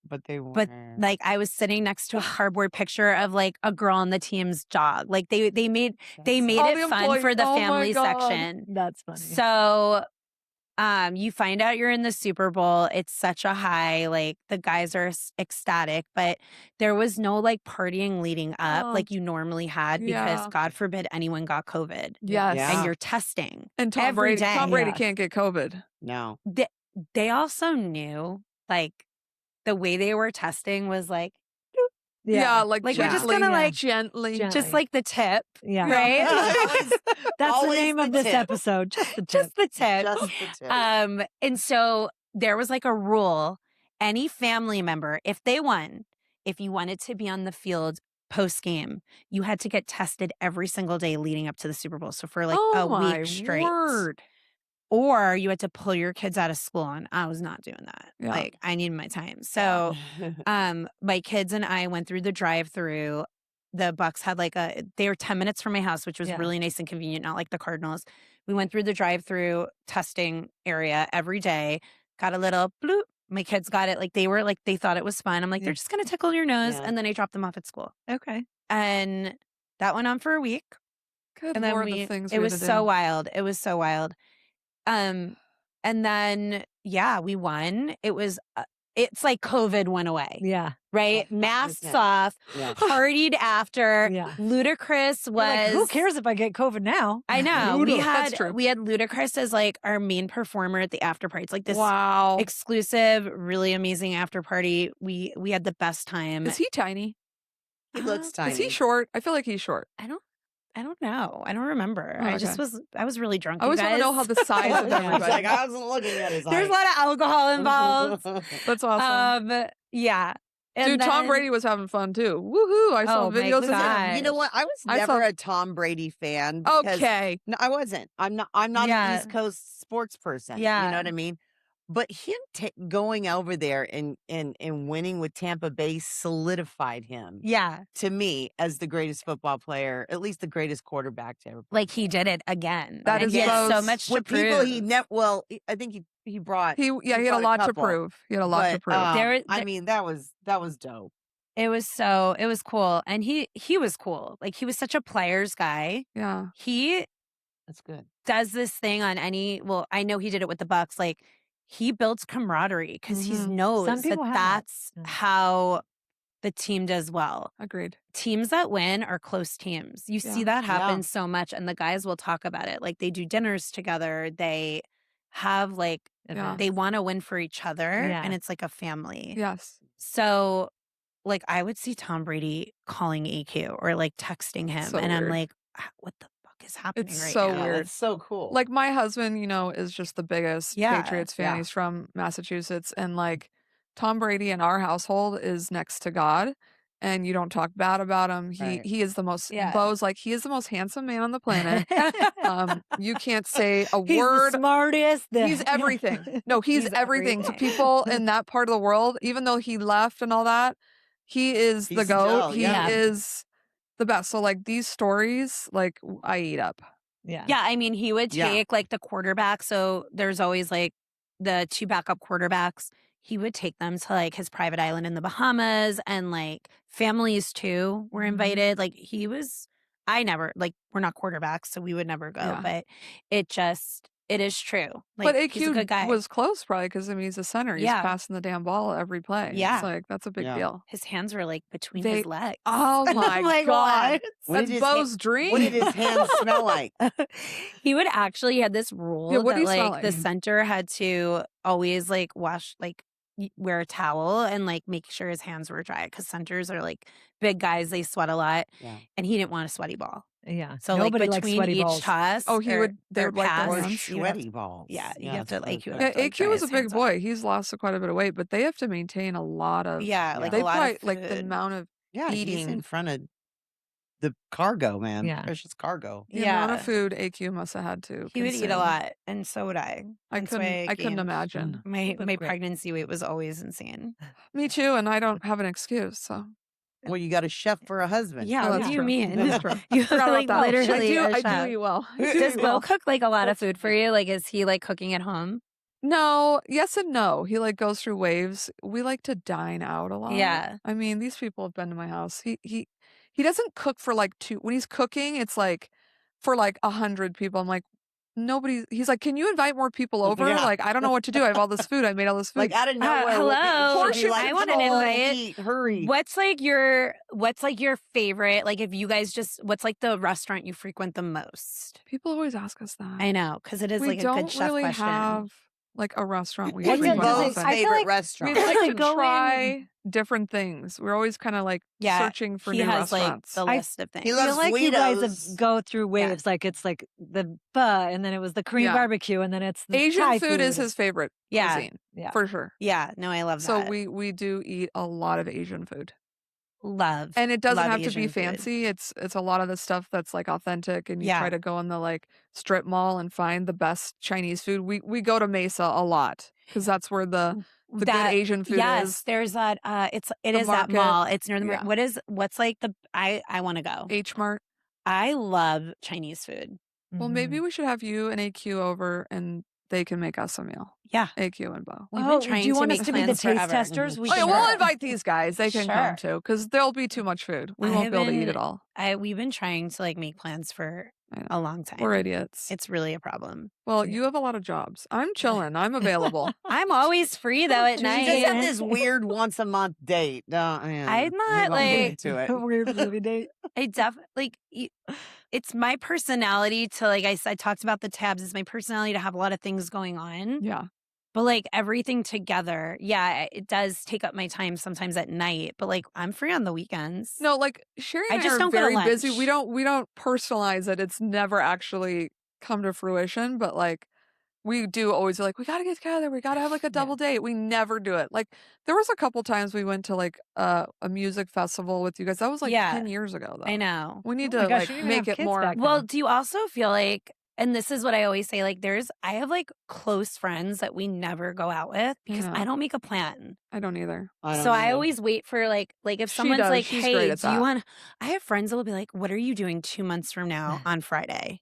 [SPEAKER 5] But they weren't.
[SPEAKER 4] But like I was sitting next to a cardboard picture of like a girl on the team's dog. Like they made it fun for the family section.
[SPEAKER 3] That's funny.
[SPEAKER 4] So you find out you're in the Super Bowl. It's such a high. Like the guys are ecstatic, but there was no like partying leading up like you normally had because God forbid anyone got COVID.
[SPEAKER 2] Yes.
[SPEAKER 4] And you're testing.
[SPEAKER 2] And Tom
[SPEAKER 4] every
[SPEAKER 2] Brady,
[SPEAKER 4] day.
[SPEAKER 2] Tom Brady can't get COVID.
[SPEAKER 5] No.
[SPEAKER 4] They also knew like the way they were testing was like,
[SPEAKER 2] Yeah, like
[SPEAKER 4] we're just gonna like
[SPEAKER 2] gently,
[SPEAKER 4] just like the tip,
[SPEAKER 3] Yeah.
[SPEAKER 4] right?
[SPEAKER 3] That's the name of this episode. Just the tip.
[SPEAKER 4] Just the tip.
[SPEAKER 5] Just the tip.
[SPEAKER 4] And so there was like a rule. Any family member, if they won, if you wanted to be on the field post game, you had to get tested every single day leading up to the Super Bowl. So for like a week straight.
[SPEAKER 2] Word.
[SPEAKER 4] Or you had to pull your kids out of school, and I was not doing that.
[SPEAKER 2] Yeah.
[SPEAKER 4] Like I needed my time. So my kids and I went through the drive-through. The Bucks had they were 10 minutes from my house, which was really nice and convenient, not like the Cardinals. We went through the drive-through testing area every day, got a little bloop. My kids got it. Like they thought it was fun. I'm like, they're just gonna tickle your nose, and then I dropped them off at school.
[SPEAKER 3] Okay.
[SPEAKER 4] And that went on for a week.
[SPEAKER 2] Good
[SPEAKER 4] And then
[SPEAKER 2] Lord, the things
[SPEAKER 4] it
[SPEAKER 2] we
[SPEAKER 4] was
[SPEAKER 2] had to
[SPEAKER 4] so
[SPEAKER 2] do.
[SPEAKER 4] wild. It was so wild. And then, we won. It's like COVID went away,
[SPEAKER 3] Yeah.
[SPEAKER 4] right? Masks off, partied after.
[SPEAKER 3] Yeah.
[SPEAKER 4] Ludacris was.
[SPEAKER 3] Like, who cares if I get COVID now?
[SPEAKER 4] I know.
[SPEAKER 2] That's true.
[SPEAKER 4] We had Ludacris as like our main performer at the after party. It's like this
[SPEAKER 2] Wow.
[SPEAKER 4] exclusive, really amazing after party. We had the best time.
[SPEAKER 2] Is he tiny?
[SPEAKER 5] He looks tiny.
[SPEAKER 2] Is he short? I feel like he's short.
[SPEAKER 4] I don't know. I don't remember.
[SPEAKER 2] Oh,
[SPEAKER 4] I was really drunk.
[SPEAKER 2] I always want to know how the size of
[SPEAKER 5] He's
[SPEAKER 2] everybody.
[SPEAKER 5] like, I wasn't looking at his
[SPEAKER 4] There's a lot of alcohol involved.
[SPEAKER 2] That's awesome.
[SPEAKER 4] Yeah.
[SPEAKER 2] Dude, Tom Brady was having fun too. Woohoo! I saw
[SPEAKER 4] Oh, my
[SPEAKER 2] videos of
[SPEAKER 4] God.
[SPEAKER 2] him.
[SPEAKER 5] You know what? I was
[SPEAKER 2] I
[SPEAKER 5] never
[SPEAKER 2] saw-
[SPEAKER 5] a Tom Brady fan. because-
[SPEAKER 2] Okay.
[SPEAKER 5] No, I wasn't. I'm not
[SPEAKER 4] Yeah.
[SPEAKER 5] an East Coast sports person.
[SPEAKER 4] Yeah.
[SPEAKER 5] You know what I mean? But him going over there and winning with Tampa Bay solidified him
[SPEAKER 4] Yeah.
[SPEAKER 5] to me as the greatest football player, at least the greatest quarterback to ever play.
[SPEAKER 4] Like he did it again.
[SPEAKER 2] That
[SPEAKER 4] And
[SPEAKER 2] is
[SPEAKER 4] he had so
[SPEAKER 2] both-
[SPEAKER 4] much to
[SPEAKER 5] With people
[SPEAKER 4] prove.
[SPEAKER 5] he never. Well, I think he brought.
[SPEAKER 2] He had a
[SPEAKER 5] brought
[SPEAKER 2] lot to
[SPEAKER 5] couple.
[SPEAKER 2] prove. He had a lot to
[SPEAKER 5] But,
[SPEAKER 2] prove.
[SPEAKER 5] I mean, that was dope.
[SPEAKER 4] It was cool. And he was cool. Like he was such a player's guy.
[SPEAKER 2] Yeah.
[SPEAKER 4] He
[SPEAKER 5] That's good.
[SPEAKER 4] does this thing on I know he did it with the Bucks. Like he builds camaraderie because he
[SPEAKER 2] Mhm.
[SPEAKER 4] knows
[SPEAKER 3] Some people have that.
[SPEAKER 4] that's
[SPEAKER 3] Yeah.
[SPEAKER 4] how the team does well.
[SPEAKER 2] Agreed.
[SPEAKER 4] Teams that win are close teams. You see
[SPEAKER 2] Yeah.
[SPEAKER 4] that happen
[SPEAKER 5] Yeah.
[SPEAKER 4] so much, and the guys will talk about it. Like they do dinners together. They have
[SPEAKER 2] Yeah.
[SPEAKER 4] they want to win for each other,
[SPEAKER 3] Yeah.
[SPEAKER 4] and it's like a family.
[SPEAKER 2] Yes.
[SPEAKER 4] So, like I would see Tom Brady calling AQ or like texting him,
[SPEAKER 2] So
[SPEAKER 4] and I'm
[SPEAKER 2] weird.
[SPEAKER 4] like, what the fuck is happening
[SPEAKER 2] It's
[SPEAKER 4] right
[SPEAKER 2] so
[SPEAKER 4] now?
[SPEAKER 2] weird.
[SPEAKER 5] That's so cool.
[SPEAKER 2] Like my husband, is just the biggest
[SPEAKER 4] Yeah,
[SPEAKER 2] Patriots fan.
[SPEAKER 5] yeah.
[SPEAKER 2] He's from Massachusetts, and like Tom Brady in our household is next to God, and you don't talk bad about him.
[SPEAKER 5] Right.
[SPEAKER 2] He is the most.
[SPEAKER 4] Yeah.
[SPEAKER 2] Bo's like he is the most handsome man on the planet. You can't say a
[SPEAKER 3] He's
[SPEAKER 2] word.
[SPEAKER 3] the smartest.
[SPEAKER 2] He's everything. No, he's,
[SPEAKER 3] He's
[SPEAKER 2] everything to
[SPEAKER 3] everything.
[SPEAKER 2] people in that part of the world. Even though he left and all that, he is the
[SPEAKER 5] He's the
[SPEAKER 2] GOAT.
[SPEAKER 5] gel,
[SPEAKER 2] He
[SPEAKER 5] yeah.
[SPEAKER 2] is the best. So like these stories, like I eat up.
[SPEAKER 3] Yeah.
[SPEAKER 4] Yeah, I mean, he would
[SPEAKER 5] Yeah.
[SPEAKER 4] take like the quarterback. So there's always like the two backup quarterbacks. He would take them to like his private island in the Bahamas, and like families too were
[SPEAKER 3] Mhm.
[SPEAKER 4] invited. Like we're not quarterbacks, so we would never go.
[SPEAKER 2] Yeah.
[SPEAKER 4] But it just, It is true.
[SPEAKER 2] But
[SPEAKER 4] Like, he's a good
[SPEAKER 2] AQ
[SPEAKER 4] guy.
[SPEAKER 2] was close probably because, I mean, he's a center. He's
[SPEAKER 4] Yeah.
[SPEAKER 2] passing the damn ball every play.
[SPEAKER 4] Yeah.
[SPEAKER 2] It's like, that's a big deal.
[SPEAKER 4] His hands were like between
[SPEAKER 2] They-
[SPEAKER 4] his legs.
[SPEAKER 2] Oh my
[SPEAKER 4] Like,
[SPEAKER 2] God.
[SPEAKER 5] What
[SPEAKER 2] That's
[SPEAKER 5] did his
[SPEAKER 2] Bo's dream.
[SPEAKER 5] What did his hands smell like?
[SPEAKER 4] He would actually he had this rule
[SPEAKER 2] Yeah, what do
[SPEAKER 4] that
[SPEAKER 2] you smell
[SPEAKER 4] like the
[SPEAKER 2] like?
[SPEAKER 4] center had to always like wash like wear a towel and like make sure his hands were dry because centers are like big guys, they sweat a lot.
[SPEAKER 5] Yeah.
[SPEAKER 4] And he didn't want a sweaty ball.
[SPEAKER 3] Yeah.
[SPEAKER 4] So
[SPEAKER 3] Nobody
[SPEAKER 4] like
[SPEAKER 3] likes
[SPEAKER 4] between
[SPEAKER 3] sweaty
[SPEAKER 4] each
[SPEAKER 3] balls.
[SPEAKER 4] toss
[SPEAKER 2] Oh, he
[SPEAKER 4] or-
[SPEAKER 2] would- they
[SPEAKER 4] or
[SPEAKER 2] would like the
[SPEAKER 4] pass,
[SPEAKER 5] Or
[SPEAKER 2] hands?
[SPEAKER 4] you have
[SPEAKER 5] sweaty balls.
[SPEAKER 4] yeah, you
[SPEAKER 5] Yeah,
[SPEAKER 4] have to
[SPEAKER 5] that's what
[SPEAKER 4] like
[SPEAKER 5] I was
[SPEAKER 2] Yeah,
[SPEAKER 5] gonna say.
[SPEAKER 2] AQ was a big boy. He's lost quite a bit of weight, but they have to maintain a lot of.
[SPEAKER 4] Yeah, like
[SPEAKER 2] they
[SPEAKER 4] a lot
[SPEAKER 2] probably
[SPEAKER 4] of
[SPEAKER 2] like the
[SPEAKER 4] food.
[SPEAKER 2] amount of
[SPEAKER 5] Yeah, he's
[SPEAKER 2] eating.
[SPEAKER 5] in front of the cargo, man.
[SPEAKER 3] Yeah.
[SPEAKER 5] Precious cargo.
[SPEAKER 2] the amount of
[SPEAKER 4] Yeah.
[SPEAKER 2] food AQ must have had to.
[SPEAKER 4] He would eat a
[SPEAKER 2] consume.
[SPEAKER 4] lot, and so would I.
[SPEAKER 2] I
[SPEAKER 4] That's why
[SPEAKER 2] couldn't. I couldn't
[SPEAKER 4] gained-
[SPEAKER 2] imagine.
[SPEAKER 4] My
[SPEAKER 3] But
[SPEAKER 4] my
[SPEAKER 3] great.
[SPEAKER 4] pregnancy weight was always insane.
[SPEAKER 2] Me too, and I don't have an excuse. So
[SPEAKER 5] Well, you got a chef for a husband.
[SPEAKER 4] Yeah,
[SPEAKER 2] Oh,
[SPEAKER 4] what
[SPEAKER 2] that's
[SPEAKER 4] do you
[SPEAKER 2] true.
[SPEAKER 4] mean?
[SPEAKER 2] That's true.
[SPEAKER 4] You
[SPEAKER 2] Forgot
[SPEAKER 4] like
[SPEAKER 2] about that.
[SPEAKER 4] literally a
[SPEAKER 2] I do
[SPEAKER 4] chef.
[SPEAKER 2] eat well. I do
[SPEAKER 4] Does
[SPEAKER 2] eat
[SPEAKER 4] Bo
[SPEAKER 2] well.
[SPEAKER 4] cook like a lot of food for you? Like, is he like cooking at home?
[SPEAKER 2] No, yes and no. He like goes through waves. We like to dine out a lot.
[SPEAKER 4] Yeah.
[SPEAKER 2] I mean, these people have been to my house. He doesn't cook for like two. When he's cooking, it's like for like 100 people. I'm like, nobody. He's like, can you invite more people over?
[SPEAKER 5] Yeah.
[SPEAKER 2] Like, I don't know what to do. I have all this food. I made all this food.
[SPEAKER 5] Like out of nowhere.
[SPEAKER 4] hello?
[SPEAKER 5] what the- she'll be
[SPEAKER 4] I want an
[SPEAKER 5] "Oh,
[SPEAKER 4] invite."
[SPEAKER 5] eat, hurry.
[SPEAKER 4] What's like your favorite? Like, if you guys just what's like the restaurant you frequent the most?
[SPEAKER 2] People always ask us that.
[SPEAKER 4] I know because it is
[SPEAKER 2] we
[SPEAKER 4] like a
[SPEAKER 2] don't
[SPEAKER 4] good chef
[SPEAKER 2] really
[SPEAKER 4] question.
[SPEAKER 2] have like a restaurant we
[SPEAKER 5] What's
[SPEAKER 2] frequent
[SPEAKER 3] does
[SPEAKER 2] all
[SPEAKER 3] it-
[SPEAKER 2] the
[SPEAKER 5] Bo's
[SPEAKER 2] time.
[SPEAKER 3] I feel
[SPEAKER 5] favorite
[SPEAKER 3] like-
[SPEAKER 2] We
[SPEAKER 5] restaurant?
[SPEAKER 2] like to
[SPEAKER 3] Go in-
[SPEAKER 2] try different things. We're always kind of like
[SPEAKER 4] Yeah,
[SPEAKER 2] searching for
[SPEAKER 4] he
[SPEAKER 2] new
[SPEAKER 4] has
[SPEAKER 2] restaurants.
[SPEAKER 4] like the
[SPEAKER 3] I-
[SPEAKER 4] list of things.
[SPEAKER 5] He
[SPEAKER 3] I
[SPEAKER 5] loves
[SPEAKER 3] feel like you guys
[SPEAKER 5] Guidos.
[SPEAKER 3] have go through waves. Like it's like the pho, and then it was the Korean
[SPEAKER 2] Yeah.
[SPEAKER 3] barbecue, and then it's the
[SPEAKER 2] Asian
[SPEAKER 3] Thai
[SPEAKER 2] food is his favorite
[SPEAKER 4] Yeah.
[SPEAKER 2] cuisine,
[SPEAKER 3] Yeah.
[SPEAKER 2] for sure.
[SPEAKER 4] Yeah, no, I love
[SPEAKER 2] So
[SPEAKER 4] that.
[SPEAKER 2] we do eat a lot of Asian food,
[SPEAKER 4] love
[SPEAKER 2] and it doesn't
[SPEAKER 4] love
[SPEAKER 2] have to
[SPEAKER 4] Asian
[SPEAKER 2] be
[SPEAKER 4] food.
[SPEAKER 2] fancy. It's a lot of the stuff that's like authentic, and you
[SPEAKER 4] Yeah.
[SPEAKER 2] try to go in the like strip mall and find the best Chinese food. We go to Mesa a lot because that's where the good
[SPEAKER 4] That-
[SPEAKER 2] Asian food
[SPEAKER 4] yes,
[SPEAKER 2] is.
[SPEAKER 4] there's that. It
[SPEAKER 2] The
[SPEAKER 4] is that
[SPEAKER 2] market.
[SPEAKER 4] mall. It's near the
[SPEAKER 2] Yeah.
[SPEAKER 4] what's like the I want to go.
[SPEAKER 2] H Mart.
[SPEAKER 4] I love Chinese food.
[SPEAKER 2] Well, maybe we should have you and AQ over, and they can make us a meal.
[SPEAKER 4] Yeah,
[SPEAKER 2] AQ and Bo.
[SPEAKER 4] we've
[SPEAKER 3] Oh,
[SPEAKER 4] been trying
[SPEAKER 3] do you
[SPEAKER 4] to
[SPEAKER 3] want
[SPEAKER 4] make
[SPEAKER 3] us to be the
[SPEAKER 4] plans
[SPEAKER 3] taste
[SPEAKER 4] forever.
[SPEAKER 3] testers? We
[SPEAKER 2] Oh, yeah,
[SPEAKER 3] should.
[SPEAKER 2] we'll invite these guys. They can come
[SPEAKER 4] Sure.
[SPEAKER 2] too, because there'll be too much food. We
[SPEAKER 4] I
[SPEAKER 2] won't be able to eat
[SPEAKER 4] haven't-
[SPEAKER 2] it all.
[SPEAKER 4] We've been trying to like make plans for
[SPEAKER 2] I know.
[SPEAKER 4] a long time.
[SPEAKER 2] We're idiots.
[SPEAKER 4] It's really a problem.
[SPEAKER 2] Well, you have a lot of jobs. I'm chilling. I'm available.
[SPEAKER 4] I'm always free though at
[SPEAKER 5] She just had
[SPEAKER 4] night.
[SPEAKER 5] this weird once a month date.
[SPEAKER 4] I'm not,
[SPEAKER 5] we won't get
[SPEAKER 4] like-
[SPEAKER 5] into it.
[SPEAKER 3] Weird movie date.
[SPEAKER 4] I definitely it's my personality to like I talked about the tabs. It's my personality to have a lot of things going on.
[SPEAKER 2] Yeah.
[SPEAKER 4] But like everything together, yeah, it does take up my time sometimes at night. But like I'm free on the weekends.
[SPEAKER 2] No, like Sherry and
[SPEAKER 4] I
[SPEAKER 2] I,
[SPEAKER 4] just
[SPEAKER 2] are
[SPEAKER 4] don't go to
[SPEAKER 2] very busy.
[SPEAKER 4] lunch.
[SPEAKER 2] We don't personalize it. It's never actually come to fruition, but like we do always be like, we gotta get together. We gotta have like a double date. We never do it. Like there was a couple times we went to like a music festival with you guys. That was like
[SPEAKER 4] Yeah.
[SPEAKER 2] 10 years ago though.
[SPEAKER 4] I know.
[SPEAKER 2] We need
[SPEAKER 3] Oh
[SPEAKER 2] to
[SPEAKER 3] my gosh,
[SPEAKER 2] like
[SPEAKER 3] you didn't
[SPEAKER 2] make
[SPEAKER 3] have
[SPEAKER 2] it
[SPEAKER 3] kids
[SPEAKER 2] more.
[SPEAKER 3] back then.
[SPEAKER 4] Well, do you also feel like, and this is what I always say, like I have like close friends that we never go out with because
[SPEAKER 2] Yeah.
[SPEAKER 4] I don't make a plan.
[SPEAKER 2] I don't either.
[SPEAKER 5] don't
[SPEAKER 4] I
[SPEAKER 5] know.
[SPEAKER 4] always wait for like if
[SPEAKER 2] She
[SPEAKER 4] someone's
[SPEAKER 2] does.
[SPEAKER 4] like,
[SPEAKER 2] She's
[SPEAKER 4] hey,
[SPEAKER 2] great at
[SPEAKER 4] do you
[SPEAKER 2] that.
[SPEAKER 4] want? I have friends that will be like, what are you doing 2 months from now on Friday?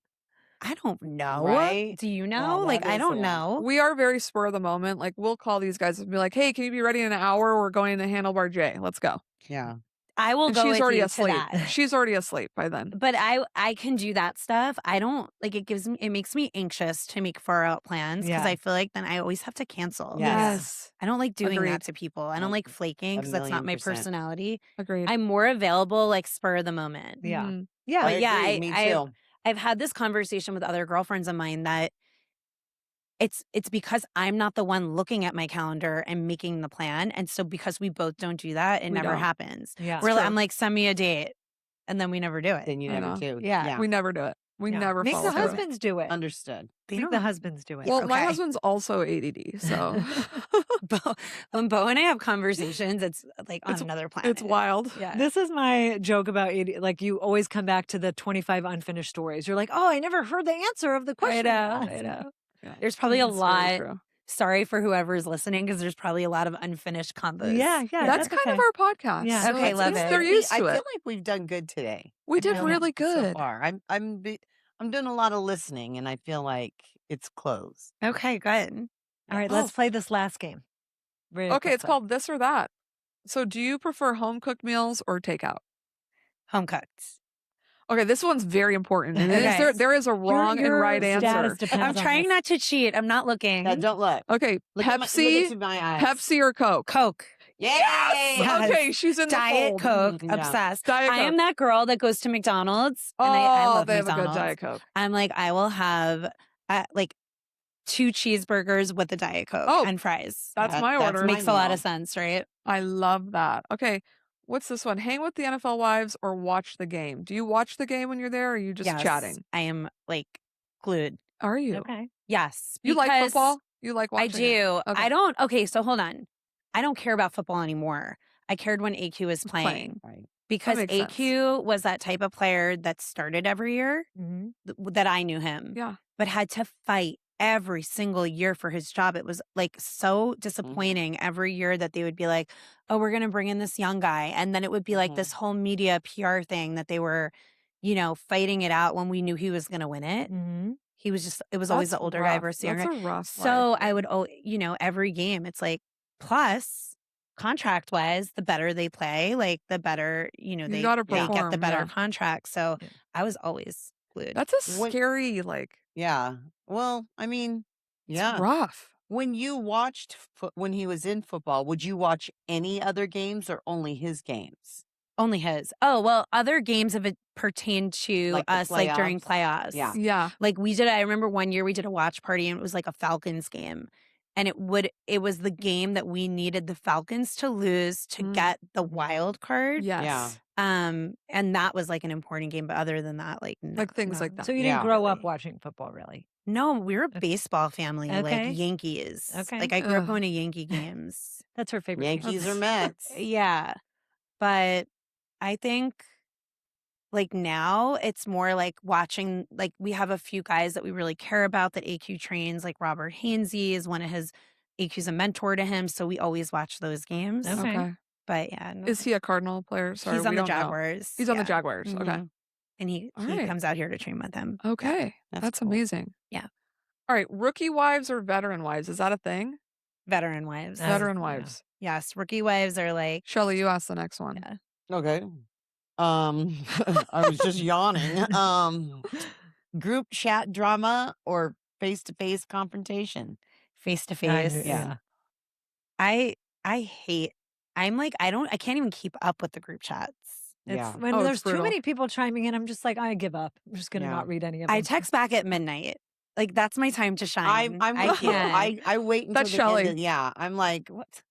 [SPEAKER 4] I don't know.
[SPEAKER 5] Right?
[SPEAKER 4] Do you
[SPEAKER 5] Yeah,
[SPEAKER 4] know?
[SPEAKER 5] that
[SPEAKER 4] Like I
[SPEAKER 5] is a
[SPEAKER 4] don't
[SPEAKER 5] lot.
[SPEAKER 4] know.
[SPEAKER 2] We are very spur of the moment. Like we'll call these guys and be like, hey, can you be ready in an hour? We're going to Handlebar J. Let's go.
[SPEAKER 5] Yeah.
[SPEAKER 4] I will
[SPEAKER 2] And
[SPEAKER 4] go
[SPEAKER 2] she's
[SPEAKER 4] with
[SPEAKER 2] already
[SPEAKER 4] you
[SPEAKER 2] asleep.
[SPEAKER 4] to that.
[SPEAKER 2] She's already asleep by then.
[SPEAKER 4] But I can do that stuff. I don't like it makes me anxious to make far out plans because
[SPEAKER 3] Yeah.
[SPEAKER 4] I feel like then I always have to cancel.
[SPEAKER 5] Yes.
[SPEAKER 4] I don't like doing
[SPEAKER 2] Agreed.
[SPEAKER 4] that to people. I don't like flaking because that's not my
[SPEAKER 5] 1,000,000%.
[SPEAKER 4] personality.
[SPEAKER 2] Agreed.
[SPEAKER 4] I'm more available like spur of the moment.
[SPEAKER 3] Yeah.
[SPEAKER 2] Mhm.
[SPEAKER 3] Yeah.
[SPEAKER 4] But yeah,
[SPEAKER 5] agree. Me
[SPEAKER 4] I-
[SPEAKER 5] too.
[SPEAKER 4] I've had this conversation with other girlfriends of mine that it's because I'm not the one looking at my calendar and making the plan. And so because we both don't do that, it
[SPEAKER 2] We
[SPEAKER 4] never
[SPEAKER 2] don't.
[SPEAKER 4] happens.
[SPEAKER 3] Yeah.
[SPEAKER 4] We're like,
[SPEAKER 2] true.
[SPEAKER 4] I'm like, send me a date. And then we never do it.
[SPEAKER 5] Then you
[SPEAKER 2] I
[SPEAKER 5] never
[SPEAKER 2] know.
[SPEAKER 5] do.
[SPEAKER 3] Yeah.
[SPEAKER 2] We never do it. We
[SPEAKER 3] Yeah.
[SPEAKER 2] never
[SPEAKER 3] Make
[SPEAKER 2] follow
[SPEAKER 3] the
[SPEAKER 2] through.
[SPEAKER 3] husbands do it.
[SPEAKER 5] Understood.
[SPEAKER 4] They
[SPEAKER 3] Make
[SPEAKER 4] don't
[SPEAKER 3] the husbands do it.
[SPEAKER 2] Well, my
[SPEAKER 4] Okay.
[SPEAKER 2] husband's also ADD, so
[SPEAKER 4] When Bo and I have conversations, it's like on
[SPEAKER 2] It's-
[SPEAKER 4] another planet.
[SPEAKER 2] it's wild.
[SPEAKER 4] Yeah.
[SPEAKER 3] This is my joke about like you always come back to the 25 unfinished stories. You're like, oh, I never heard the answer of the
[SPEAKER 4] I
[SPEAKER 3] question.
[SPEAKER 4] know. I know. There's probably a
[SPEAKER 2] It's very
[SPEAKER 4] lot.
[SPEAKER 2] true.
[SPEAKER 4] Sorry for whoever's listening because there's probably a lot of unfinished combos.
[SPEAKER 3] Yeah, yeah.
[SPEAKER 2] That's kind of
[SPEAKER 3] okay.
[SPEAKER 2] our podcast.
[SPEAKER 3] Yeah.
[SPEAKER 2] so
[SPEAKER 4] Okay,
[SPEAKER 2] it's-
[SPEAKER 4] love
[SPEAKER 2] it's-
[SPEAKER 4] it.
[SPEAKER 2] They're used
[SPEAKER 5] I
[SPEAKER 2] to
[SPEAKER 5] feel
[SPEAKER 2] it.
[SPEAKER 5] like we've done good today.
[SPEAKER 2] We
[SPEAKER 5] I
[SPEAKER 2] did
[SPEAKER 5] feel
[SPEAKER 2] really
[SPEAKER 5] so
[SPEAKER 2] good.
[SPEAKER 5] far. I'm doing a lot of listening, and I feel like it's close.
[SPEAKER 4] Okay, good.
[SPEAKER 3] All right,
[SPEAKER 2] Oh.
[SPEAKER 3] let's play this last game. Really
[SPEAKER 2] Okay,
[SPEAKER 3] quick
[SPEAKER 2] it's
[SPEAKER 3] one.
[SPEAKER 2] called This or That. So do you prefer home cooked meals or takeout?
[SPEAKER 4] Home cooked.
[SPEAKER 2] Okay, this one's very important. And
[SPEAKER 4] Okay.
[SPEAKER 2] there is a wrong and right
[SPEAKER 3] status
[SPEAKER 2] answer.
[SPEAKER 3] depends
[SPEAKER 4] I'm
[SPEAKER 3] on
[SPEAKER 4] trying
[SPEAKER 3] this.
[SPEAKER 4] not to cheat. I'm not looking.
[SPEAKER 5] Now, don't look.
[SPEAKER 2] Okay,
[SPEAKER 5] Look
[SPEAKER 2] Pepsi,
[SPEAKER 5] into my eyes.
[SPEAKER 2] Pepsi or Coke?
[SPEAKER 4] Coke.
[SPEAKER 5] Yay!
[SPEAKER 4] Yes.
[SPEAKER 2] Okay, she's in
[SPEAKER 4] Diet
[SPEAKER 2] the fold.
[SPEAKER 4] Coke.
[SPEAKER 5] Yeah.
[SPEAKER 4] Obsessed.
[SPEAKER 2] Diet
[SPEAKER 4] I am
[SPEAKER 2] Coke.
[SPEAKER 4] that girl that goes to McDonald's.
[SPEAKER 2] Oh,
[SPEAKER 4] And I love
[SPEAKER 2] they have
[SPEAKER 4] McDonald's.
[SPEAKER 2] a good Diet Coke.
[SPEAKER 4] I'm like, I will have like 2 cheeseburgers with a Diet Coke
[SPEAKER 2] Oh,
[SPEAKER 4] and fries.
[SPEAKER 2] That's my order.
[SPEAKER 5] my
[SPEAKER 4] Makes a lot
[SPEAKER 5] meal.
[SPEAKER 4] of sense, right?
[SPEAKER 2] I love that. Okay, what's this one? Hang with the NFL wives or watch the game? Do you watch the game when you're there, or are you just
[SPEAKER 4] Yes.
[SPEAKER 2] chatting?
[SPEAKER 4] I am like glued.
[SPEAKER 2] Are you?
[SPEAKER 3] Okay.
[SPEAKER 4] Yes.
[SPEAKER 2] You like
[SPEAKER 4] because
[SPEAKER 2] football? You like
[SPEAKER 4] I
[SPEAKER 2] watching it?
[SPEAKER 4] do.
[SPEAKER 2] Okay.
[SPEAKER 4] I don't. Okay, so hold on. I don't care about football anymore. I cared when AQ was playing.
[SPEAKER 5] Right.
[SPEAKER 4] Because
[SPEAKER 2] makes sense.
[SPEAKER 4] AQ was that type of player that started every year
[SPEAKER 3] Mm-hmm.
[SPEAKER 4] that I knew him,
[SPEAKER 2] Yeah.
[SPEAKER 4] but had to fight every single year for his job. It was like so disappointing every year that they would be like, oh, we're going to bring in this young guy. And then it would be like this whole media PR thing that they were, fighting it out when we knew he was going to win it.
[SPEAKER 3] Mm-hmm.
[SPEAKER 4] He was just, it was always the
[SPEAKER 2] That's
[SPEAKER 4] older guy
[SPEAKER 2] rough.
[SPEAKER 4] versus the younger
[SPEAKER 2] That's
[SPEAKER 4] guy.
[SPEAKER 2] a rough
[SPEAKER 4] So
[SPEAKER 2] life.
[SPEAKER 4] I would, every game, it's like, plus contract wise, the better they play, like the better, they
[SPEAKER 2] gotta
[SPEAKER 4] get the
[SPEAKER 2] perform,
[SPEAKER 4] better
[SPEAKER 2] yeah.
[SPEAKER 4] contract. So
[SPEAKER 3] Yeah.
[SPEAKER 4] I was always glued.
[SPEAKER 2] That's a
[SPEAKER 5] What-
[SPEAKER 2] scary, like,
[SPEAKER 5] Yeah. Well, I mean,
[SPEAKER 2] it's
[SPEAKER 5] yeah.
[SPEAKER 2] rough.
[SPEAKER 5] When you watched when he was in football, would you watch any other games or only his games?
[SPEAKER 4] Only his. Oh, well, other games if it pertained to
[SPEAKER 5] Like the
[SPEAKER 4] us, like during
[SPEAKER 5] playoffs?
[SPEAKER 4] playoffs.
[SPEAKER 5] Yeah.
[SPEAKER 2] Yeah.
[SPEAKER 4] Like I remember one year we did a watch party and it was like a Falcons game. And it was the game that we needed the Falcons to lose to get the wild card.
[SPEAKER 2] Yes.
[SPEAKER 4] And that was like an important game. But other than that, like
[SPEAKER 2] Like things like that.
[SPEAKER 3] So you
[SPEAKER 5] Yeah.
[SPEAKER 3] didn't grow up
[SPEAKER 4] Really.
[SPEAKER 3] watching football, really?
[SPEAKER 4] No, we were a baseball family,
[SPEAKER 3] Okay.
[SPEAKER 4] like Yankees.
[SPEAKER 3] Okay.
[SPEAKER 4] Like I grew up
[SPEAKER 2] Ugh.
[SPEAKER 4] going to Yankee games.
[SPEAKER 3] That's her favorite. team.
[SPEAKER 5] Yankees or Mets?
[SPEAKER 4] Yeah. But I think like now it's more like watching, like we have a few guys that we really care about that AQ trains, like Robert Hainsey is one of his, AQ's a mentor to him. So we always watch those games.
[SPEAKER 3] Okay.
[SPEAKER 2] Okay.
[SPEAKER 4] But yeah. No,
[SPEAKER 2] Is he a Cardinal player? Sorry,
[SPEAKER 4] he's on
[SPEAKER 2] we
[SPEAKER 4] the
[SPEAKER 2] don't know.
[SPEAKER 4] Jaguars.
[SPEAKER 2] He's on the
[SPEAKER 4] yeah.
[SPEAKER 2] Jaguars. Okay.
[SPEAKER 5] Mhm.
[SPEAKER 4] And he
[SPEAKER 2] All right.
[SPEAKER 4] comes out here to train with him.
[SPEAKER 2] Okay.
[SPEAKER 5] That's
[SPEAKER 2] That's
[SPEAKER 5] cool.
[SPEAKER 2] amazing.
[SPEAKER 4] Yeah.
[SPEAKER 2] All right. Rookie wives or veteran wives? Is that a thing?
[SPEAKER 4] Veteran wives.
[SPEAKER 2] Veteran
[SPEAKER 3] yeah.
[SPEAKER 2] wives.
[SPEAKER 4] Yes. Rookie wives are like,
[SPEAKER 2] Shelly, you ask the next one.
[SPEAKER 4] yeah.
[SPEAKER 5] Okay. I was just yawning. Group chat drama or face-to-face confrontation?
[SPEAKER 4] Face to
[SPEAKER 3] I
[SPEAKER 4] face.
[SPEAKER 3] knew-
[SPEAKER 5] Yeah.
[SPEAKER 4] I hate, I can't even keep up with the group chats.
[SPEAKER 3] It's
[SPEAKER 5] Yeah.
[SPEAKER 3] when
[SPEAKER 2] Oh, it's
[SPEAKER 3] there's too
[SPEAKER 2] brutal.
[SPEAKER 3] many people chiming in, I'm just like, I give up. I'm just gonna
[SPEAKER 5] Yeah.
[SPEAKER 3] not read any of them.
[SPEAKER 4] I text back at midnight. Like that's my time to shine.
[SPEAKER 5] I'm
[SPEAKER 4] I
[SPEAKER 5] with you.
[SPEAKER 4] can't.
[SPEAKER 5] I wait until
[SPEAKER 2] That's
[SPEAKER 5] the end
[SPEAKER 2] Shelley.
[SPEAKER 5] of, yeah. I'm like, what?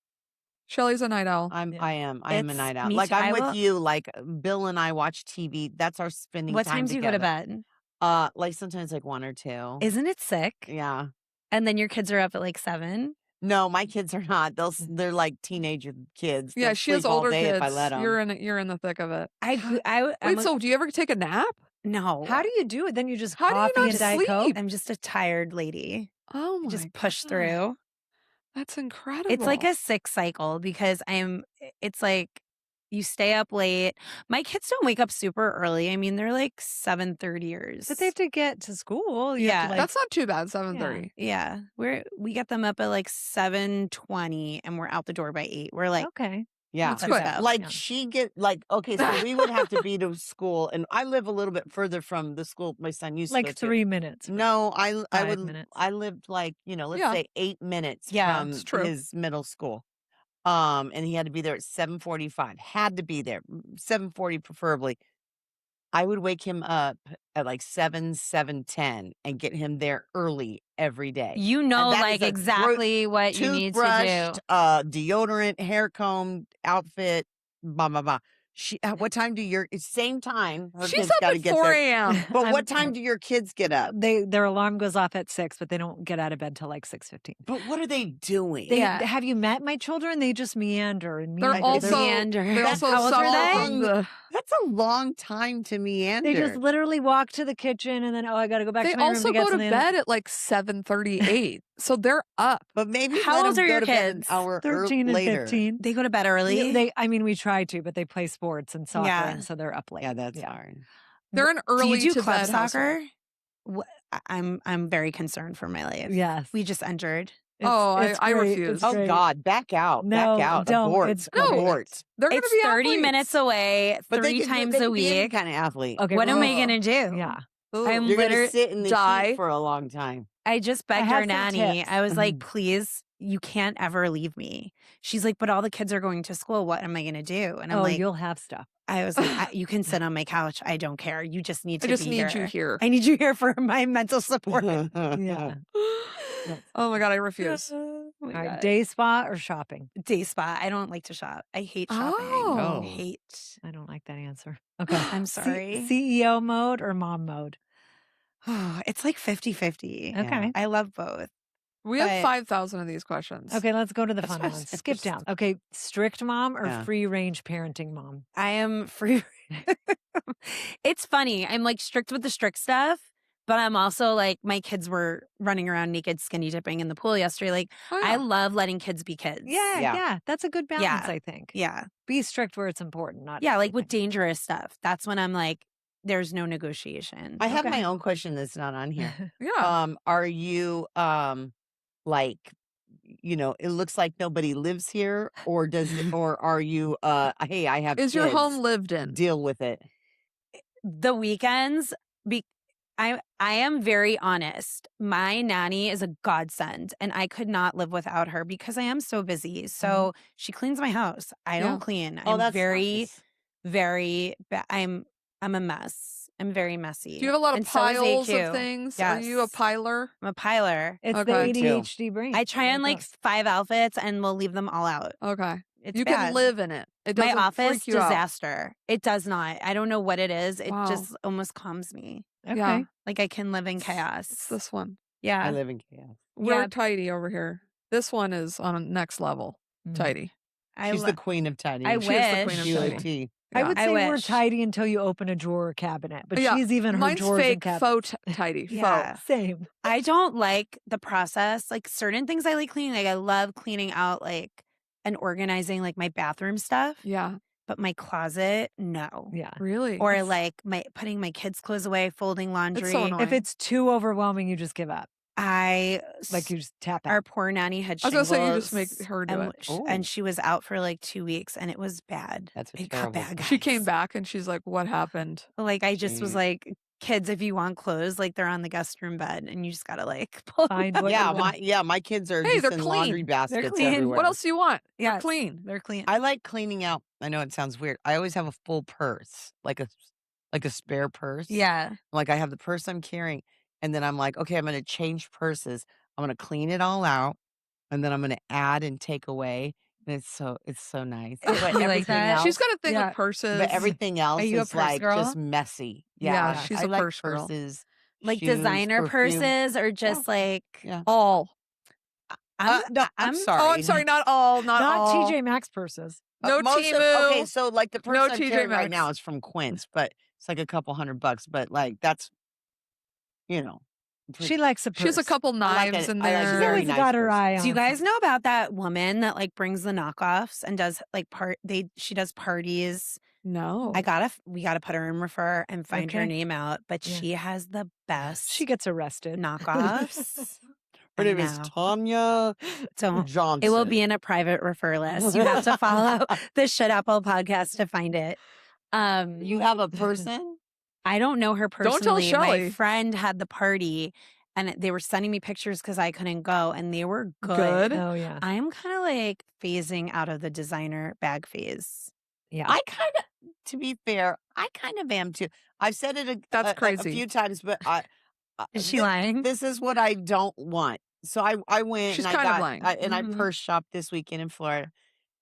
[SPEAKER 2] Shelly's a night owl.
[SPEAKER 5] I am a
[SPEAKER 4] It's-
[SPEAKER 5] night out.
[SPEAKER 4] me
[SPEAKER 5] Like
[SPEAKER 4] too.
[SPEAKER 5] I'm
[SPEAKER 4] I
[SPEAKER 5] with
[SPEAKER 4] will-
[SPEAKER 5] you. Like Bill and I watch TV. That's our spending
[SPEAKER 4] What
[SPEAKER 5] time
[SPEAKER 4] times do you go to
[SPEAKER 5] together.
[SPEAKER 4] bed?
[SPEAKER 5] Like sometimes like 1 or 2.
[SPEAKER 4] Isn't it sick?
[SPEAKER 5] Yeah.
[SPEAKER 4] And then your kids are up at like 7.
[SPEAKER 5] No, my kids are not. They're like teenager kids.
[SPEAKER 2] Yeah,
[SPEAKER 5] They'll
[SPEAKER 2] she has
[SPEAKER 5] sleep all
[SPEAKER 2] older
[SPEAKER 5] day
[SPEAKER 2] kids.
[SPEAKER 5] If I let them.
[SPEAKER 2] You're in the thick of it.
[SPEAKER 4] I'm
[SPEAKER 2] Wait, so do you ever take a nap?
[SPEAKER 4] no.
[SPEAKER 3] How do you do it? Then you just
[SPEAKER 2] How do you
[SPEAKER 3] coffee
[SPEAKER 2] not
[SPEAKER 3] and Diet
[SPEAKER 2] sleep?
[SPEAKER 3] Coke?
[SPEAKER 4] I'm just a tired lady.
[SPEAKER 2] Oh my
[SPEAKER 4] I just push
[SPEAKER 2] God.
[SPEAKER 4] through.
[SPEAKER 2] That's incredible.
[SPEAKER 4] It's like a sick cycle because it's like you stay up late. My kids don't wake up super early. I mean, they're like 7:30ers.
[SPEAKER 3] But they have to get to school. You have
[SPEAKER 4] Yeah.
[SPEAKER 3] to, like,
[SPEAKER 2] That's not too bad. 7:30.
[SPEAKER 4] Yeah, we get them up at like 7:20 and we're out the door by 8. We're like,
[SPEAKER 3] okay.
[SPEAKER 5] Yeah.
[SPEAKER 2] That's
[SPEAKER 4] good.
[SPEAKER 2] good.
[SPEAKER 5] Like
[SPEAKER 3] Yeah.
[SPEAKER 5] she get like, okay, so we would have to be to school, and I live a little bit further from the school my son used to go
[SPEAKER 3] Like
[SPEAKER 5] to.
[SPEAKER 3] 3 minutes.
[SPEAKER 5] No, I
[SPEAKER 3] 5 minutes.
[SPEAKER 5] I lived like, let's
[SPEAKER 2] Yeah.
[SPEAKER 5] say 8 minutes
[SPEAKER 4] Yeah,
[SPEAKER 5] from
[SPEAKER 2] it's true.
[SPEAKER 5] his middle school. And he had to be there at 7:45. Had to be there. 7:40 preferably. I would wake him up at like 7:10 and get him there early every day.
[SPEAKER 4] you know,
[SPEAKER 5] that
[SPEAKER 4] like
[SPEAKER 5] is a
[SPEAKER 4] exactly what you need to
[SPEAKER 5] Toothbrushed,
[SPEAKER 4] do.
[SPEAKER 5] deodorant, hair comb, outfit, blah blah blah. What time do your same time? Her
[SPEAKER 2] She's
[SPEAKER 5] kids
[SPEAKER 2] up
[SPEAKER 5] gotta
[SPEAKER 2] at
[SPEAKER 5] get
[SPEAKER 2] 4
[SPEAKER 5] there.
[SPEAKER 2] a.m.
[SPEAKER 5] But
[SPEAKER 3] I'm-
[SPEAKER 5] what time do your kids get up?
[SPEAKER 3] Their alarm goes off at 6, but they don't get out of bed till like 6:15.
[SPEAKER 5] But what are they doing?
[SPEAKER 4] Yeah.
[SPEAKER 3] Have you met my children? They just meander and
[SPEAKER 2] They're
[SPEAKER 3] meander.
[SPEAKER 2] also
[SPEAKER 4] meander.
[SPEAKER 2] they
[SPEAKER 5] That's
[SPEAKER 2] also
[SPEAKER 4] how old
[SPEAKER 2] sell
[SPEAKER 4] are they?
[SPEAKER 2] on the.
[SPEAKER 5] That's a long time to meander.
[SPEAKER 3] They just literally walk to the kitchen and then, I got to go back
[SPEAKER 2] They
[SPEAKER 3] to my room
[SPEAKER 2] also
[SPEAKER 3] to get
[SPEAKER 2] go to
[SPEAKER 3] something.
[SPEAKER 2] bed at like 7:38, so they're up.
[SPEAKER 5] But maybe
[SPEAKER 4] How
[SPEAKER 5] let
[SPEAKER 4] old
[SPEAKER 5] them
[SPEAKER 4] are
[SPEAKER 5] go
[SPEAKER 4] your
[SPEAKER 5] to bed an
[SPEAKER 4] kids?
[SPEAKER 5] hour
[SPEAKER 3] 13 and
[SPEAKER 5] later.
[SPEAKER 3] 15.
[SPEAKER 4] They go to bed early.
[SPEAKER 3] We try to, but they play sports and soccer,
[SPEAKER 4] Yeah.
[SPEAKER 3] and so they're up late.
[SPEAKER 5] Yeah, that's hard.
[SPEAKER 2] They're an
[SPEAKER 4] do
[SPEAKER 2] early
[SPEAKER 4] you do
[SPEAKER 2] to
[SPEAKER 4] club
[SPEAKER 2] bed
[SPEAKER 4] soccer?
[SPEAKER 2] household.
[SPEAKER 4] I'm very concerned for my life.
[SPEAKER 3] Yes.
[SPEAKER 4] We just entered.
[SPEAKER 2] I
[SPEAKER 3] great.
[SPEAKER 2] refuse.
[SPEAKER 3] It's
[SPEAKER 5] Oh
[SPEAKER 3] great.
[SPEAKER 5] God, back out.
[SPEAKER 3] No,
[SPEAKER 5] back out.
[SPEAKER 3] don't.
[SPEAKER 5] Abort.
[SPEAKER 3] It's great.
[SPEAKER 5] Abort.
[SPEAKER 2] They're going to
[SPEAKER 4] It's
[SPEAKER 2] be
[SPEAKER 4] 30
[SPEAKER 2] athletes.
[SPEAKER 4] minutes away,
[SPEAKER 5] But
[SPEAKER 4] three times a
[SPEAKER 5] be any
[SPEAKER 4] week.
[SPEAKER 5] kind of athlete.
[SPEAKER 3] Okay,
[SPEAKER 4] What am I
[SPEAKER 3] well,
[SPEAKER 4] going to do?
[SPEAKER 3] Yeah.
[SPEAKER 4] I'm
[SPEAKER 5] You're going to
[SPEAKER 4] literally
[SPEAKER 5] sit in the
[SPEAKER 2] die.
[SPEAKER 5] heat for a long time.
[SPEAKER 4] I just
[SPEAKER 3] I
[SPEAKER 4] begged
[SPEAKER 3] have
[SPEAKER 4] our
[SPEAKER 3] some
[SPEAKER 4] nanny.
[SPEAKER 3] tips.
[SPEAKER 4] I was like, please, you can't ever leave me. She's like, but all the kids are going to school. What am I going to do? And I'm like,
[SPEAKER 3] you'll have stuff.
[SPEAKER 4] I was like, you can sit on my couch. I don't care. You just need to
[SPEAKER 2] I just
[SPEAKER 4] be
[SPEAKER 2] need
[SPEAKER 4] here.
[SPEAKER 2] you here.
[SPEAKER 4] I need you here for my mental support.
[SPEAKER 3] Yeah.
[SPEAKER 2] Oh my God, I refuse.
[SPEAKER 4] Oh my
[SPEAKER 3] All right,
[SPEAKER 4] God.
[SPEAKER 3] day spa or shopping?
[SPEAKER 4] Day spa. I don't like to shop. I hate shopping.
[SPEAKER 2] Oh.
[SPEAKER 4] I hate.
[SPEAKER 3] I don't like that answer. Okay.
[SPEAKER 4] I'm sorry.
[SPEAKER 3] CEO mode or mom mode?
[SPEAKER 4] It's like 50-50.
[SPEAKER 3] Okay.
[SPEAKER 4] I love both.
[SPEAKER 2] We have
[SPEAKER 4] But-
[SPEAKER 2] 5,000 of these questions.
[SPEAKER 3] Okay, let's go to the
[SPEAKER 5] That's
[SPEAKER 3] fun
[SPEAKER 5] what I
[SPEAKER 3] ones.
[SPEAKER 5] said.
[SPEAKER 3] Skip down. Okay, strict mom or
[SPEAKER 5] Yeah.
[SPEAKER 3] free range parenting mom?
[SPEAKER 4] I am free. It's funny. I'm like strict with the strict stuff, but I'm also like, my kids were running around naked, skinny dipping in the pool yesterday. Like,
[SPEAKER 2] Oh,
[SPEAKER 4] I
[SPEAKER 2] yeah.
[SPEAKER 4] love letting kids be kids.
[SPEAKER 3] Yeah. That's a good balance,
[SPEAKER 4] Yeah.
[SPEAKER 3] I think.
[SPEAKER 4] Yeah.
[SPEAKER 3] Be strict where it's important, not
[SPEAKER 4] Yeah. Like with
[SPEAKER 3] everything.
[SPEAKER 4] dangerous stuff. That's when I'm like, there's no negotiation.
[SPEAKER 5] I have
[SPEAKER 3] Okay.
[SPEAKER 5] my own question that's not on here.
[SPEAKER 2] Yeah.
[SPEAKER 5] Are you like, it looks like nobody lives here, or or are you hey, I have
[SPEAKER 2] Is your home
[SPEAKER 5] kids,
[SPEAKER 2] lived in?
[SPEAKER 5] deal with it.
[SPEAKER 4] The weekends, I am very honest. My nanny is a godsend, and I could not live without her because I am so busy. So she cleans my house. I
[SPEAKER 2] Yeah.
[SPEAKER 4] don't clean.
[SPEAKER 5] Oh,
[SPEAKER 4] I'm
[SPEAKER 5] that's
[SPEAKER 4] very,
[SPEAKER 5] nice.
[SPEAKER 4] very. I'm a mess. I'm very messy.
[SPEAKER 2] Do you have a lot of
[SPEAKER 4] And so is
[SPEAKER 2] piles of
[SPEAKER 4] AQ.
[SPEAKER 2] things? Are you a
[SPEAKER 4] Yes.
[SPEAKER 2] piler?
[SPEAKER 4] I'm a piler.
[SPEAKER 3] It's
[SPEAKER 2] Okay.
[SPEAKER 3] the
[SPEAKER 5] Me too.
[SPEAKER 3] ADHD brain.
[SPEAKER 4] I try
[SPEAKER 3] There
[SPEAKER 4] on
[SPEAKER 3] it
[SPEAKER 4] like
[SPEAKER 3] goes.
[SPEAKER 4] 5 outfits and we'll leave them all out.
[SPEAKER 2] Okay.
[SPEAKER 4] It's
[SPEAKER 2] You
[SPEAKER 4] bad.
[SPEAKER 2] can live in it. It
[SPEAKER 4] My
[SPEAKER 2] doesn't
[SPEAKER 4] office
[SPEAKER 2] freak you out.
[SPEAKER 4] disaster. It does not. I don't know what it is. It
[SPEAKER 2] Wow.
[SPEAKER 4] just almost calms me.
[SPEAKER 3] Okay.
[SPEAKER 2] Yeah.
[SPEAKER 4] Like I can live in
[SPEAKER 2] It's
[SPEAKER 4] chaos.
[SPEAKER 2] this one.
[SPEAKER 4] Yeah.
[SPEAKER 5] I live in chaos.
[SPEAKER 2] We're
[SPEAKER 4] Yeah.
[SPEAKER 2] tidy over here. This one is on a next level.
[SPEAKER 3] Mm.
[SPEAKER 2] Tidy.
[SPEAKER 5] She's the queen of tidy.
[SPEAKER 4] I
[SPEAKER 2] She is the queen
[SPEAKER 4] wish.
[SPEAKER 2] of
[SPEAKER 5] Sheila
[SPEAKER 2] tidy.
[SPEAKER 5] T.
[SPEAKER 3] I
[SPEAKER 2] Yeah.
[SPEAKER 3] would
[SPEAKER 4] I
[SPEAKER 3] say we're
[SPEAKER 4] wish.
[SPEAKER 3] tidy until you open a drawer or cabinet, but
[SPEAKER 2] Yeah,
[SPEAKER 3] she's even her
[SPEAKER 2] Mine's
[SPEAKER 3] drawers and
[SPEAKER 2] fake
[SPEAKER 3] cabinets.
[SPEAKER 2] faux tidy.
[SPEAKER 4] Yeah.
[SPEAKER 2] Faux.
[SPEAKER 3] Same.
[SPEAKER 4] I don't like the process. Like certain things I like cleaning. Like I love cleaning out like and organizing like my bathroom stuff.
[SPEAKER 2] Yeah.
[SPEAKER 4] But my closet, no.
[SPEAKER 3] Yeah.
[SPEAKER 2] Really.
[SPEAKER 4] Or like putting my kids' clothes away, folding laundry.
[SPEAKER 2] It's so annoying.
[SPEAKER 3] If it's too overwhelming, you just give up.
[SPEAKER 4] I
[SPEAKER 3] Like you just tap
[SPEAKER 4] our
[SPEAKER 3] out.
[SPEAKER 4] poor nanny had
[SPEAKER 2] I was
[SPEAKER 4] shingles.
[SPEAKER 2] gonna say you just make her do
[SPEAKER 4] and,
[SPEAKER 2] it.
[SPEAKER 4] and she was out for like 2 weeks and it was bad.
[SPEAKER 5] That's a
[SPEAKER 4] it got
[SPEAKER 5] terrible
[SPEAKER 4] bad.
[SPEAKER 5] thing.
[SPEAKER 2] She came
[SPEAKER 4] guys.
[SPEAKER 2] back and she's like, "What happened?"
[SPEAKER 4] Like I just was
[SPEAKER 5] Jeez.
[SPEAKER 4] like, kids, if you want clothes, like they're on the guest room bed and you just gotta like pull them
[SPEAKER 3] Find
[SPEAKER 4] out.
[SPEAKER 3] what
[SPEAKER 5] Yeah,
[SPEAKER 3] you want.
[SPEAKER 5] my kids are
[SPEAKER 2] Hey,
[SPEAKER 5] just
[SPEAKER 2] they're
[SPEAKER 5] in laundry
[SPEAKER 2] clean.
[SPEAKER 5] baskets
[SPEAKER 4] clean.
[SPEAKER 5] everywhere.
[SPEAKER 2] What else do you want?
[SPEAKER 4] Yeah,
[SPEAKER 2] They're clean.
[SPEAKER 4] They're clean.
[SPEAKER 5] I like cleaning out. I know it sounds weird. I always have a full purse, like a spare purse.
[SPEAKER 4] Yeah.
[SPEAKER 5] Like I have the purse I'm carrying, and then I'm like, okay, I'm going to change purses. I'm going to clean it all out, and then I'm going to add and take away. And it's so nice. But
[SPEAKER 4] You like
[SPEAKER 5] everything
[SPEAKER 4] that?
[SPEAKER 5] else,
[SPEAKER 2] She's got a thing
[SPEAKER 3] Yeah.
[SPEAKER 2] with purses.
[SPEAKER 5] but everything else
[SPEAKER 4] you a
[SPEAKER 5] is
[SPEAKER 4] purse
[SPEAKER 5] like
[SPEAKER 4] girl?
[SPEAKER 5] just messy.
[SPEAKER 2] Yeah,
[SPEAKER 5] Yeah,
[SPEAKER 2] she's
[SPEAKER 5] I
[SPEAKER 2] a
[SPEAKER 5] like
[SPEAKER 2] purse girl.
[SPEAKER 5] purses,
[SPEAKER 4] Like
[SPEAKER 5] shoes,
[SPEAKER 4] designer
[SPEAKER 5] perfume.
[SPEAKER 4] purses or just like
[SPEAKER 5] Yeah.
[SPEAKER 2] all.
[SPEAKER 5] No, I'm sorry.
[SPEAKER 2] Oh, I'm sorry. Not all. Not all.
[SPEAKER 3] TJ Maxx purses.
[SPEAKER 2] No
[SPEAKER 5] Most
[SPEAKER 2] Temu.
[SPEAKER 5] okay, so like the purse
[SPEAKER 2] No
[SPEAKER 5] I'm
[SPEAKER 2] TJ
[SPEAKER 5] carrying right
[SPEAKER 2] Maxx.
[SPEAKER 5] now is from Quince, but it's like a couple $100. But like that's,
[SPEAKER 3] She likes a purse.
[SPEAKER 2] She has a couple
[SPEAKER 5] I like
[SPEAKER 2] knives
[SPEAKER 5] it.
[SPEAKER 2] in
[SPEAKER 5] I like
[SPEAKER 2] there.
[SPEAKER 3] She's
[SPEAKER 5] very
[SPEAKER 3] always
[SPEAKER 5] nice
[SPEAKER 3] got her
[SPEAKER 5] purse.
[SPEAKER 3] eye on.
[SPEAKER 4] Do you guys
[SPEAKER 3] something.
[SPEAKER 4] know about that woman that like brings the knockoffs and does like she does parties?
[SPEAKER 2] No.
[SPEAKER 4] We gotta put her in refer and find her
[SPEAKER 3] Okay.
[SPEAKER 4] name out, but
[SPEAKER 3] Yeah.
[SPEAKER 4] she has the best
[SPEAKER 3] She gets arrested.
[SPEAKER 4] knockoffs.
[SPEAKER 5] Her name is
[SPEAKER 4] No.
[SPEAKER 5] Tanya
[SPEAKER 4] Don't.
[SPEAKER 5] Johnson.
[SPEAKER 4] It will be in a private refer list. You have to follow the Shit Apple podcast to find it.
[SPEAKER 5] You have a person?
[SPEAKER 4] I don't know her
[SPEAKER 2] Don't tell
[SPEAKER 4] personally. My
[SPEAKER 2] Shelley.
[SPEAKER 4] friend had the party and they were sending me pictures because I couldn't go and they were
[SPEAKER 2] Good.
[SPEAKER 3] Oh yeah.
[SPEAKER 4] I am kind of like phasing out of the designer bag phase.
[SPEAKER 3] Yeah.
[SPEAKER 5] I kind of, to be fair, I kind of am too. I've said it
[SPEAKER 2] That's
[SPEAKER 5] a
[SPEAKER 2] crazy.
[SPEAKER 5] few times, but
[SPEAKER 4] Is she lying?
[SPEAKER 5] This is what I don't want. So I went
[SPEAKER 2] She's
[SPEAKER 5] and
[SPEAKER 2] kind of
[SPEAKER 5] I got
[SPEAKER 2] lying.
[SPEAKER 5] and I
[SPEAKER 4] Mhm.
[SPEAKER 5] purse shopped this weekend in Florida.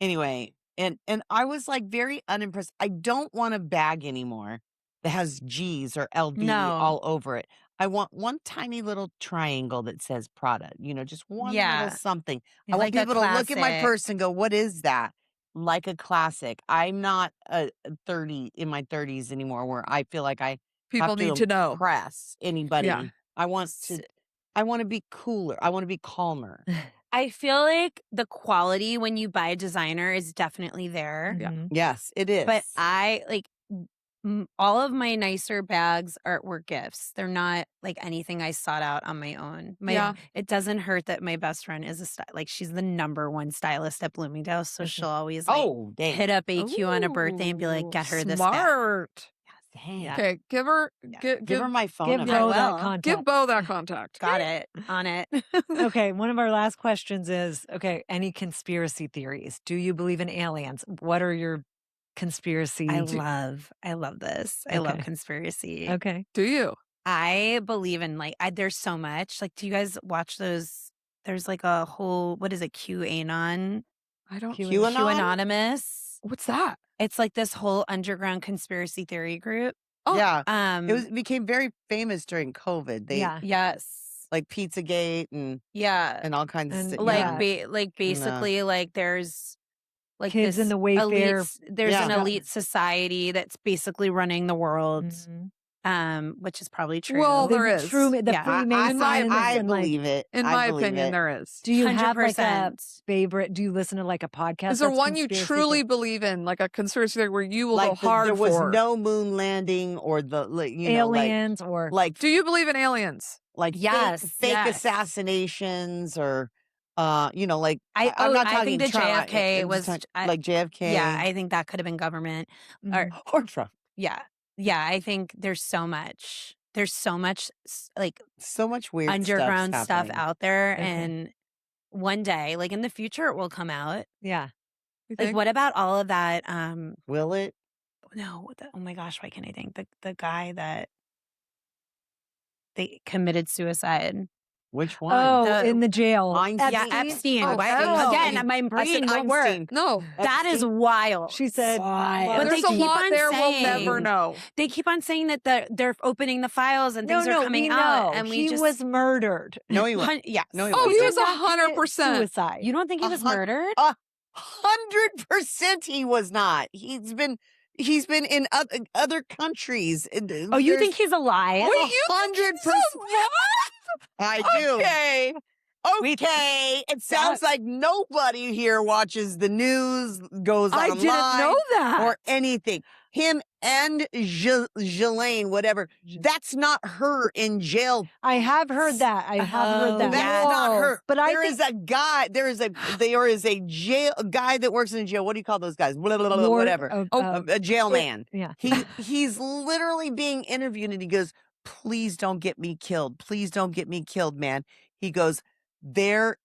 [SPEAKER 5] Anyway, and I was like very unimpressed. I don't want a bag anymore that has G's or LV
[SPEAKER 4] No.
[SPEAKER 5] all over it. I want one tiny little triangle that says Prada, just one
[SPEAKER 4] Yeah.
[SPEAKER 5] little something.
[SPEAKER 4] Yeah,
[SPEAKER 5] I want
[SPEAKER 4] like a
[SPEAKER 5] people to look at my
[SPEAKER 4] classic.
[SPEAKER 5] purse and go, what is that? Like a classic. I'm not a 30 in my 30s anymore where I feel like I
[SPEAKER 2] People
[SPEAKER 5] have
[SPEAKER 2] need to know.
[SPEAKER 5] impress anybody.
[SPEAKER 2] Yeah.
[SPEAKER 5] I want to be cooler. I want to be calmer.
[SPEAKER 4] I feel like the quality when you buy designer is definitely there.
[SPEAKER 2] Yeah.
[SPEAKER 3] Mhm.
[SPEAKER 5] Yes, it is.
[SPEAKER 4] But I like all of my nicer bags were gifts. They're not like anything I sought out on my own. It doesn't hurt that my best friend is like she's the #1 stylist at Bloomingdale's, so she'll always like
[SPEAKER 5] dang.
[SPEAKER 4] hit up AQ on a birthday and be like, get her this bag.
[SPEAKER 2] Smart.
[SPEAKER 5] Dang.
[SPEAKER 2] Okay, give her
[SPEAKER 5] Give her my phone
[SPEAKER 3] Give
[SPEAKER 5] number.
[SPEAKER 3] Bo
[SPEAKER 4] I
[SPEAKER 3] that
[SPEAKER 4] will.
[SPEAKER 3] contact.
[SPEAKER 2] give Bo that contact.
[SPEAKER 4] Got it. On it.
[SPEAKER 3] Okay, one of our last questions is, okay, any conspiracy theories? Do you believe in aliens? What are your conspiracy?
[SPEAKER 4] I love this. I love
[SPEAKER 3] Okay.
[SPEAKER 4] conspiracy.
[SPEAKER 3] Okay.
[SPEAKER 2] Do you?
[SPEAKER 4] I believe in like there's so much. Like, do you guys watch those? There's like a whole, what is it, QAnon?
[SPEAKER 2] I don't.
[SPEAKER 5] QAnon?
[SPEAKER 4] QAnonymous.
[SPEAKER 2] What's that?
[SPEAKER 4] It's like this whole underground conspiracy theory group.
[SPEAKER 2] Oh,
[SPEAKER 5] Yeah.
[SPEAKER 4] It
[SPEAKER 5] became very famous during COVID. They
[SPEAKER 4] yes.
[SPEAKER 5] like Pizzagate and all kinds of
[SPEAKER 3] And,
[SPEAKER 5] stuff.
[SPEAKER 3] like,
[SPEAKER 4] Basically like there's like
[SPEAKER 3] Kids
[SPEAKER 4] this
[SPEAKER 3] in the Wayfair.
[SPEAKER 4] there's an
[SPEAKER 5] Yeah.
[SPEAKER 4] elite society that's basically running the world.
[SPEAKER 3] Mhm.
[SPEAKER 4] Which is probably true.
[SPEAKER 2] Well, there is.
[SPEAKER 3] The Freemasons.
[SPEAKER 5] I
[SPEAKER 3] and, like,
[SPEAKER 5] believe it.
[SPEAKER 2] In
[SPEAKER 5] I
[SPEAKER 2] my
[SPEAKER 5] believe
[SPEAKER 2] opinion,
[SPEAKER 5] it.
[SPEAKER 2] there is.
[SPEAKER 3] do you have like a
[SPEAKER 4] 100%.
[SPEAKER 3] favorite? Do you listen to like a podcast?
[SPEAKER 2] Is there
[SPEAKER 3] that's
[SPEAKER 2] one you
[SPEAKER 3] conspiracy
[SPEAKER 2] truly
[SPEAKER 3] theory?
[SPEAKER 2] believe in, like a conspiracy theory where you will go
[SPEAKER 5] Like
[SPEAKER 2] hard
[SPEAKER 5] there was
[SPEAKER 2] for?
[SPEAKER 5] no moon landing or the
[SPEAKER 3] aliens or
[SPEAKER 5] like
[SPEAKER 2] Do you believe in aliens?
[SPEAKER 5] like
[SPEAKER 4] Yes,
[SPEAKER 5] fake
[SPEAKER 4] yes.
[SPEAKER 5] assassinations or I'm not
[SPEAKER 4] I
[SPEAKER 5] talking
[SPEAKER 4] think the
[SPEAKER 5] Trump.
[SPEAKER 4] JFK
[SPEAKER 5] I'm
[SPEAKER 4] was
[SPEAKER 5] just talking, like JFK.
[SPEAKER 4] Yeah, I think that could have been government. Or
[SPEAKER 5] or Trump.
[SPEAKER 4] yeah. I think there's so much. There's so much like
[SPEAKER 5] So much weird
[SPEAKER 4] underground
[SPEAKER 5] stuff's
[SPEAKER 4] stuff
[SPEAKER 5] happening.
[SPEAKER 4] out there,
[SPEAKER 3] Okay.
[SPEAKER 4] and one day, like in the future, it will come out.
[SPEAKER 3] yeah.
[SPEAKER 2] You
[SPEAKER 4] Like,
[SPEAKER 2] think?
[SPEAKER 4] what about all of that?
[SPEAKER 5] Will it?
[SPEAKER 4] No, oh my gosh, why can't I think the guy that they committed suicide?
[SPEAKER 5] Which one?
[SPEAKER 3] Oh, in the jail.
[SPEAKER 5] Einstein?
[SPEAKER 4] Yeah, Epstein.
[SPEAKER 2] Oh,
[SPEAKER 4] Again, my
[SPEAKER 5] I
[SPEAKER 4] brain
[SPEAKER 5] said
[SPEAKER 4] won't work.
[SPEAKER 5] Einstein.
[SPEAKER 2] No.
[SPEAKER 4] That is
[SPEAKER 5] Epstein?
[SPEAKER 4] wild.
[SPEAKER 3] She said,
[SPEAKER 4] But
[SPEAKER 2] There's
[SPEAKER 4] they
[SPEAKER 2] a
[SPEAKER 4] keep
[SPEAKER 2] lot
[SPEAKER 4] on
[SPEAKER 2] there we'll
[SPEAKER 4] saying-
[SPEAKER 2] never know.
[SPEAKER 4] They keep on saying that they're opening the files and things are coming
[SPEAKER 3] we
[SPEAKER 4] out,
[SPEAKER 3] know.
[SPEAKER 4] and
[SPEAKER 3] he was murdered.
[SPEAKER 5] No, he wasn't.
[SPEAKER 4] Yes.
[SPEAKER 5] No, he
[SPEAKER 2] Oh, he
[SPEAKER 5] wasn't.
[SPEAKER 2] was
[SPEAKER 3] Did not commit
[SPEAKER 2] 100%.
[SPEAKER 3] suicide.
[SPEAKER 4] You don't think he was
[SPEAKER 5] 100
[SPEAKER 4] murdered?
[SPEAKER 5] 100% he was not. He's been in other countries.
[SPEAKER 4] Oh, you think he's alive?
[SPEAKER 2] Wait, you think he's
[SPEAKER 5] 100%? I do.
[SPEAKER 2] Okay.
[SPEAKER 5] Okay. It sounds like nobody here watches the news, goes
[SPEAKER 3] I
[SPEAKER 5] online,
[SPEAKER 3] didn't know that.
[SPEAKER 5] or anything. Him and Ghislaine, whatever. That's not her in jail.
[SPEAKER 3] I have heard that. I have heard that.
[SPEAKER 5] That's not her.
[SPEAKER 3] But I
[SPEAKER 5] There
[SPEAKER 3] think
[SPEAKER 5] is a guy. There is a jail a guy that works in a jail. What do you call those guys? Blah, blah, blah, blah, whatever. A jail man.
[SPEAKER 3] Yeah.
[SPEAKER 5] He's literally being interviewed, and he goes, "Please don't get me killed. Please don't get me killed, man." He goes, "There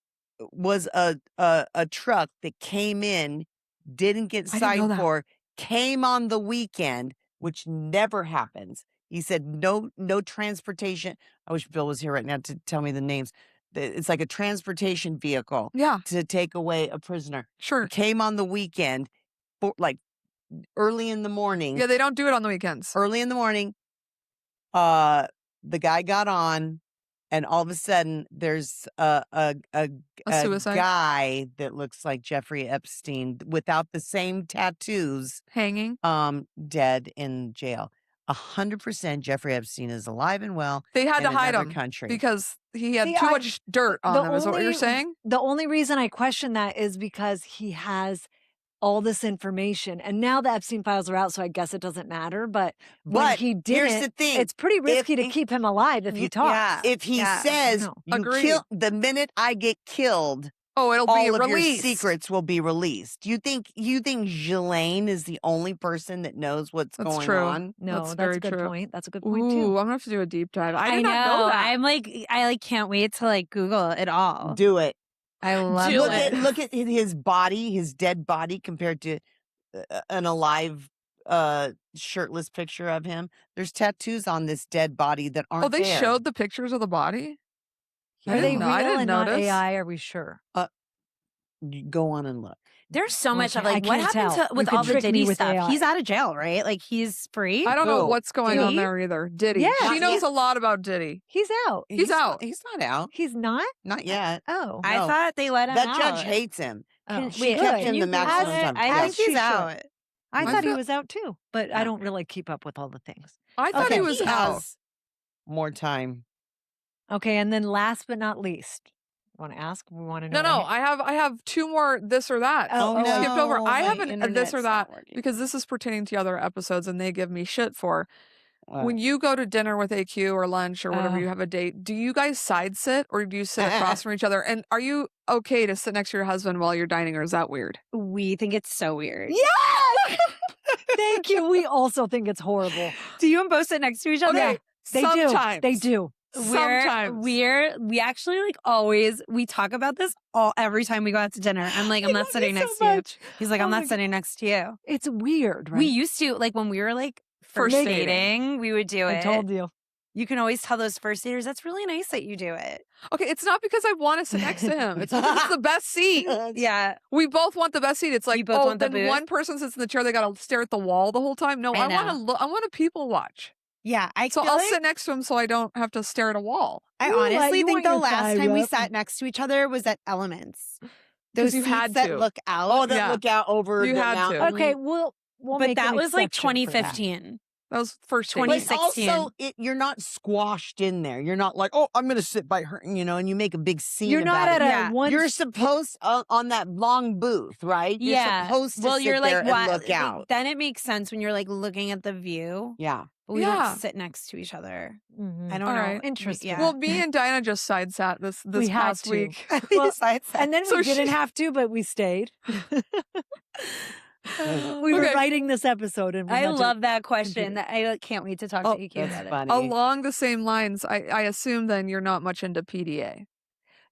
[SPEAKER 5] was a truck that came in, didn't get
[SPEAKER 2] I didn't know
[SPEAKER 5] signed
[SPEAKER 2] that.
[SPEAKER 5] for, came on the weekend, which never happens." He said, "No transportation." I wish Bill was here right now to tell me the names. It's like a transportation vehicle
[SPEAKER 2] Yeah,
[SPEAKER 5] to take away a prisoner.
[SPEAKER 2] sure.
[SPEAKER 5] Came on the weekend, like early in the morning.
[SPEAKER 2] Yeah, they don't do it on the weekends.
[SPEAKER 5] Early in the morning, the guy got on, and all of a sudden, there's a
[SPEAKER 2] suicide?
[SPEAKER 5] guy that looks like Jeffrey Epstein without the same tattoos,
[SPEAKER 2] Hanging.
[SPEAKER 5] dead in jail. 100% Jeffrey Epstein is alive and well.
[SPEAKER 2] They had to
[SPEAKER 5] in
[SPEAKER 2] hide
[SPEAKER 5] another
[SPEAKER 2] him
[SPEAKER 5] country.
[SPEAKER 2] because he had
[SPEAKER 3] See,
[SPEAKER 2] too much dirt on him, is what you're saying?
[SPEAKER 3] The only reason I question that is because he has all this information, and now the Epstein files are out, so I guess it doesn't matter. But when
[SPEAKER 5] But
[SPEAKER 3] he did
[SPEAKER 5] here's
[SPEAKER 3] it,
[SPEAKER 5] the thing.
[SPEAKER 3] it's pretty risky to
[SPEAKER 5] he-
[SPEAKER 3] keep him alive if he talks.
[SPEAKER 5] If he says,
[SPEAKER 3] No.
[SPEAKER 5] "You
[SPEAKER 2] Agreed.
[SPEAKER 5] kill the minute I get killed,
[SPEAKER 2] Oh, it'll be
[SPEAKER 5] all of
[SPEAKER 2] released.
[SPEAKER 5] your secrets will be released." You think Ghislaine is the only person that knows what's
[SPEAKER 2] That's
[SPEAKER 5] going
[SPEAKER 2] true.
[SPEAKER 5] on?
[SPEAKER 3] No,
[SPEAKER 2] That's
[SPEAKER 3] that's,
[SPEAKER 2] very
[SPEAKER 3] a good
[SPEAKER 2] true.
[SPEAKER 3] point. That's a good point
[SPEAKER 2] Ooh,
[SPEAKER 3] too.
[SPEAKER 2] I'm gonna have to do a deep dive. I
[SPEAKER 4] I
[SPEAKER 2] did not know that.
[SPEAKER 4] I'm like, I can't wait to like Google it all.
[SPEAKER 5] Do it.
[SPEAKER 4] I love
[SPEAKER 2] Do
[SPEAKER 4] it.
[SPEAKER 5] Look at his body, his dead body compared to an alive shirtless picture of him. There's tattoos on this dead body that aren't
[SPEAKER 2] Oh, they
[SPEAKER 5] there.
[SPEAKER 2] showed the pictures of the body? I
[SPEAKER 3] Are they
[SPEAKER 2] didn't
[SPEAKER 3] real
[SPEAKER 2] know- I didn't
[SPEAKER 3] and not
[SPEAKER 2] notice.
[SPEAKER 3] AI? Are we sure?
[SPEAKER 5] You go on and look.
[SPEAKER 4] There's so much of
[SPEAKER 3] Okay, I
[SPEAKER 4] like what
[SPEAKER 3] can't
[SPEAKER 4] happened
[SPEAKER 3] tell.
[SPEAKER 4] to
[SPEAKER 3] You
[SPEAKER 4] with
[SPEAKER 3] could
[SPEAKER 4] all the
[SPEAKER 3] trick me
[SPEAKER 4] Diddy
[SPEAKER 3] with
[SPEAKER 4] stuff.
[SPEAKER 3] AI.
[SPEAKER 4] He's out of jail, right? Like he's free.
[SPEAKER 2] I don't know
[SPEAKER 5] Who?
[SPEAKER 2] what's going on
[SPEAKER 3] Diddy?
[SPEAKER 2] there either. Diddy.
[SPEAKER 3] Yeah.
[SPEAKER 2] She knows a lot about Diddy.
[SPEAKER 3] He's out.
[SPEAKER 2] He's out.
[SPEAKER 5] He's not out.
[SPEAKER 3] He's not?
[SPEAKER 5] Not yet.
[SPEAKER 3] Oh.
[SPEAKER 4] I
[SPEAKER 5] No.
[SPEAKER 4] thought they let him
[SPEAKER 5] That
[SPEAKER 4] out.
[SPEAKER 5] judge hates him.
[SPEAKER 3] Oh,
[SPEAKER 5] She
[SPEAKER 3] good.
[SPEAKER 5] kept him
[SPEAKER 4] You
[SPEAKER 5] the maximum
[SPEAKER 4] Google it?
[SPEAKER 5] time.
[SPEAKER 4] I
[SPEAKER 5] Yeah.
[SPEAKER 4] think he's
[SPEAKER 3] She should.
[SPEAKER 4] out.
[SPEAKER 3] I
[SPEAKER 2] I
[SPEAKER 3] thought he
[SPEAKER 2] feel-
[SPEAKER 3] was out too, but I
[SPEAKER 5] No.
[SPEAKER 3] don't really keep up with all the things.
[SPEAKER 2] I thought he
[SPEAKER 3] Okay.
[SPEAKER 2] was
[SPEAKER 5] He
[SPEAKER 2] out.
[SPEAKER 5] has more time.
[SPEAKER 3] Okay, and then last but not least, Want to ask? We want to know.
[SPEAKER 2] No. I have 2 more this or that.
[SPEAKER 3] Oh,
[SPEAKER 2] You skipped over. I
[SPEAKER 5] my
[SPEAKER 2] have a this
[SPEAKER 5] internet's
[SPEAKER 2] or
[SPEAKER 5] not
[SPEAKER 2] that
[SPEAKER 5] working.
[SPEAKER 2] because this is pertaining to other episodes and they give me shit for.
[SPEAKER 5] What?
[SPEAKER 2] When you go to dinner with AQ or lunch or whatever, you have a date, do you guys side sit or do you sit across from each other? And are you okay to sit next to your husband while you're dining or is that weird?
[SPEAKER 4] We think it's so weird.
[SPEAKER 3] Yes! Thank you. We also think it's horrible.
[SPEAKER 4] Do you and Bo sit next to each other?
[SPEAKER 2] Okay,
[SPEAKER 3] They
[SPEAKER 2] sometimes.
[SPEAKER 3] do. They do.
[SPEAKER 2] Sometimes.
[SPEAKER 4] We actually like always, we talk about this every time we go out to dinner. I'm like, I'm not sitting
[SPEAKER 3] so
[SPEAKER 4] next to you.
[SPEAKER 3] much.
[SPEAKER 4] He's like,
[SPEAKER 3] Oh
[SPEAKER 4] I'm
[SPEAKER 3] my
[SPEAKER 4] not sitting next to you.
[SPEAKER 3] It's weird, right?
[SPEAKER 4] We used to, like when we were like first
[SPEAKER 2] First
[SPEAKER 4] dating, we would do
[SPEAKER 3] I
[SPEAKER 4] it.
[SPEAKER 3] told you.
[SPEAKER 4] You can always tell those first daters, that's really nice that you do it.
[SPEAKER 2] Okay, it's not because I want to sit next to him. It's because it's the best seat.
[SPEAKER 4] Yeah.
[SPEAKER 2] We both want the best seat. It's like,
[SPEAKER 4] You both want the
[SPEAKER 2] then
[SPEAKER 4] booth?
[SPEAKER 2] one person sits in the chair, they got to stare at the wall the whole time. No,
[SPEAKER 4] I
[SPEAKER 2] I want to
[SPEAKER 4] know.
[SPEAKER 2] look. I want to people watch.
[SPEAKER 4] Yeah.
[SPEAKER 2] So I'll sit next to him so I don't have to stare at a wall.
[SPEAKER 4] I
[SPEAKER 3] You want-
[SPEAKER 4] honestly
[SPEAKER 3] you
[SPEAKER 4] think
[SPEAKER 3] want
[SPEAKER 4] the
[SPEAKER 3] your
[SPEAKER 4] last
[SPEAKER 3] thigh
[SPEAKER 4] time we
[SPEAKER 3] rub.
[SPEAKER 4] sat next to each other was at Elements.
[SPEAKER 2] 'Cause
[SPEAKER 4] Those
[SPEAKER 2] you
[SPEAKER 4] seats
[SPEAKER 2] had
[SPEAKER 4] that
[SPEAKER 2] to.
[SPEAKER 4] look out.
[SPEAKER 5] Oh, that
[SPEAKER 2] Yeah.
[SPEAKER 5] look out over
[SPEAKER 2] You
[SPEAKER 5] the
[SPEAKER 2] had to.
[SPEAKER 5] mountain.
[SPEAKER 3] Okay, we'll
[SPEAKER 4] but
[SPEAKER 3] make
[SPEAKER 4] that
[SPEAKER 3] an
[SPEAKER 4] was like
[SPEAKER 3] exception for that.
[SPEAKER 4] 2015.
[SPEAKER 2] That was first date.
[SPEAKER 5] But
[SPEAKER 4] 2016.
[SPEAKER 5] also, you're not squashed in there. You're not like, oh, I'm going to sit by her, and you make a big scene
[SPEAKER 3] You're not
[SPEAKER 5] about
[SPEAKER 3] at
[SPEAKER 5] it.
[SPEAKER 4] Yeah.
[SPEAKER 3] a one.
[SPEAKER 5] You're supposed on that long booth, right? You're supposed to sit
[SPEAKER 4] you're
[SPEAKER 5] there
[SPEAKER 4] like,
[SPEAKER 5] and look out.
[SPEAKER 4] Then it makes sense when you're like looking at the view.
[SPEAKER 5] Yeah.
[SPEAKER 4] But we
[SPEAKER 2] Yeah.
[SPEAKER 4] don't sit next to each other.
[SPEAKER 3] Mhm.
[SPEAKER 4] I don't
[SPEAKER 2] All
[SPEAKER 4] know.
[SPEAKER 2] right.
[SPEAKER 3] Interesting.
[SPEAKER 4] Yeah.
[SPEAKER 2] Well, me and Dinah just side sat this
[SPEAKER 3] We had
[SPEAKER 2] past
[SPEAKER 3] to.
[SPEAKER 2] week.
[SPEAKER 3] Well,
[SPEAKER 4] Besides that.
[SPEAKER 3] And then
[SPEAKER 2] So
[SPEAKER 3] we didn't
[SPEAKER 2] she-
[SPEAKER 3] have to, but we stayed. We were
[SPEAKER 2] Okay.
[SPEAKER 3] writing this episode, and we
[SPEAKER 4] I
[SPEAKER 3] had to-
[SPEAKER 4] love that question. I can't wait to talk to EQ
[SPEAKER 5] That's
[SPEAKER 4] about it.
[SPEAKER 5] funny.
[SPEAKER 2] Along the same lines, I assume then you're not much into PDA.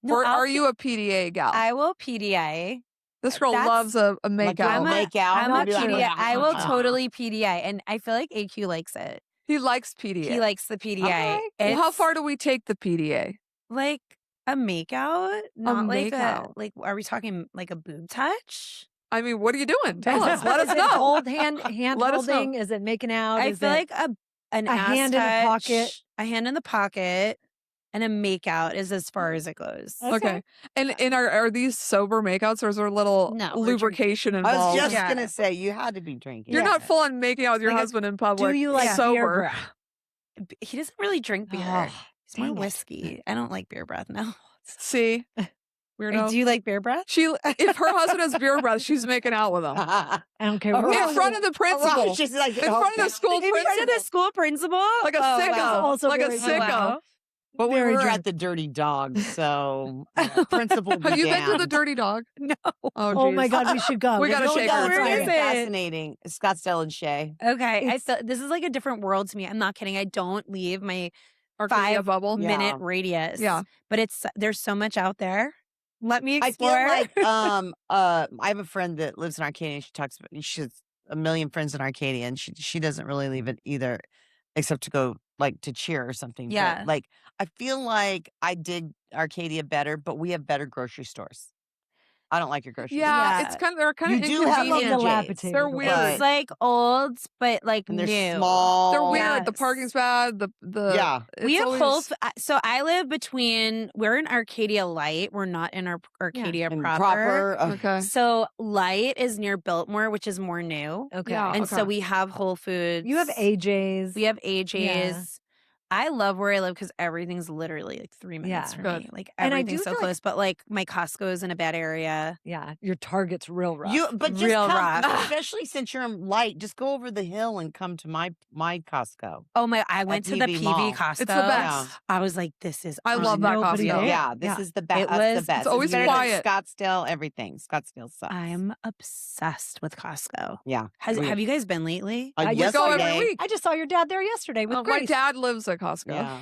[SPEAKER 4] No,
[SPEAKER 2] or
[SPEAKER 4] I'll
[SPEAKER 2] are you a PDA gal?
[SPEAKER 4] I will PDA.
[SPEAKER 2] This girl
[SPEAKER 4] that's-
[SPEAKER 2] loves a
[SPEAKER 5] Like
[SPEAKER 2] makeout.
[SPEAKER 5] a make out.
[SPEAKER 4] I'm a
[SPEAKER 3] Not true.
[SPEAKER 4] PDA. I will
[SPEAKER 5] Ah.
[SPEAKER 4] totally PDA. And I feel like AQ likes it.
[SPEAKER 2] He likes PDA.
[SPEAKER 4] He likes the PDA.
[SPEAKER 2] Okay. Well, how
[SPEAKER 4] It's
[SPEAKER 2] far do we take the PDA?
[SPEAKER 4] like a makeout? Not like
[SPEAKER 2] makeout.
[SPEAKER 4] are we talking like a boob touch?
[SPEAKER 2] I mean, what are you doing? Tell
[SPEAKER 3] Is
[SPEAKER 2] us.
[SPEAKER 3] it-
[SPEAKER 2] Let
[SPEAKER 3] is
[SPEAKER 2] us
[SPEAKER 3] it
[SPEAKER 2] know.
[SPEAKER 3] Hold hand
[SPEAKER 2] Let us know.
[SPEAKER 3] holding? Is it making out?
[SPEAKER 4] I
[SPEAKER 3] Is
[SPEAKER 4] feel
[SPEAKER 3] it-
[SPEAKER 4] like an
[SPEAKER 3] a
[SPEAKER 4] ass
[SPEAKER 3] hand in the
[SPEAKER 4] touch,
[SPEAKER 3] pocket?
[SPEAKER 4] a hand in the pocket, and a makeout is as far as it goes.
[SPEAKER 2] Okay. And are these sober makeouts or is there a little
[SPEAKER 4] No, we're
[SPEAKER 2] lubrication
[SPEAKER 5] I
[SPEAKER 2] involved?
[SPEAKER 5] was just
[SPEAKER 4] Yeah.
[SPEAKER 5] going to say, you had to be drinking.
[SPEAKER 2] You're not full on making out with your
[SPEAKER 4] Like a-
[SPEAKER 2] husband in public.
[SPEAKER 3] Do you like beer
[SPEAKER 2] sober?
[SPEAKER 3] breath?
[SPEAKER 4] He doesn't really drink beer.
[SPEAKER 3] Oh,
[SPEAKER 4] He's more
[SPEAKER 3] dang it.
[SPEAKER 4] whiskey. I don't like beer breath. No.
[SPEAKER 2] See? Weirdo.
[SPEAKER 4] Do you like beer breath?
[SPEAKER 2] If her husband has beer breath, she's making out with him.
[SPEAKER 3] I don't care.
[SPEAKER 5] All
[SPEAKER 3] what-
[SPEAKER 5] right.
[SPEAKER 2] In front of the principal.
[SPEAKER 5] She's like,
[SPEAKER 2] In front of the school
[SPEAKER 4] In front of
[SPEAKER 2] principal.
[SPEAKER 4] the school principal?
[SPEAKER 2] Like a
[SPEAKER 4] Oh,
[SPEAKER 2] sicko.
[SPEAKER 4] wow.
[SPEAKER 3] Also
[SPEAKER 2] like a
[SPEAKER 3] very
[SPEAKER 2] sicko.
[SPEAKER 4] Wow.
[SPEAKER 5] But we
[SPEAKER 3] Very
[SPEAKER 5] were
[SPEAKER 3] drunk.
[SPEAKER 5] at the Dirty Dog, so principal.
[SPEAKER 2] Have you been to the
[SPEAKER 5] damned.
[SPEAKER 2] Dirty Dog?
[SPEAKER 4] No.
[SPEAKER 3] Oh my
[SPEAKER 2] geez.
[SPEAKER 3] God, we should go.
[SPEAKER 2] We gotta
[SPEAKER 3] We're
[SPEAKER 2] shake
[SPEAKER 3] going
[SPEAKER 2] her.
[SPEAKER 3] on
[SPEAKER 4] Where
[SPEAKER 3] Friday.
[SPEAKER 4] is it?
[SPEAKER 5] Fascinating. Scottsdale and Shay.
[SPEAKER 4] Okay.
[SPEAKER 3] It's-
[SPEAKER 4] This is like a different world to me. I'm not kidding. I don't leave my
[SPEAKER 2] Arcadia
[SPEAKER 4] 5
[SPEAKER 2] bubble.
[SPEAKER 5] Yeah.
[SPEAKER 4] minute radius.
[SPEAKER 2] Yeah.
[SPEAKER 4] But there's so much out there. Let me
[SPEAKER 5] I feel
[SPEAKER 4] explore.
[SPEAKER 5] like I have a friend that lives in Arcadia. And she talks about she has a million friends in Arcadia, and she doesn't really leave it either, except to go like to cheer or something. But,
[SPEAKER 4] Yeah.
[SPEAKER 5] like I feel like I dig Arcadia better, but we have better grocery stores. I don't like your grocery
[SPEAKER 2] Yeah,
[SPEAKER 4] Yeah.
[SPEAKER 2] it's kind of they're kind of
[SPEAKER 5] You do have
[SPEAKER 2] inconvenient.
[SPEAKER 3] dilapidated.
[SPEAKER 2] They're
[SPEAKER 3] But-
[SPEAKER 2] weird.
[SPEAKER 4] It's like old, but like
[SPEAKER 5] and they're
[SPEAKER 4] new.
[SPEAKER 5] small.
[SPEAKER 2] They're weird. The
[SPEAKER 4] Yes.
[SPEAKER 2] parking's bad. The
[SPEAKER 5] Yeah.
[SPEAKER 4] We
[SPEAKER 2] it's
[SPEAKER 4] have
[SPEAKER 2] always-
[SPEAKER 4] so I live we're in Arcadia Light. We're not in our Arcadia
[SPEAKER 5] And
[SPEAKER 4] proper.
[SPEAKER 2] Okay.
[SPEAKER 4] So Light is near Biltmore, which is more new.
[SPEAKER 3] Okay.
[SPEAKER 2] Yeah.
[SPEAKER 4] And
[SPEAKER 2] okay.
[SPEAKER 4] so we have Whole Foods.
[SPEAKER 3] You have AJ's.
[SPEAKER 4] We have AJ's.
[SPEAKER 3] Yeah.
[SPEAKER 4] I love where I live because everything's literally like 3 minutes
[SPEAKER 3] Yeah.
[SPEAKER 4] from
[SPEAKER 2] Good.
[SPEAKER 4] me. Like
[SPEAKER 3] And I
[SPEAKER 4] everything's
[SPEAKER 3] do
[SPEAKER 4] so
[SPEAKER 3] feel like-
[SPEAKER 4] close. But like my Costco is in a bad area.
[SPEAKER 3] Yeah, your Target's real rough.
[SPEAKER 5] But just
[SPEAKER 4] Real
[SPEAKER 5] come,
[SPEAKER 4] rough.
[SPEAKER 5] especially since you're in Light, just go over the hill and come to my Costco.
[SPEAKER 4] Oh my! I went to the
[SPEAKER 5] PV
[SPEAKER 4] PV
[SPEAKER 5] Mall.
[SPEAKER 4] Costco.
[SPEAKER 2] It's the best.
[SPEAKER 4] I was like, "This is."
[SPEAKER 2] I love that
[SPEAKER 3] Nobody
[SPEAKER 2] Costco.
[SPEAKER 3] there.
[SPEAKER 5] Yeah, this
[SPEAKER 3] Yeah.
[SPEAKER 5] is the best.
[SPEAKER 4] It
[SPEAKER 5] That's
[SPEAKER 4] was-
[SPEAKER 5] the
[SPEAKER 4] it's
[SPEAKER 5] best.
[SPEAKER 2] always
[SPEAKER 5] better than
[SPEAKER 2] quiet.
[SPEAKER 5] Scottsdale, everything. Scottsdale sucks.
[SPEAKER 4] I'm obsessed with Costco.
[SPEAKER 5] Yeah.
[SPEAKER 4] Have
[SPEAKER 5] We-
[SPEAKER 4] you guys been lately?
[SPEAKER 3] I
[SPEAKER 2] We go every
[SPEAKER 5] yesterday-
[SPEAKER 2] week.
[SPEAKER 3] I just saw your dad there yesterday with
[SPEAKER 2] My
[SPEAKER 3] Grace.
[SPEAKER 2] dad lives at Costco.
[SPEAKER 5] Yeah.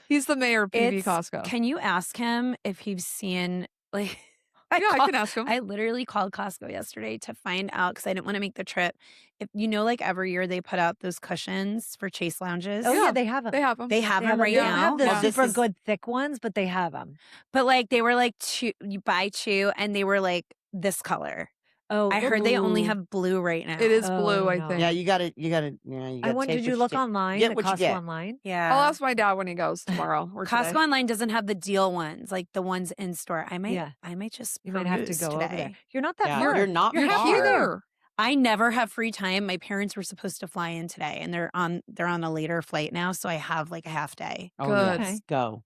[SPEAKER 2] He's the mayor of PV
[SPEAKER 4] It's-
[SPEAKER 2] Costco.
[SPEAKER 4] Can you ask him if he's seen like?
[SPEAKER 2] I
[SPEAKER 4] called-
[SPEAKER 2] can ask him.
[SPEAKER 4] I literally called Costco yesterday to find out because I didn't want to make the trip. If you know, like every year they put out those cushions for Chase lounges.
[SPEAKER 3] Oh yeah,
[SPEAKER 2] Yeah,
[SPEAKER 3] they have them.
[SPEAKER 2] They have them.
[SPEAKER 4] They have them right
[SPEAKER 3] They don't
[SPEAKER 4] now.
[SPEAKER 3] have the
[SPEAKER 5] Well, this
[SPEAKER 3] super
[SPEAKER 5] is-
[SPEAKER 3] good thick ones, but they have them.
[SPEAKER 4] But like they were like you buy 2 and they were like this color.
[SPEAKER 3] Oh,
[SPEAKER 4] I heard they only
[SPEAKER 3] ooh.
[SPEAKER 4] have blue right now.
[SPEAKER 2] It is
[SPEAKER 3] Oh,
[SPEAKER 2] blue, I
[SPEAKER 3] no.
[SPEAKER 2] think.
[SPEAKER 5] Yeah, you gotta. Yeah, you
[SPEAKER 3] I
[SPEAKER 5] gotta.
[SPEAKER 3] went.
[SPEAKER 5] take
[SPEAKER 3] Did you
[SPEAKER 5] what
[SPEAKER 3] look
[SPEAKER 5] get.
[SPEAKER 3] online?
[SPEAKER 5] Get
[SPEAKER 3] The
[SPEAKER 5] what you
[SPEAKER 3] Costco
[SPEAKER 5] get.
[SPEAKER 3] online.
[SPEAKER 4] Yeah.
[SPEAKER 2] I'll ask my dad when he goes tomorrow or
[SPEAKER 4] Costco
[SPEAKER 2] today.
[SPEAKER 4] online doesn't have the deal ones, like the ones in store. I might just
[SPEAKER 3] You might have to
[SPEAKER 4] peruse
[SPEAKER 3] go
[SPEAKER 4] today.
[SPEAKER 3] over there. You're not that
[SPEAKER 5] Yeah,
[SPEAKER 3] far.
[SPEAKER 5] you're not
[SPEAKER 2] You're
[SPEAKER 5] far.
[SPEAKER 2] here.
[SPEAKER 4] I never have free time. My parents were supposed to fly in today and they're on a later flight now, so I have like a half day.
[SPEAKER 5] Oh,
[SPEAKER 2] Good.
[SPEAKER 5] yes, go.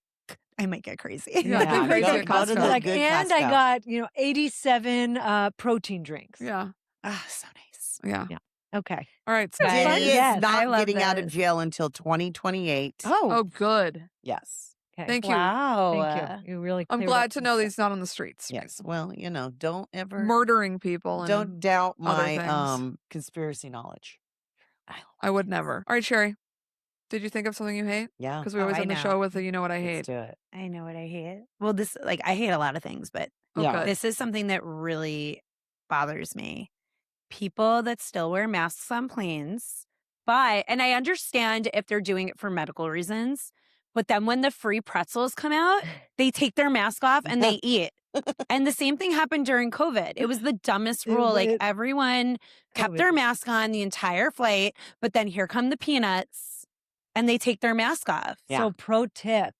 [SPEAKER 4] I might get crazy.
[SPEAKER 2] Yeah,
[SPEAKER 5] Yeah,
[SPEAKER 2] get crazy
[SPEAKER 5] go-
[SPEAKER 2] at
[SPEAKER 5] go to
[SPEAKER 2] Costco.
[SPEAKER 5] the
[SPEAKER 3] Like,
[SPEAKER 5] good
[SPEAKER 3] and I
[SPEAKER 5] Costco.
[SPEAKER 3] got 87 protein drinks.
[SPEAKER 2] Yeah.
[SPEAKER 4] Oh, so nice.
[SPEAKER 2] Yeah.
[SPEAKER 3] Yeah. Okay.
[SPEAKER 2] All right. So
[SPEAKER 3] Fun?
[SPEAKER 5] Jenny is
[SPEAKER 3] Yes.
[SPEAKER 4] I
[SPEAKER 5] not
[SPEAKER 4] love
[SPEAKER 5] getting out of
[SPEAKER 4] this.
[SPEAKER 5] jail until 2028.
[SPEAKER 2] Oh, good.
[SPEAKER 5] Yes.
[SPEAKER 3] Okay.
[SPEAKER 2] Thank you.
[SPEAKER 4] Wow.
[SPEAKER 3] Thank you. You really.
[SPEAKER 2] I'm
[SPEAKER 3] cleared
[SPEAKER 2] glad
[SPEAKER 3] up
[SPEAKER 2] to
[SPEAKER 3] some
[SPEAKER 2] know that
[SPEAKER 3] stuff.
[SPEAKER 2] he's not on the streets.
[SPEAKER 5] Yes. Well, don't ever
[SPEAKER 2] Murdering people.
[SPEAKER 5] don't
[SPEAKER 2] And
[SPEAKER 5] doubt
[SPEAKER 2] other
[SPEAKER 5] my
[SPEAKER 2] things.
[SPEAKER 5] conspiracy knowledge.
[SPEAKER 2] I would never. All right, Sherry. Did you think of something you hate?
[SPEAKER 5] Yeah.
[SPEAKER 2] Because we
[SPEAKER 4] Oh,
[SPEAKER 2] always
[SPEAKER 4] I
[SPEAKER 2] end the
[SPEAKER 4] know.
[SPEAKER 2] show with the you know what I
[SPEAKER 5] Let's
[SPEAKER 2] hate.
[SPEAKER 5] do it.
[SPEAKER 4] I know what I hate. Well, this, like, I hate a lot of things, but
[SPEAKER 2] Oh,
[SPEAKER 5] Yeah.
[SPEAKER 2] good.
[SPEAKER 4] this is something that really bothers me. People that still wear masks on planes, and I understand if they're doing it for medical reasons, but then when the free pretzels come out, they take their mask off and they eat. And the same thing happened during COVID. It was the dumbest rule. Like, everyone kept their mask on the entire flight, but then here come the peanuts and they take their mask off.
[SPEAKER 5] Yeah.
[SPEAKER 3] So, pro tip: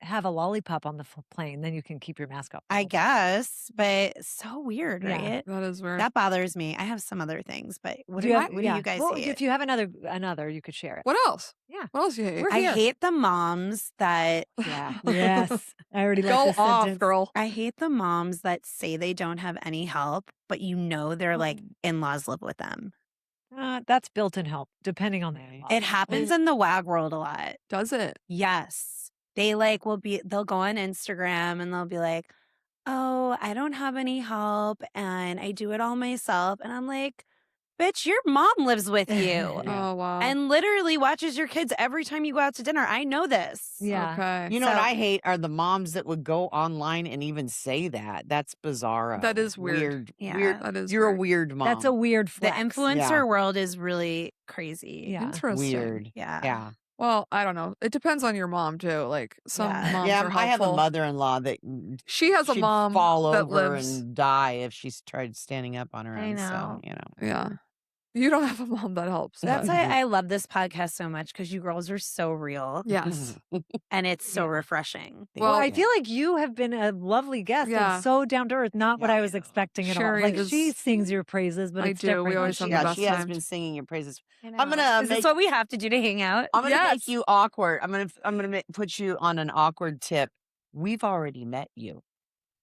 [SPEAKER 3] have a lollipop on the plane, then you can keep your mask off. the
[SPEAKER 4] I
[SPEAKER 3] whole time.
[SPEAKER 4] guess, but so weird,
[SPEAKER 3] Yeah.
[SPEAKER 4] right?
[SPEAKER 2] That is weird.
[SPEAKER 4] That bothers me. I have some other things, but what
[SPEAKER 3] Do
[SPEAKER 4] do,
[SPEAKER 3] you
[SPEAKER 4] I-
[SPEAKER 3] have-
[SPEAKER 4] what
[SPEAKER 3] yeah.
[SPEAKER 4] do you guys
[SPEAKER 3] Well,
[SPEAKER 4] hate?
[SPEAKER 3] if you have another, you could share it.
[SPEAKER 2] What else?
[SPEAKER 3] Yeah.
[SPEAKER 2] What else you hate?
[SPEAKER 3] We're
[SPEAKER 4] I
[SPEAKER 3] here.
[SPEAKER 4] hate the moms that
[SPEAKER 3] Yeah. Yes. I already like
[SPEAKER 2] Go
[SPEAKER 3] this
[SPEAKER 2] off,
[SPEAKER 3] sentence.
[SPEAKER 2] girl.
[SPEAKER 4] I hate the moms that say they don't have any help, but they're like in-laws live with them.
[SPEAKER 3] That's built-in help, depending on the
[SPEAKER 5] Right.
[SPEAKER 3] in-laws.
[SPEAKER 4] It happens in the WAG world a lot.
[SPEAKER 2] Does it?
[SPEAKER 4] Yes. They they'll go on Instagram and they'll be like, oh, I don't have any help and I do it all myself. And I'm like, bitch, your mom lives with you
[SPEAKER 5] Yeah.
[SPEAKER 2] Oh, wow.
[SPEAKER 4] and literally watches your kids every time you go out to dinner. I know this.
[SPEAKER 3] Yeah.
[SPEAKER 2] Okay.
[SPEAKER 5] You know what
[SPEAKER 4] So-
[SPEAKER 5] I hate are the moms that would go online and even say that. That's bizarre.
[SPEAKER 2] That is weird.
[SPEAKER 4] Yeah.
[SPEAKER 5] Weird.
[SPEAKER 2] That is
[SPEAKER 5] You're
[SPEAKER 2] weird.
[SPEAKER 5] a weird mom.
[SPEAKER 3] That's a weird
[SPEAKER 4] The
[SPEAKER 3] flex.
[SPEAKER 4] influencer
[SPEAKER 5] Yeah.
[SPEAKER 4] world is really crazy.
[SPEAKER 3] Yeah.
[SPEAKER 2] Interesting.
[SPEAKER 5] weird.
[SPEAKER 4] Yeah.
[SPEAKER 5] Yeah.
[SPEAKER 2] Well, I don't know. It depends on your mom too. Like some
[SPEAKER 4] Yeah.
[SPEAKER 2] moms
[SPEAKER 5] Yeah.
[SPEAKER 2] are
[SPEAKER 5] I have a
[SPEAKER 2] helpful.
[SPEAKER 5] mother-in-law that
[SPEAKER 2] She has a
[SPEAKER 5] she'd
[SPEAKER 2] mom
[SPEAKER 5] fall
[SPEAKER 2] that
[SPEAKER 5] over
[SPEAKER 2] lives.
[SPEAKER 5] and die if she's tried standing up on her
[SPEAKER 4] I
[SPEAKER 5] own.
[SPEAKER 4] know.
[SPEAKER 5] So,
[SPEAKER 2] Yeah. You don't have a mom that helps.
[SPEAKER 4] That's
[SPEAKER 2] but-
[SPEAKER 4] why I love this podcast so much because you girls are so real
[SPEAKER 2] Yes.
[SPEAKER 4] and it's so
[SPEAKER 3] Yeah.
[SPEAKER 4] refreshing.
[SPEAKER 3] Well, I
[SPEAKER 5] Yeah.
[SPEAKER 3] feel like you have been a lovely guest
[SPEAKER 2] Yeah.
[SPEAKER 3] and so down to earth. Not what
[SPEAKER 5] Yeah.
[SPEAKER 3] I was expecting at all.
[SPEAKER 2] Sherry
[SPEAKER 3] Like she
[SPEAKER 2] is-
[SPEAKER 3] sings your praises, but
[SPEAKER 2] I
[SPEAKER 3] it's
[SPEAKER 2] do.
[SPEAKER 3] different.
[SPEAKER 2] We always
[SPEAKER 3] than
[SPEAKER 2] have
[SPEAKER 3] she
[SPEAKER 2] the
[SPEAKER 5] Yeah,
[SPEAKER 2] best
[SPEAKER 5] she has
[SPEAKER 2] times.
[SPEAKER 5] been singing your praises.
[SPEAKER 4] I
[SPEAKER 5] I'm
[SPEAKER 4] know.
[SPEAKER 5] gonna
[SPEAKER 4] Is
[SPEAKER 5] make-
[SPEAKER 4] this what we have to do to hang out?
[SPEAKER 5] I'm gonna
[SPEAKER 2] Yes.
[SPEAKER 5] make you awkward. I'm gonna put you on an awkward tip. We've already met you.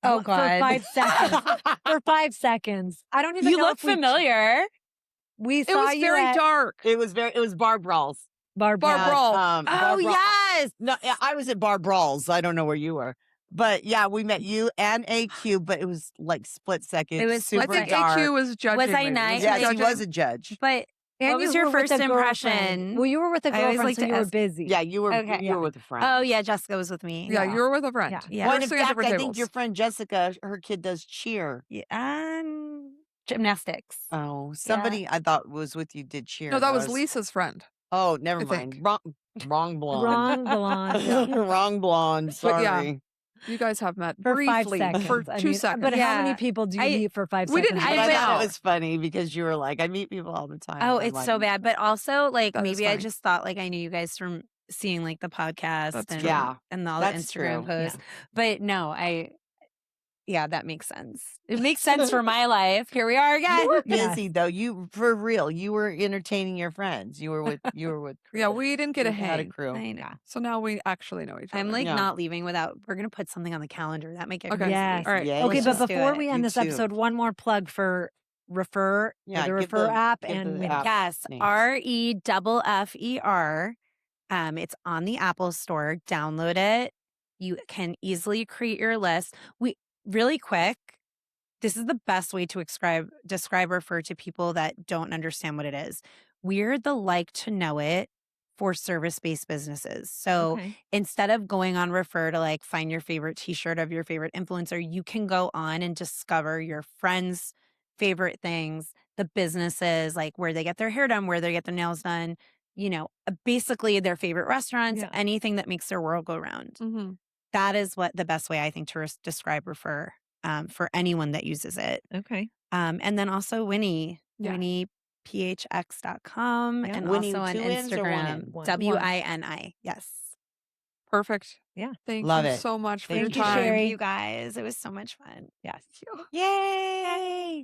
[SPEAKER 4] Oh,
[SPEAKER 3] For
[SPEAKER 4] God.
[SPEAKER 3] 5 seconds. For 5 seconds. I don't even
[SPEAKER 4] You
[SPEAKER 3] know
[SPEAKER 4] look
[SPEAKER 3] if we-
[SPEAKER 4] familiar.
[SPEAKER 3] We
[SPEAKER 2] It
[SPEAKER 3] saw
[SPEAKER 2] was
[SPEAKER 3] you
[SPEAKER 2] very
[SPEAKER 3] at
[SPEAKER 2] dark.
[SPEAKER 5] It was Bar Brawls.
[SPEAKER 3] Barbara.
[SPEAKER 2] Bar Brawl.
[SPEAKER 4] Oh,
[SPEAKER 5] Bar Brawl-
[SPEAKER 4] yes.
[SPEAKER 5] No, I was at Bar Brawls. I don't know where you were. But yeah, we met you and AQ, but it was like split second.
[SPEAKER 4] It was
[SPEAKER 2] I
[SPEAKER 5] super
[SPEAKER 2] think
[SPEAKER 5] dark.
[SPEAKER 2] AQ was judging.
[SPEAKER 4] Was I
[SPEAKER 2] me.
[SPEAKER 4] nice?
[SPEAKER 2] he
[SPEAKER 5] Yes, he
[SPEAKER 2] judging?
[SPEAKER 5] was a judge.
[SPEAKER 4] But
[SPEAKER 3] And
[SPEAKER 4] what was
[SPEAKER 3] you
[SPEAKER 4] your
[SPEAKER 3] were with
[SPEAKER 4] first
[SPEAKER 3] a girlfriend.
[SPEAKER 4] impression?
[SPEAKER 3] Well, you were with a
[SPEAKER 4] I always
[SPEAKER 3] girlfriend,
[SPEAKER 4] like
[SPEAKER 3] so
[SPEAKER 4] to
[SPEAKER 3] you were
[SPEAKER 4] ask-
[SPEAKER 3] busy.
[SPEAKER 5] Yeah, you were
[SPEAKER 4] Okay.
[SPEAKER 5] you were with a friend.
[SPEAKER 4] Oh, yeah. Jessica was with me.
[SPEAKER 2] Yeah,
[SPEAKER 3] Yeah.
[SPEAKER 2] you were with a friend.
[SPEAKER 3] Yeah.
[SPEAKER 4] Yeah.
[SPEAKER 5] Well,
[SPEAKER 2] We're
[SPEAKER 5] and in
[SPEAKER 2] sitting at
[SPEAKER 5] fact,
[SPEAKER 2] different
[SPEAKER 5] I think
[SPEAKER 2] tables.
[SPEAKER 5] your friend Jessica, her kid does cheer.
[SPEAKER 4] Yeah. Gymnastics.
[SPEAKER 5] Oh, somebody I thought was with you did cheer.
[SPEAKER 2] No, that
[SPEAKER 5] and I
[SPEAKER 2] was Lisa's friend.
[SPEAKER 5] Oh, never
[SPEAKER 2] I
[SPEAKER 5] mind.
[SPEAKER 2] think.
[SPEAKER 5] Wrong blonde.
[SPEAKER 3] Wrong blonde.
[SPEAKER 5] Wrong blonde.
[SPEAKER 2] But yeah,
[SPEAKER 5] Sorry.
[SPEAKER 2] You guys have met
[SPEAKER 3] For 5
[SPEAKER 2] briefly
[SPEAKER 3] seconds.
[SPEAKER 2] for
[SPEAKER 3] I
[SPEAKER 2] 2
[SPEAKER 3] mean,
[SPEAKER 2] seconds.
[SPEAKER 3] But how many
[SPEAKER 4] Yeah.
[SPEAKER 3] people do you
[SPEAKER 4] I-
[SPEAKER 3] meet for 5
[SPEAKER 2] we
[SPEAKER 3] seconds?
[SPEAKER 2] didn't
[SPEAKER 5] But
[SPEAKER 2] hang
[SPEAKER 5] I
[SPEAKER 2] out.
[SPEAKER 5] thought it was funny because you were like, I meet people all the time.
[SPEAKER 4] Oh,
[SPEAKER 5] I'm
[SPEAKER 4] it's
[SPEAKER 5] like,
[SPEAKER 4] so bad. But also, like,
[SPEAKER 2] That is
[SPEAKER 4] maybe I
[SPEAKER 2] funny.
[SPEAKER 4] just thought, like, I knew you guys from seeing, like, the podcast
[SPEAKER 2] That's
[SPEAKER 4] and,
[SPEAKER 2] true.
[SPEAKER 5] Yeah,
[SPEAKER 4] and all the
[SPEAKER 5] that's
[SPEAKER 4] Instagram
[SPEAKER 5] true.
[SPEAKER 4] posts. But no, yeah, that makes sense. It makes sense for my life. Here we are again.
[SPEAKER 5] You were
[SPEAKER 3] Yeah.
[SPEAKER 5] busy though. You for real. You were entertaining your friends. You were with.
[SPEAKER 2] Yeah, we didn't get a
[SPEAKER 5] you had a
[SPEAKER 2] hang.
[SPEAKER 5] crew.
[SPEAKER 4] I know.
[SPEAKER 2] So now we actually know each other.
[SPEAKER 4] I'm like
[SPEAKER 5] Yeah.
[SPEAKER 4] not leaving without. We're gonna put something on the calendar. That might get
[SPEAKER 2] Okay.
[SPEAKER 4] crazy.
[SPEAKER 3] Yes.
[SPEAKER 2] All right.
[SPEAKER 5] Yeah,
[SPEAKER 3] Okay,
[SPEAKER 5] yeah.
[SPEAKER 3] but
[SPEAKER 4] Let's do
[SPEAKER 3] before
[SPEAKER 4] it.
[SPEAKER 3] we end
[SPEAKER 5] You
[SPEAKER 3] this
[SPEAKER 5] too.
[SPEAKER 3] episode, one more plug for Refer,
[SPEAKER 5] Yeah,
[SPEAKER 3] the
[SPEAKER 5] give
[SPEAKER 3] Refer
[SPEAKER 5] the-
[SPEAKER 3] app
[SPEAKER 5] give
[SPEAKER 3] and
[SPEAKER 5] the
[SPEAKER 3] WINI.
[SPEAKER 5] app.
[SPEAKER 4] Yes,
[SPEAKER 5] names.
[SPEAKER 4] REFFER. It's on the Apple Store. Download it. You can easily create your list. Really quick. This is the best way to describe Refer to people that don't understand what it is. We're the like to know it for service-based businesses. So
[SPEAKER 3] Okay.
[SPEAKER 4] instead of going on Refer to like find your favorite t-shirt of your favorite influencer, you can go on and discover your friends' favorite things, the businesses, like where they get their hair done, where they get their nails done, basically their favorite restaurants,
[SPEAKER 3] Yeah.
[SPEAKER 4] anything that makes their world go round.
[SPEAKER 2] Mm-hmm.
[SPEAKER 4] That is what the best way I think to describe Refer for anyone that uses it.
[SPEAKER 3] Okay.
[SPEAKER 4] And then also WINI,
[SPEAKER 2] Yeah.
[SPEAKER 4] WINIPHX.com,
[SPEAKER 3] Yeah.
[SPEAKER 4] and
[SPEAKER 5] WINI
[SPEAKER 4] also on
[SPEAKER 5] 2 N's or 1
[SPEAKER 4] Instagram,
[SPEAKER 5] N?
[SPEAKER 3] One.
[SPEAKER 4] WINI. Yes.
[SPEAKER 2] Perfect.
[SPEAKER 3] Yeah.
[SPEAKER 2] Thank
[SPEAKER 5] Love
[SPEAKER 2] you
[SPEAKER 5] it.
[SPEAKER 2] so much for
[SPEAKER 3] Thank
[SPEAKER 2] your
[SPEAKER 3] you,
[SPEAKER 2] time.
[SPEAKER 3] Sherry.
[SPEAKER 4] You guys, it was so much fun.
[SPEAKER 3] Yes.
[SPEAKER 4] Yay!